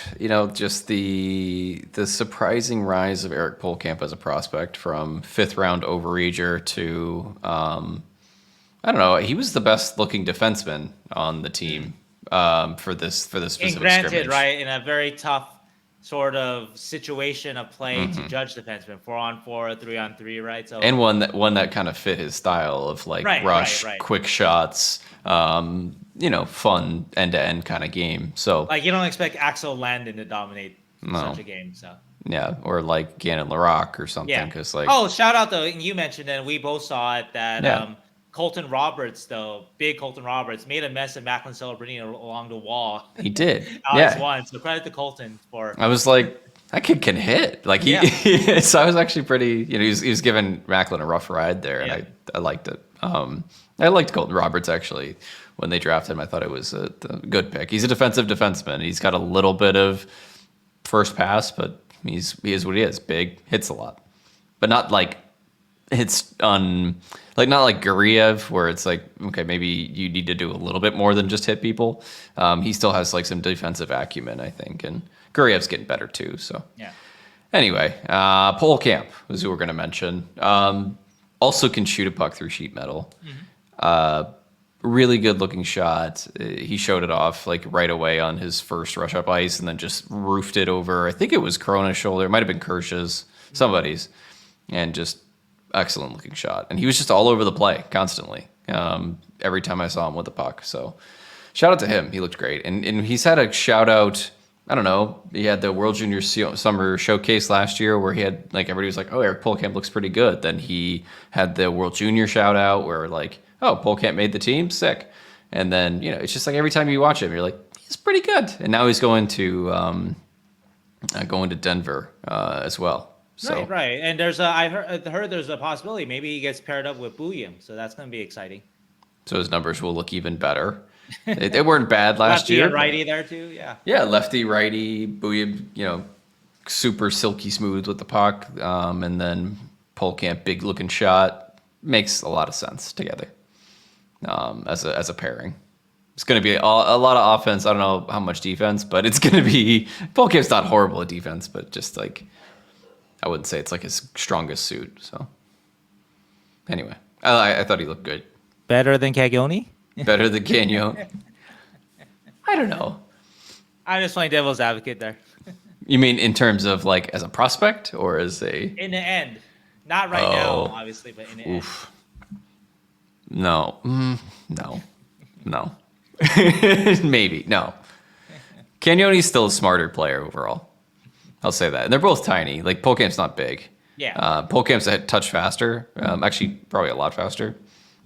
B: Just the surprising rise of Eric Polkamp as a prospect from 5th round overager to I don't know. He was the best looking defenseman on the team for this specific scrimmage.
A: Right, in a very tough sort of situation of play to judge defensemen, 4-on-4, 3-on-3, right? So
B: and one that kind of fit his style of like rush, quick shots, fun end-to-end kind of game. So
A: like you don't expect Axel Landon to dominate such a game. So
B: or like Gannon Larocque or something. Because
A: shout out though, and you mentioned and we both saw it that Colton Roberts, though, big Colton Roberts, made a mess of Macklin Celebrini along the wall.
B: He did.
A: One. So credit to Colton for.
B: I was like, that kid can hit. Like so I was actually pretty. He was giving Macklin a rough ride there, and I liked it. I liked Colton Roberts actually when they drafted him. I thought it was a good pick. He's a defensive defenseman. He's got a little bit of first pass, but he is what he is. Big, hits a lot, but not like hits on. Like not like Grier, where it's like, okay, maybe you need to do a little bit more than just hit people. He still has like some defensive acumen, I think, and Griev's getting better too. So anyway, Polkamp was who we're going to mention. Also can shoot a puck through sheet metal. Really good looking shot. He showed it off like right away on his first rush up ice, and then just roofed it over. I think it was Corona's shoulder. It might have been Kirsch's, somebody's, and just. Excellent looking shot. And he was just all over the play constantly. Every time I saw him with the puck. So shout out to him. He looked great. And he's had a shout out. I don't know. He had the World Junior Summer Showcase last year where he had like everybody was like, oh, Eric Polkamp looks pretty good. Then he had the World Junior shout out where like oh, Polkamp made the team, sick. And then, it's just like every time you watch him, you're like, he's pretty good. And now he's going to Denver as well. So,
A: Right. And I heard there's a possibility maybe he gets paired up with Booyam, so that's going to be exciting.
B: So his numbers will look even better. They weren't bad last
A: lefty
B: year.
A: And righty there too, yeah.
B: Yeah, lefty, righty, Booyam, super silky smooth with the puck, and then Polkamp, big looking shot, makes a lot of sense together as a pairing. It's going to be a lot of offense. I don't know how much defense, but it's going to be. Polkamp's not horrible at defense, but just like I wouldn't say it's like his strongest suit. So anyway, I thought he looked good.
C: Better than Caglioni?
B: Better than Canyon. I don't know.
A: I'm just playing devil's advocate there.
B: You mean in terms of like as a prospect or as a...
A: In the end. Not right now, obviously, but in the end.
B: No. No. Maybe. No. Canyoni's still a smarter player overall. I'll say that. And they're both tiny. Like, Polkamp's not big.
A: Yeah.
B: Polkamp's a touch faster. Actually, probably a lot faster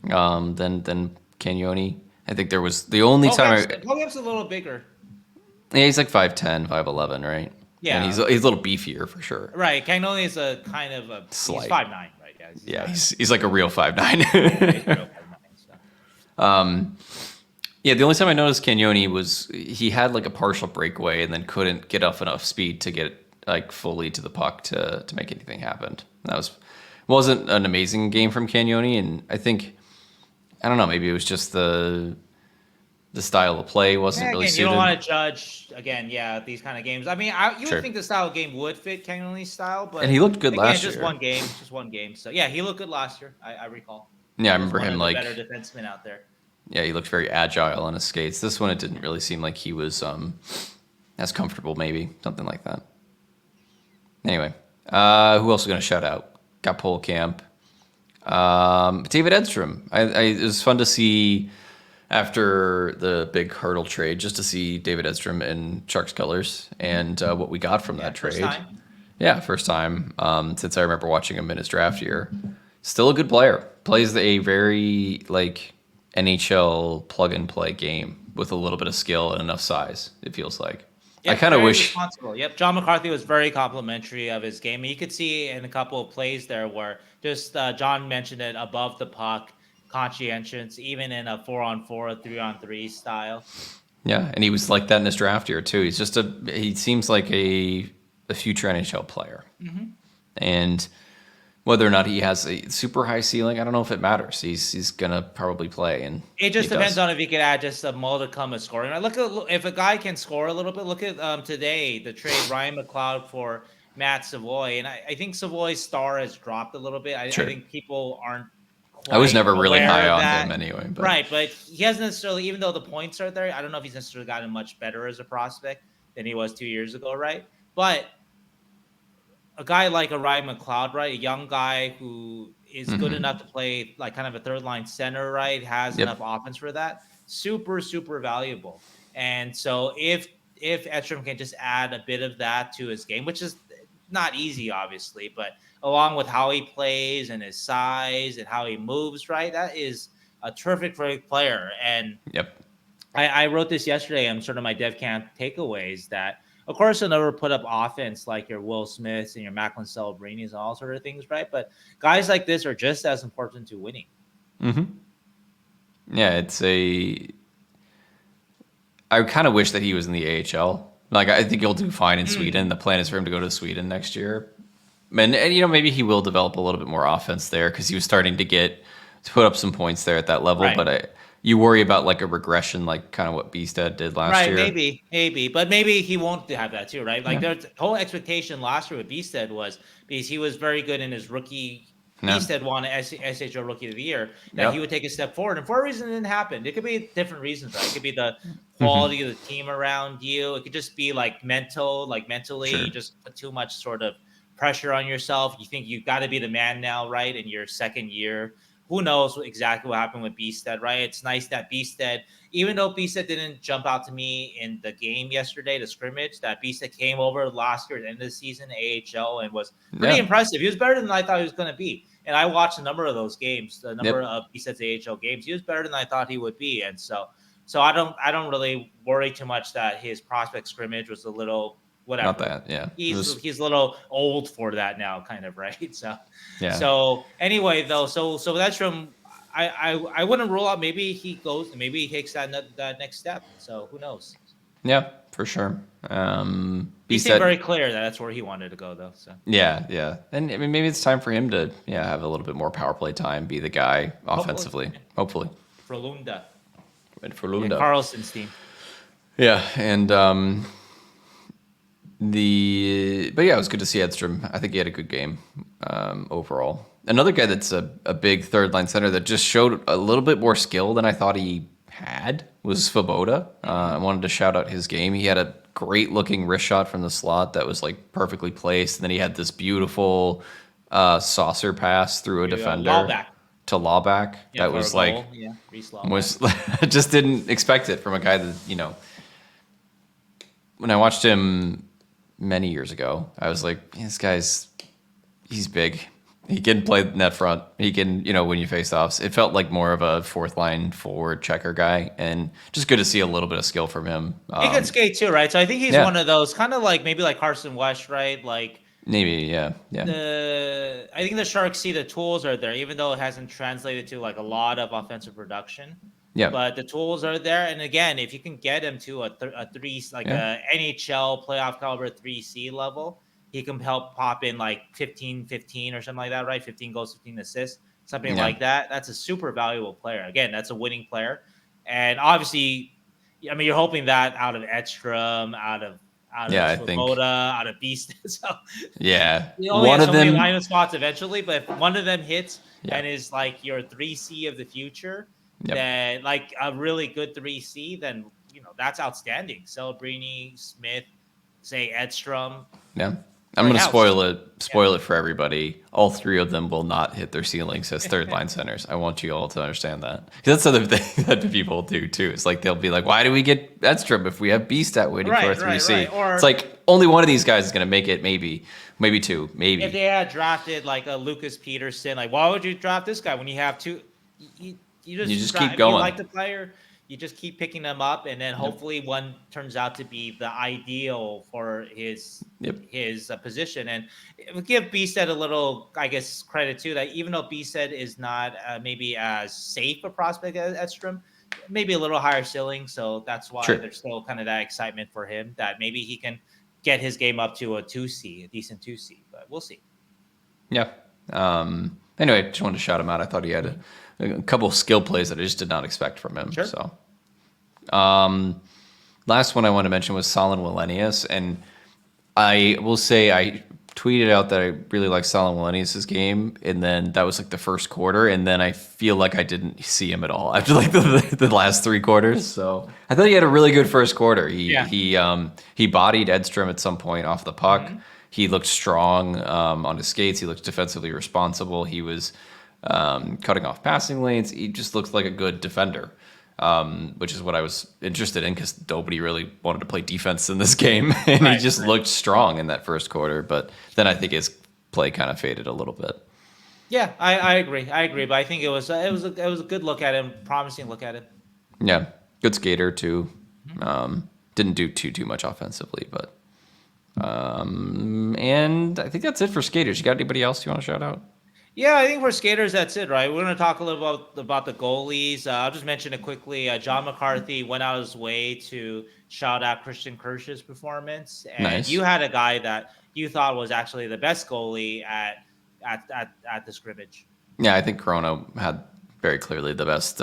B: than Canyoni. I think there was the only time...
A: Polkamp's a little bigger.
B: Yeah, he's like 5'10", 5'11", right?
A: Yeah.
B: And he's a little beefier for sure.
A: Right. Cagnoni is a kind of a...
B: Slight.
A: He's 5'9", right?
B: Yeah, he's like a real 5'9". Yeah, the only time I noticed Cagnoni was he had like a partial breakaway and then couldn't get up enough speed to get like fully to the puck to make anything happen. That wasn't an amazing game from Cagnoni, and I don't know, maybe it was just the style of play wasn't really suited.
A: You don't want to judge these kind of games. I mean, you would think the style of game would fit Cagnoni's style, but
B: and he looked good last year.
A: Just one game. So yeah, he looked good last year. I recall.
B: Yeah, I remember him like
A: better defenseman out there.
B: Yeah, he looked very agile on his skates. This one, it didn't really seem like he was as comfortable, maybe. Something like that. Anyway, who else is going to shout out? Got Polkamp. David Edstrom. It was fun to see after the big hurdle trade, just to see David Edstrom in Sharks colors and what we got from that trade. First time since I remember watching him in his draft year. Still a good player. Plays a very, like... NHL plug-and-play game with a little bit of skill and enough size, it feels like.
A: Yep,
B: I kind of wish...
A: Yep, John McCarthy was very complimentary of his game. You could see in a couple of plays there where just John mentioned it, above the puck, conscientious, even in a 4-on-4, a 3-on-3 style.
B: Yeah, and he was like that in his draft year, too. He seems like a future NHL player. Mm-hmm. And... whether or not he has a super high ceiling, I don't know if it matters. He's gonna probably play, and
A: it just depends on if he could add just a modicum of scoring. Look at if a guy can score a little bit. Look at today the trade Ryane Clowe for Matt Savoy, and I think Savoy's star has dropped a little bit. I think people aren't.
B: I was never really high on him anyway. But.
A: Right, but he hasn't necessarily, even though the points are there, I don't know if he's necessarily gotten much better as a prospect than he was 2 years ago, right? But a guy like a Ryane Clowe, right? A young guy who is good enough to play like kind of a third line center, right? Has enough offense for that. Super, super valuable. And so if Edstrom can just add a bit of that to his game, which is not easy, obviously, but along with how he plays and his size and how he moves, right? That is a terrific player. And I wrote this yesterday on sort of my dev camp takeaways that, of course, you'll never put up offense like your Will Smiths and your Macklin Celebrinis and all sort of things, right? But guys like this are just as important to winning.
B: Mm-hmm. Yeah, I kind of wish that he was in the AHL. Like, I think he'll do fine in Sweden. The plan is for him to go to Sweden next year. And maybe he will develop a little bit more offense there because he was starting to put up some points there at that level. Right. But you worry about like a regression, like kind of what Bistad did last year.
A: Right, maybe. But maybe he won't have that too, right? Like the whole expectation last year with Bistad was because he was very good in his rookie. Bistad won SHL Rookie of the Year, that he would take a step forward. And for a reason it didn't happen. It could be different reasons, right? It could be the quality of the team around you. It could just be like mentally, you just put too much sort of pressure on yourself. You think you've got to be the man now, right? In your second year. Who knows exactly what happened with Bistad, right? It's nice that Bistad, even though Bistad didn't jump out to me in the game yesterday, the scrimmage, that Bistad came over last year at the end of the season, AHL, and was pretty impressive. He was better than I thought he was going to be. And I watched a number of those games, the number of B-Set's AHL games. He was better than I thought he would be, and so I don't really worry too much that his prospect scrimmage was a little whatever.
B: Not that, yeah.
A: He's a little old for that now, kind of, right? So
B: yeah.
A: So anyway, though, so that's from. I wouldn't rule out maybe he takes that next step. So who knows?
B: Yeah, for sure.
A: He seemed very clear that that's where he wanted to go, though. So
B: yeah, and I mean maybe it's time for him to have a little bit more power play time, be the guy offensively. Hopefully.
A: For Lunda.
B: And for Lunda.
A: Carlson's team.
B: Yeah, and but yeah, it was good to see Edstrom. I think he had a good game overall. Another guy that's a big third line center that just showed a little bit more skill than I thought he had was Svoboda. I wanted to shout out his game. He had a great looking wrist shot from the slot that was like perfectly placed. And then he had this beautiful saucer pass through a defender to Lawback.
A: Yeah,
B: that was like, I just didn't expect it from a guy that, when I watched him many years ago, I was like, he's big. He can play net front. He can, win you face-offs. It felt like more of a fourth line forward checker guy, and just good to see a little bit of skill from him.
A: He can skate too, right? So I think he's one of those kind of like maybe like Carson West, right? Like
B: maybe, yeah.
A: I think the Sharks see the tools are there, even though it hasn't translated to like a lot of offensive production.
B: Yeah,
A: but the tools are there, and again, if you can get him to a NHL playoff caliber 3C level, he can help pop in like 15 or something like that, right? 15 goals, 15 assists, something like that. That's a super valuable player. Again, that's a winning player, and obviously, I mean, you're hoping that out of Edstrom, out of Svoboda, out of Beast. So you only have so many lineup spots eventually, but if one of them hits and is like your 3C of the future. Then like a really good 3C, then that's outstanding. Celebrini, Smith, say Edstrom.
B: Yeah. I'm going to spoil it for everybody. All three of them will not hit their ceilings as third line centers. I want you all to understand that. Because that's the other thing that people do too. It's like they'll be like, why do we get Edstrom if we have B-Stat waiting for a 3C? Right. Or, it's like only one of these guys is going to make it, maybe two, maybe.
A: If they had drafted like a Lucas Peterson, like why would you draft this guy when you have two? You just
B: keep going.
A: You like the player, you just keep picking them up, and then hopefully one turns out to be the ideal for his position. And give B-Set a little, I guess, credit too, that even though B-Set is not maybe as safe a prospect as Edstrom, maybe a little higher ceiling. So that's why there's still kind of that excitement for him that maybe he can get his game up to a 2C, a decent 2C. But we'll see.
B: Yeah. Anyway, just wanted to shout him out. I thought he had a couple of skill plays that I just did not expect from him.
A: Sure.
B: So, last one I want to mention was Solon Wallenius, and I will say I tweeted out that I really like Solon Wallenius' game, and then that was like the first quarter, and then I feel like I didn't see him at all after like the last three quarters. So I thought he had a really good first quarter. He bodied Edstrom at some point off the puck. Mm-hmm. He looked strong on his skates. He looked defensively responsible. He was cutting off passing lanes. He just looked like a good defender, which is what I was interested in because nobody really wanted to play defense in this game. And he just looked strong in that first quarter. But then I think his play kind of faded a little bit.
A: Yeah, I agree. But I think it was a good look at him, promising look at him.
B: Yeah, good skater too. Didn't do too much offensively, but and I think that's it for skaters. You got anybody else you want to shout out?
A: Yeah, I think for skaters, that's it, right? We're going to talk a little about the goalies. I'll just mention it quickly. John McCarthy went out of his way to shout out Christian Kirsch's performance. And you had a guy that you thought was actually the best goalie at the scrimmage.
B: Yeah, I think Corona had very clearly the best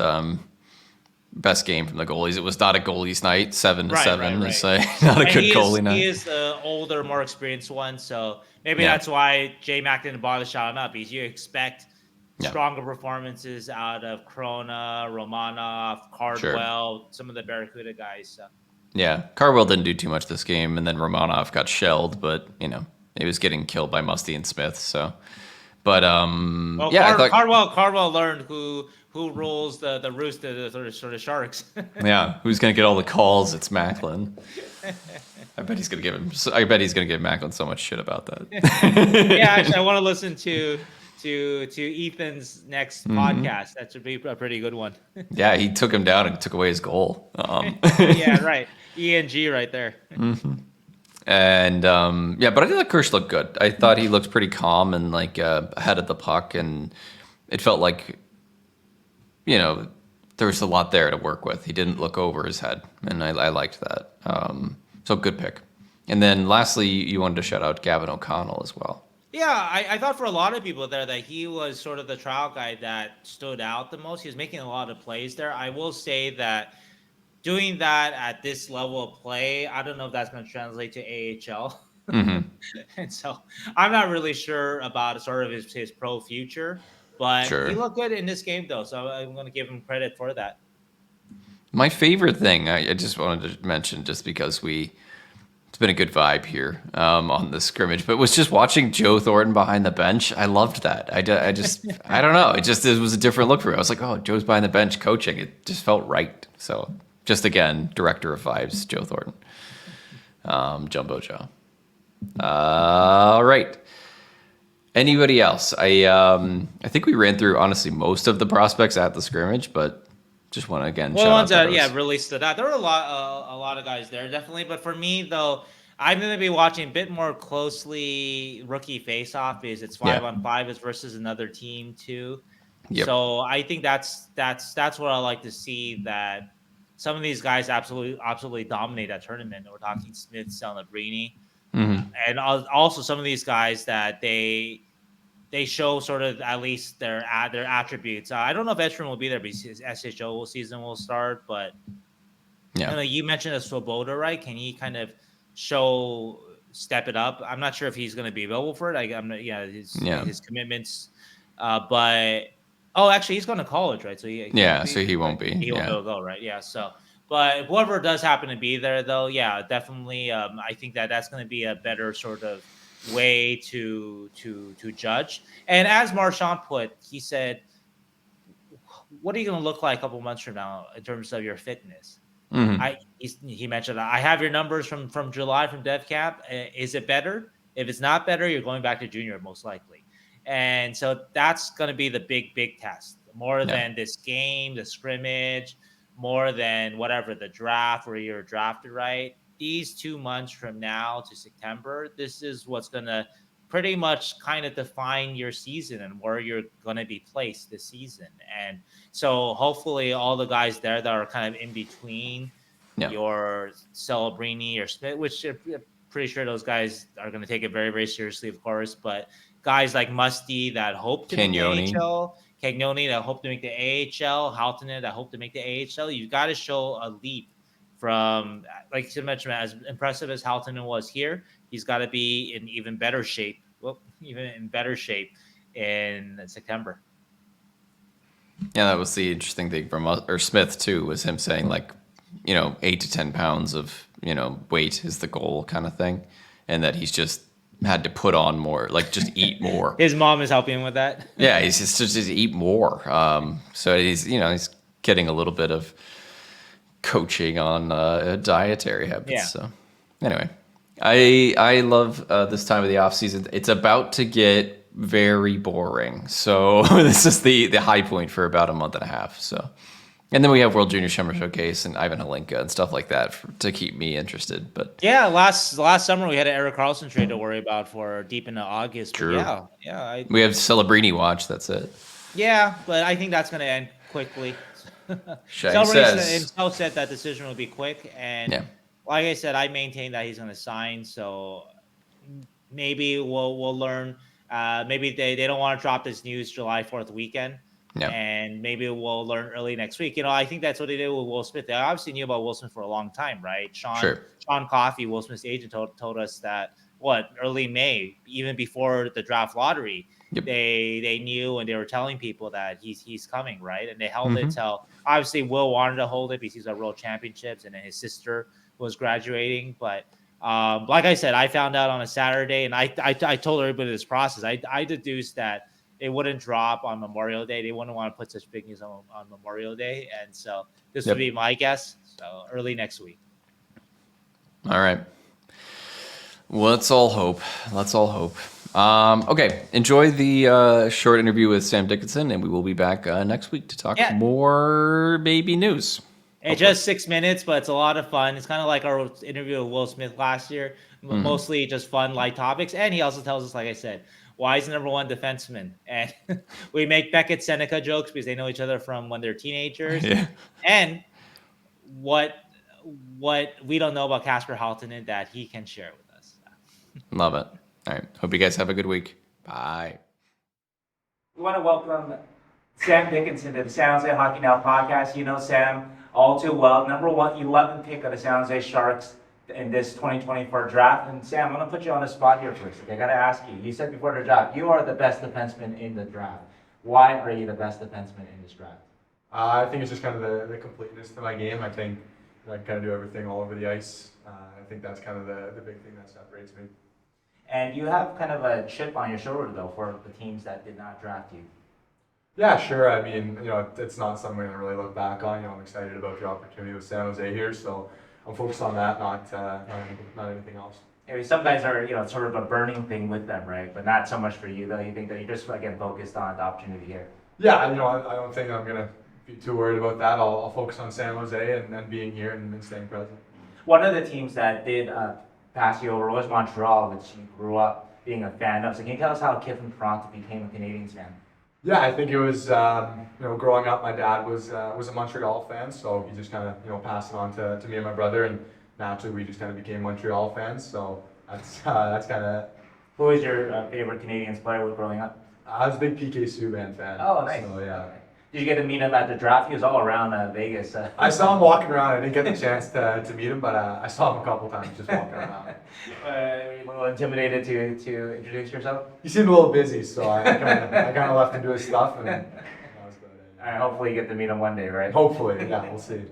B: game from the goalies. It was not a goalies night, 7-7. It's not a good goalie night.
A: He is the older, more experienced one, so maybe that's why J Mac didn't bother shouting up, because you expect stronger performances out of Corona, Romanov, Cardwell, some of the Barracuda guys. So.
B: Yeah, Cardwell didn't do too much this game, and then Romanov got shelled, but he was getting killed by Musty and Smith. So, but I thought
A: Cardwell learned who rules the roost of the Sharks.
B: Yeah, who's gonna get all the calls? It's Macklin. I bet he's gonna give Macklin so much shit about that.
A: Yeah, actually, I want to listen to to Ethan's next
B: Mm-hmm.
A: podcast. That should be a pretty good one.
B: Yeah, he took him down and took away his goal.
A: Yeah, right. ENG right there.
B: And yeah, but I thought Kirsch looked good. I thought he looked pretty calm and like ahead of the puck, and it felt like, you know, there was a lot there to work with. He didn't look over his head, and I liked that. So good pick. And then lastly, you wanted to shout out Gavin O'Connell as well.
A: Yeah, I thought for a lot of people there that he was sort of the trial guy that stood out the most. He was making a lot of plays there. I will say that doing that at this level of play, I don't know if that's going to translate to AHL.
B: Mm-hmm.
A: And so I'm not really sure about sort of his pro future, but he
B: Sure.
A: looked good in this game though. So I'm going to give him credit for that.
B: My favorite thing I just wanted to mention, just because it's been a good vibe here on the scrimmage, but was just watching Joe Thornton behind the bench. I loved that. I just I don't know. It was a different look for me. I was like, oh, Joe's behind the bench coaching. It just felt right. So just again, director of vibes, Joe Thornton, Jumbo Joe. All right. Anybody else? I think we ran through honestly most of the prospects at the scrimmage, but just want to again
A: Well,
B: shout
A: the
B: out
A: ones that
B: those.
A: really stood out. There were a lot of guys there, definitely. But for me, though, I'm going to be watching a bit more closely rookie face-off because it's 5-on-5 is versus another team too.
B: Yep.
A: So I think that's what I like to see, that some of these guys absolutely dominate that tournament. We're talking Smith, Celebrini, and also some of these guys that they show sort of at least their attributes. I don't know if Edstrom will be there because his SHO season will start, but
B: Yeah.
A: you mentioned a Swoboda, right? Can he kind of step it up? I'm not sure if he's going to be available for it. I'm not, his commitments, but actually he's going to college, right? So
B: so he won't be.
A: He won't be able to go, right? Yeah. So, but whoever does happen to be there, though, yeah, definitely. I think that's going to be a better sort of way to judge. And as Marchand put, he said, what are you going to look like a couple months from now in terms of your fitness? He mentioned, I have your numbers from July from dev camp. Is it better? If it's not better, you're going back to junior most likely. And so that's going to be the big test, more than this game, the scrimmage, more than whatever the draft where you're drafted, right? These 2 months from now to September, this is what's going to pretty much kind of define your season and where you're going to be placed this season. And so hopefully all the guys there that are kind of in between your Celebrini, your Smith, which I'm pretty sure those guys are going to take it very, very seriously, of course, but guys like Musty that hope to make the AHL, Cagnoni that hope to make the AHL, Haltonen that hope to make the AHL, you've got to show a leap from, like you mentioned, as impressive as Haltonen was here, he's got to be in even better shape, in September.
B: Yeah, that was the interesting thing from Smith too, was him saying like, 8 to 10 pounds of, weight is the goal kind of thing. And that he's just had to put on more, like just eat more.
A: His mom is helping him with that.
B: Yeah, he's just eat more. So he's getting a little bit of coaching on dietary habits.
A: Yeah.
B: So anyway, I love this time of the off season. It's about to get very boring. So this is the high point for about a month and a half. So, and then we have World Junior Summer Showcase and Ivan Halinka and stuff like that to keep me interested. But
A: yeah, last summer we had an Erik Karlsson trade to worry about for deep into August.
B: True.
A: Yeah.
B: We have Celebrini watch. That's it.
A: Yeah, but I think that's going to end quickly.
B: Sheng says
A: himself said that decision will be quick, and like I said, I maintain that he's going to sign. So maybe we'll learn. Maybe they don't want to drop this news July 4th weekend.
B: Yeah.
A: And maybe we'll learn early next week. I think that's what they did with Will Smith. They obviously knew about Will Smith for a long time, right? Sean Coffey, Will Smith's agent, told us that early May, even before the draft lottery, they knew and they were telling people that he's coming, right? And they held it till obviously Will wanted to hold it because he's at World Championships and then his sister was graduating. But like I said, I found out on a Saturday, and I told everybody this process. I deduced that it wouldn't drop on Memorial Day. They wouldn't want to put such big news on Memorial Day. And so this would be my guess. So early next week.
B: All right. Let's all hope. Okay, enjoy the short interview with Sam Dickinson, and we will be back next week to talk more baby news.
A: It's just 6 minutes, but it's a lot of fun. It's kind of like our interview with Will Smith last year. Mostly just fun, light topics. And he also tells us, like I said, why he's the number one defenseman. And we make Beckett Seneca jokes because they know each other from when they're teenagers.
B: Yeah.
A: And what we don't know about Casper Haltonen that he can share with us.
B: Love it. All right. Hope you guys have a good week. Bye.
A: We want to welcome Sam Dickinson to the San Jose Hockey Now podcast. You know Sam all too well. Number 11 pick of the San Jose Sharks in this 2024 draft. And Sam, I'm going to put you on the spot here first. I got to ask you. You said before the draft, you are the best defenseman in the draft. Why are you the best defenseman in this draft?
D: I think it's just kind of the completeness to my game. I think I kind of do everything all over the ice. I think that's kind of the big thing that separates me.
A: And you have kind of a chip on your shoulder, though, for the teams that did not draft you.
D: Yeah, sure. I mean, it's not something I really look back on. I'm excited about the opportunity with San Jose here, so I'm focused on that, not anything else.
A: Anyway, some guys are, sort of a burning thing with them, right? But not so much for you, though. You think that you're just, again, focused on the opportunity here.
D: Yeah, I don't think I'm going to be too worried about that. I'll focus on San Jose and being here and staying present.
A: One of the teams that did pass you over was Montreal, which you grew up being a fan of. So can you tell us how a kid from Toronto became a Canadiens fan?
D: Yeah, I think it was, growing up, my dad was a Montreal fan, so he just kind of, passed it on to me and my brother, and naturally we just kind of became Montreal fans, so that's kind of...
A: Who was your favorite Canadiens player growing up?
D: I was a big PK Subban fan.
A: Oh, nice.
D: So, yeah.
A: Okay. Did you get to meet him at the draft? He was all around Vegas.
D: I saw him walking around. I didn't get the chance to meet him, but I saw him a couple times just walking around.
A: Were you a little intimidated to introduce yourself?
D: He seemed a little busy, so I kind of left him do his stuff, and that was about it.
A: All right, hopefully you get to meet him one day, right?
D: Hopefully, yeah, we'll see.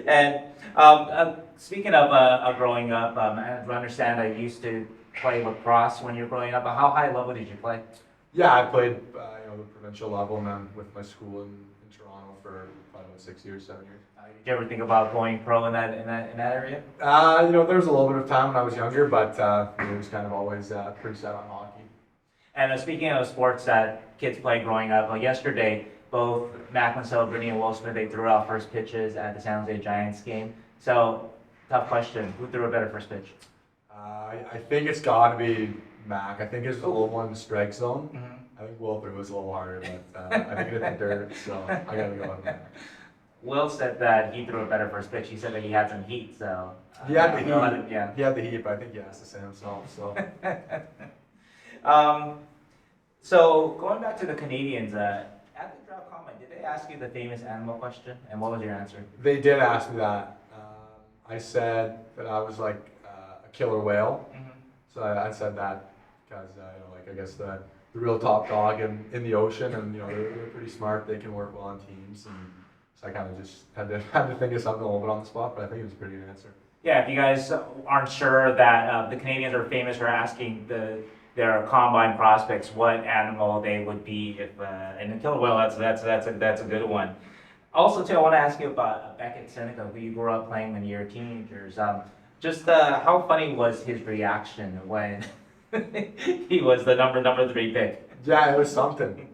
A: And speaking of growing up, I understand I used to play lacrosse when you were growing up. How high level did you play?
D: Yeah, I played the provincial level, and then with my school in Toronto for probably about 6 years, 7 years.
A: Did you ever think about going pro in that area?
D: There was a little bit of time when I was younger, but it was kind of always pretty set on hockey.
A: And speaking of sports that kids play growing up, yesterday, both Macklin Celebrini and Will Smith, they threw out first pitches at the San Jose Giants game. So, tough question. Who threw a better first pitch?
D: I think it's got to be Mac. I think it's a little more in the strike zone.
A: Mm-hmm.
D: I think Will threw was a little harder, but I think it hit the dirt, so I got to go with Mac.
A: Will said that he threw a better first pitch. He said that he had some heat, so...
D: He had the heat.
A: Yeah.
D: He had the heat, but I think he has to say himself, so...
A: So, going back to the Canadiens, at the draft combine, did they ask you the famous animal question? And what was your answer?
D: They did ask me that. I said that I was like a killer whale.
A: Mm-hmm.
D: So I said that because, I guess the real top dog in the ocean, and, they're pretty smart. They can work well on teams, and so I kind of just had to think of something a little bit on the spot, but I think it was a pretty good answer.
A: Yeah, if you guys aren't sure that the Canadiens are famous for asking their combine prospects what animal they would be if and the killer whale, that's a good one. Also, too, I want to ask you about Beckett Seneca, who you grew up playing when you were teenagers. Just how funny was his reaction when he was the number 3 pick?
D: Yeah, it was something.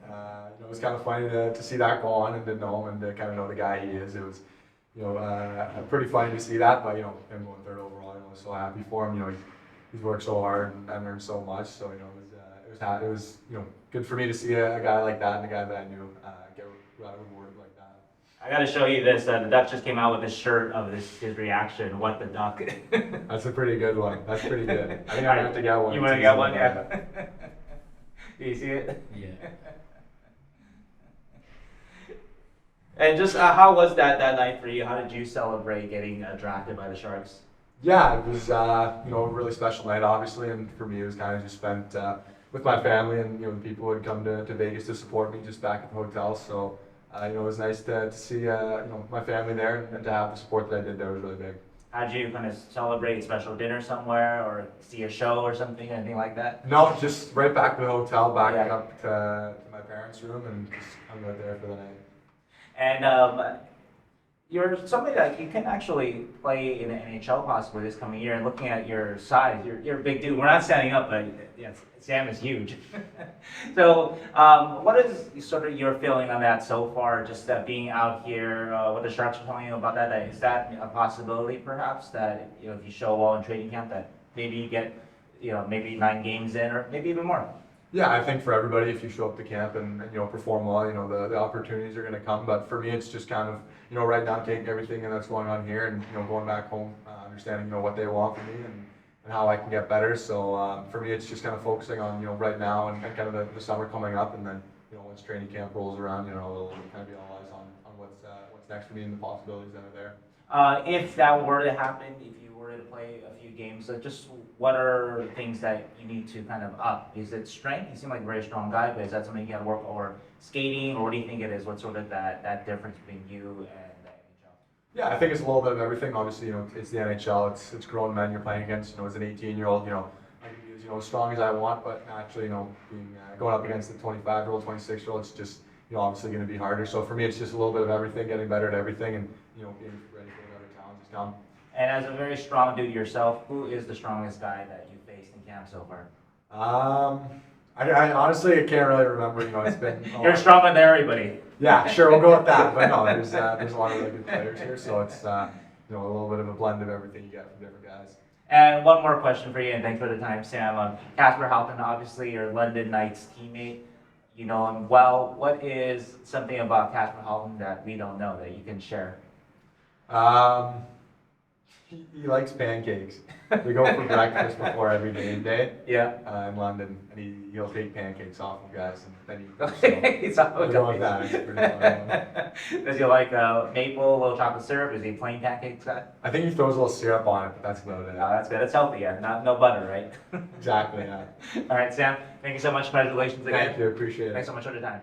D: It was kind of funny to see that go on and to know him and to kind of know the guy he is. It was, pretty funny to see that. But him going third overall, I was so happy for him. He's worked so hard and learned so much. So it was good for me to see a guy like that and a guy that I knew get rewarded like that.
A: I got to show you this. The Duck just came out with this shirt of his reaction. What the Duck?
D: That's a pretty good one. That's pretty good. I think I have to get one.
A: You want to get one? Yeah. Do you see it?
C: Yeah.
A: And just how was that night for you? How did you celebrate getting drafted by the Sharks?
D: Yeah, it was a really special night, obviously, and for me it was kind of just spent with my family and the people who had come to Vegas to support me just back at the hotel. So it was nice to see my family there, and to have the support that I did there was really big.
A: How'd you kind of celebrate? A special dinner somewhere, or see a show or something, anything like that?
D: No, just right back to the hotel, back
A: Yeah.
D: up to my parents' room, and just hung out there for the night.
A: And you're somebody that you can actually play in the NHL possibly this coming year. And looking at your size, you're a big dude. We're not standing up, but yes, Sam is huge. So, what is sort of your feeling on that so far? Just that being out here, what the Sharks are telling you about that? Is that a possibility, perhaps, that if you show well in training camp, that maybe you get maybe 9 games in, or maybe even more?
D: Yeah, I think for everybody, if you show up to camp and perform well, the opportunities are going to come. But for me, it's just kind of right now taking everything that's going on here and going back home, understanding what they want from me and how I can get better. So for me, it's just kind of focusing on right now and kind of the summer coming up, and then once training camp rolls around, it'll kind of be all eyes on what's next for me and the possibilities that are there.
A: If that were to happen, if you were to play a few games, just what are things that you need to kind of up? Is it strength? You seem like a very strong guy, but is that something you got to work, or skating, or what do you think it is? What's sort of that difference between you and the NHL?
D: Yeah, I think it's a little bit of everything. Obviously, it's the NHL. It's grown men you're playing against. As an 18-year-old, I can be as strong as I want, but actually, being going up against the 25-year-old, 26-year-old, it's just obviously going to be harder. So for me, it's just a little bit of everything, getting better at everything, and being ready for whatever challenge is come.
A: And as a very strong dude yourself, who is the strongest guy that you faced in camp so far?
D: I honestly can't really remember. It's been.
A: You're stronger than everybody.
D: Yeah, sure, we'll go with that. But no, there's a lot of really good players here, so it's a little bit of a blend of everything you get from different guys.
A: And one more question for you, and thanks for the time, Sam. Casper Halton, obviously your London Knights teammate. You know him well. What is something about Casper Halton that we don't know that you can share?
D: He likes pancakes. We go for breakfast before every game day.
A: Yeah.
D: In London, and he'll take pancakes off of guys, and then
A: He's always
D: going with that. It's pretty fun.
A: Does he like maple, little chocolate syrup? Is he plain pancakes guy?
D: I think he throws a little syrup on it, but that's about it.
A: Oh, that's good. That's healthy. Yeah, no butter, right?
D: Exactly. Yeah.
A: All right, Sam. Thank you so much. Congratulations again.
D: Thank you. Appreciate it.
A: Thanks so much for the time.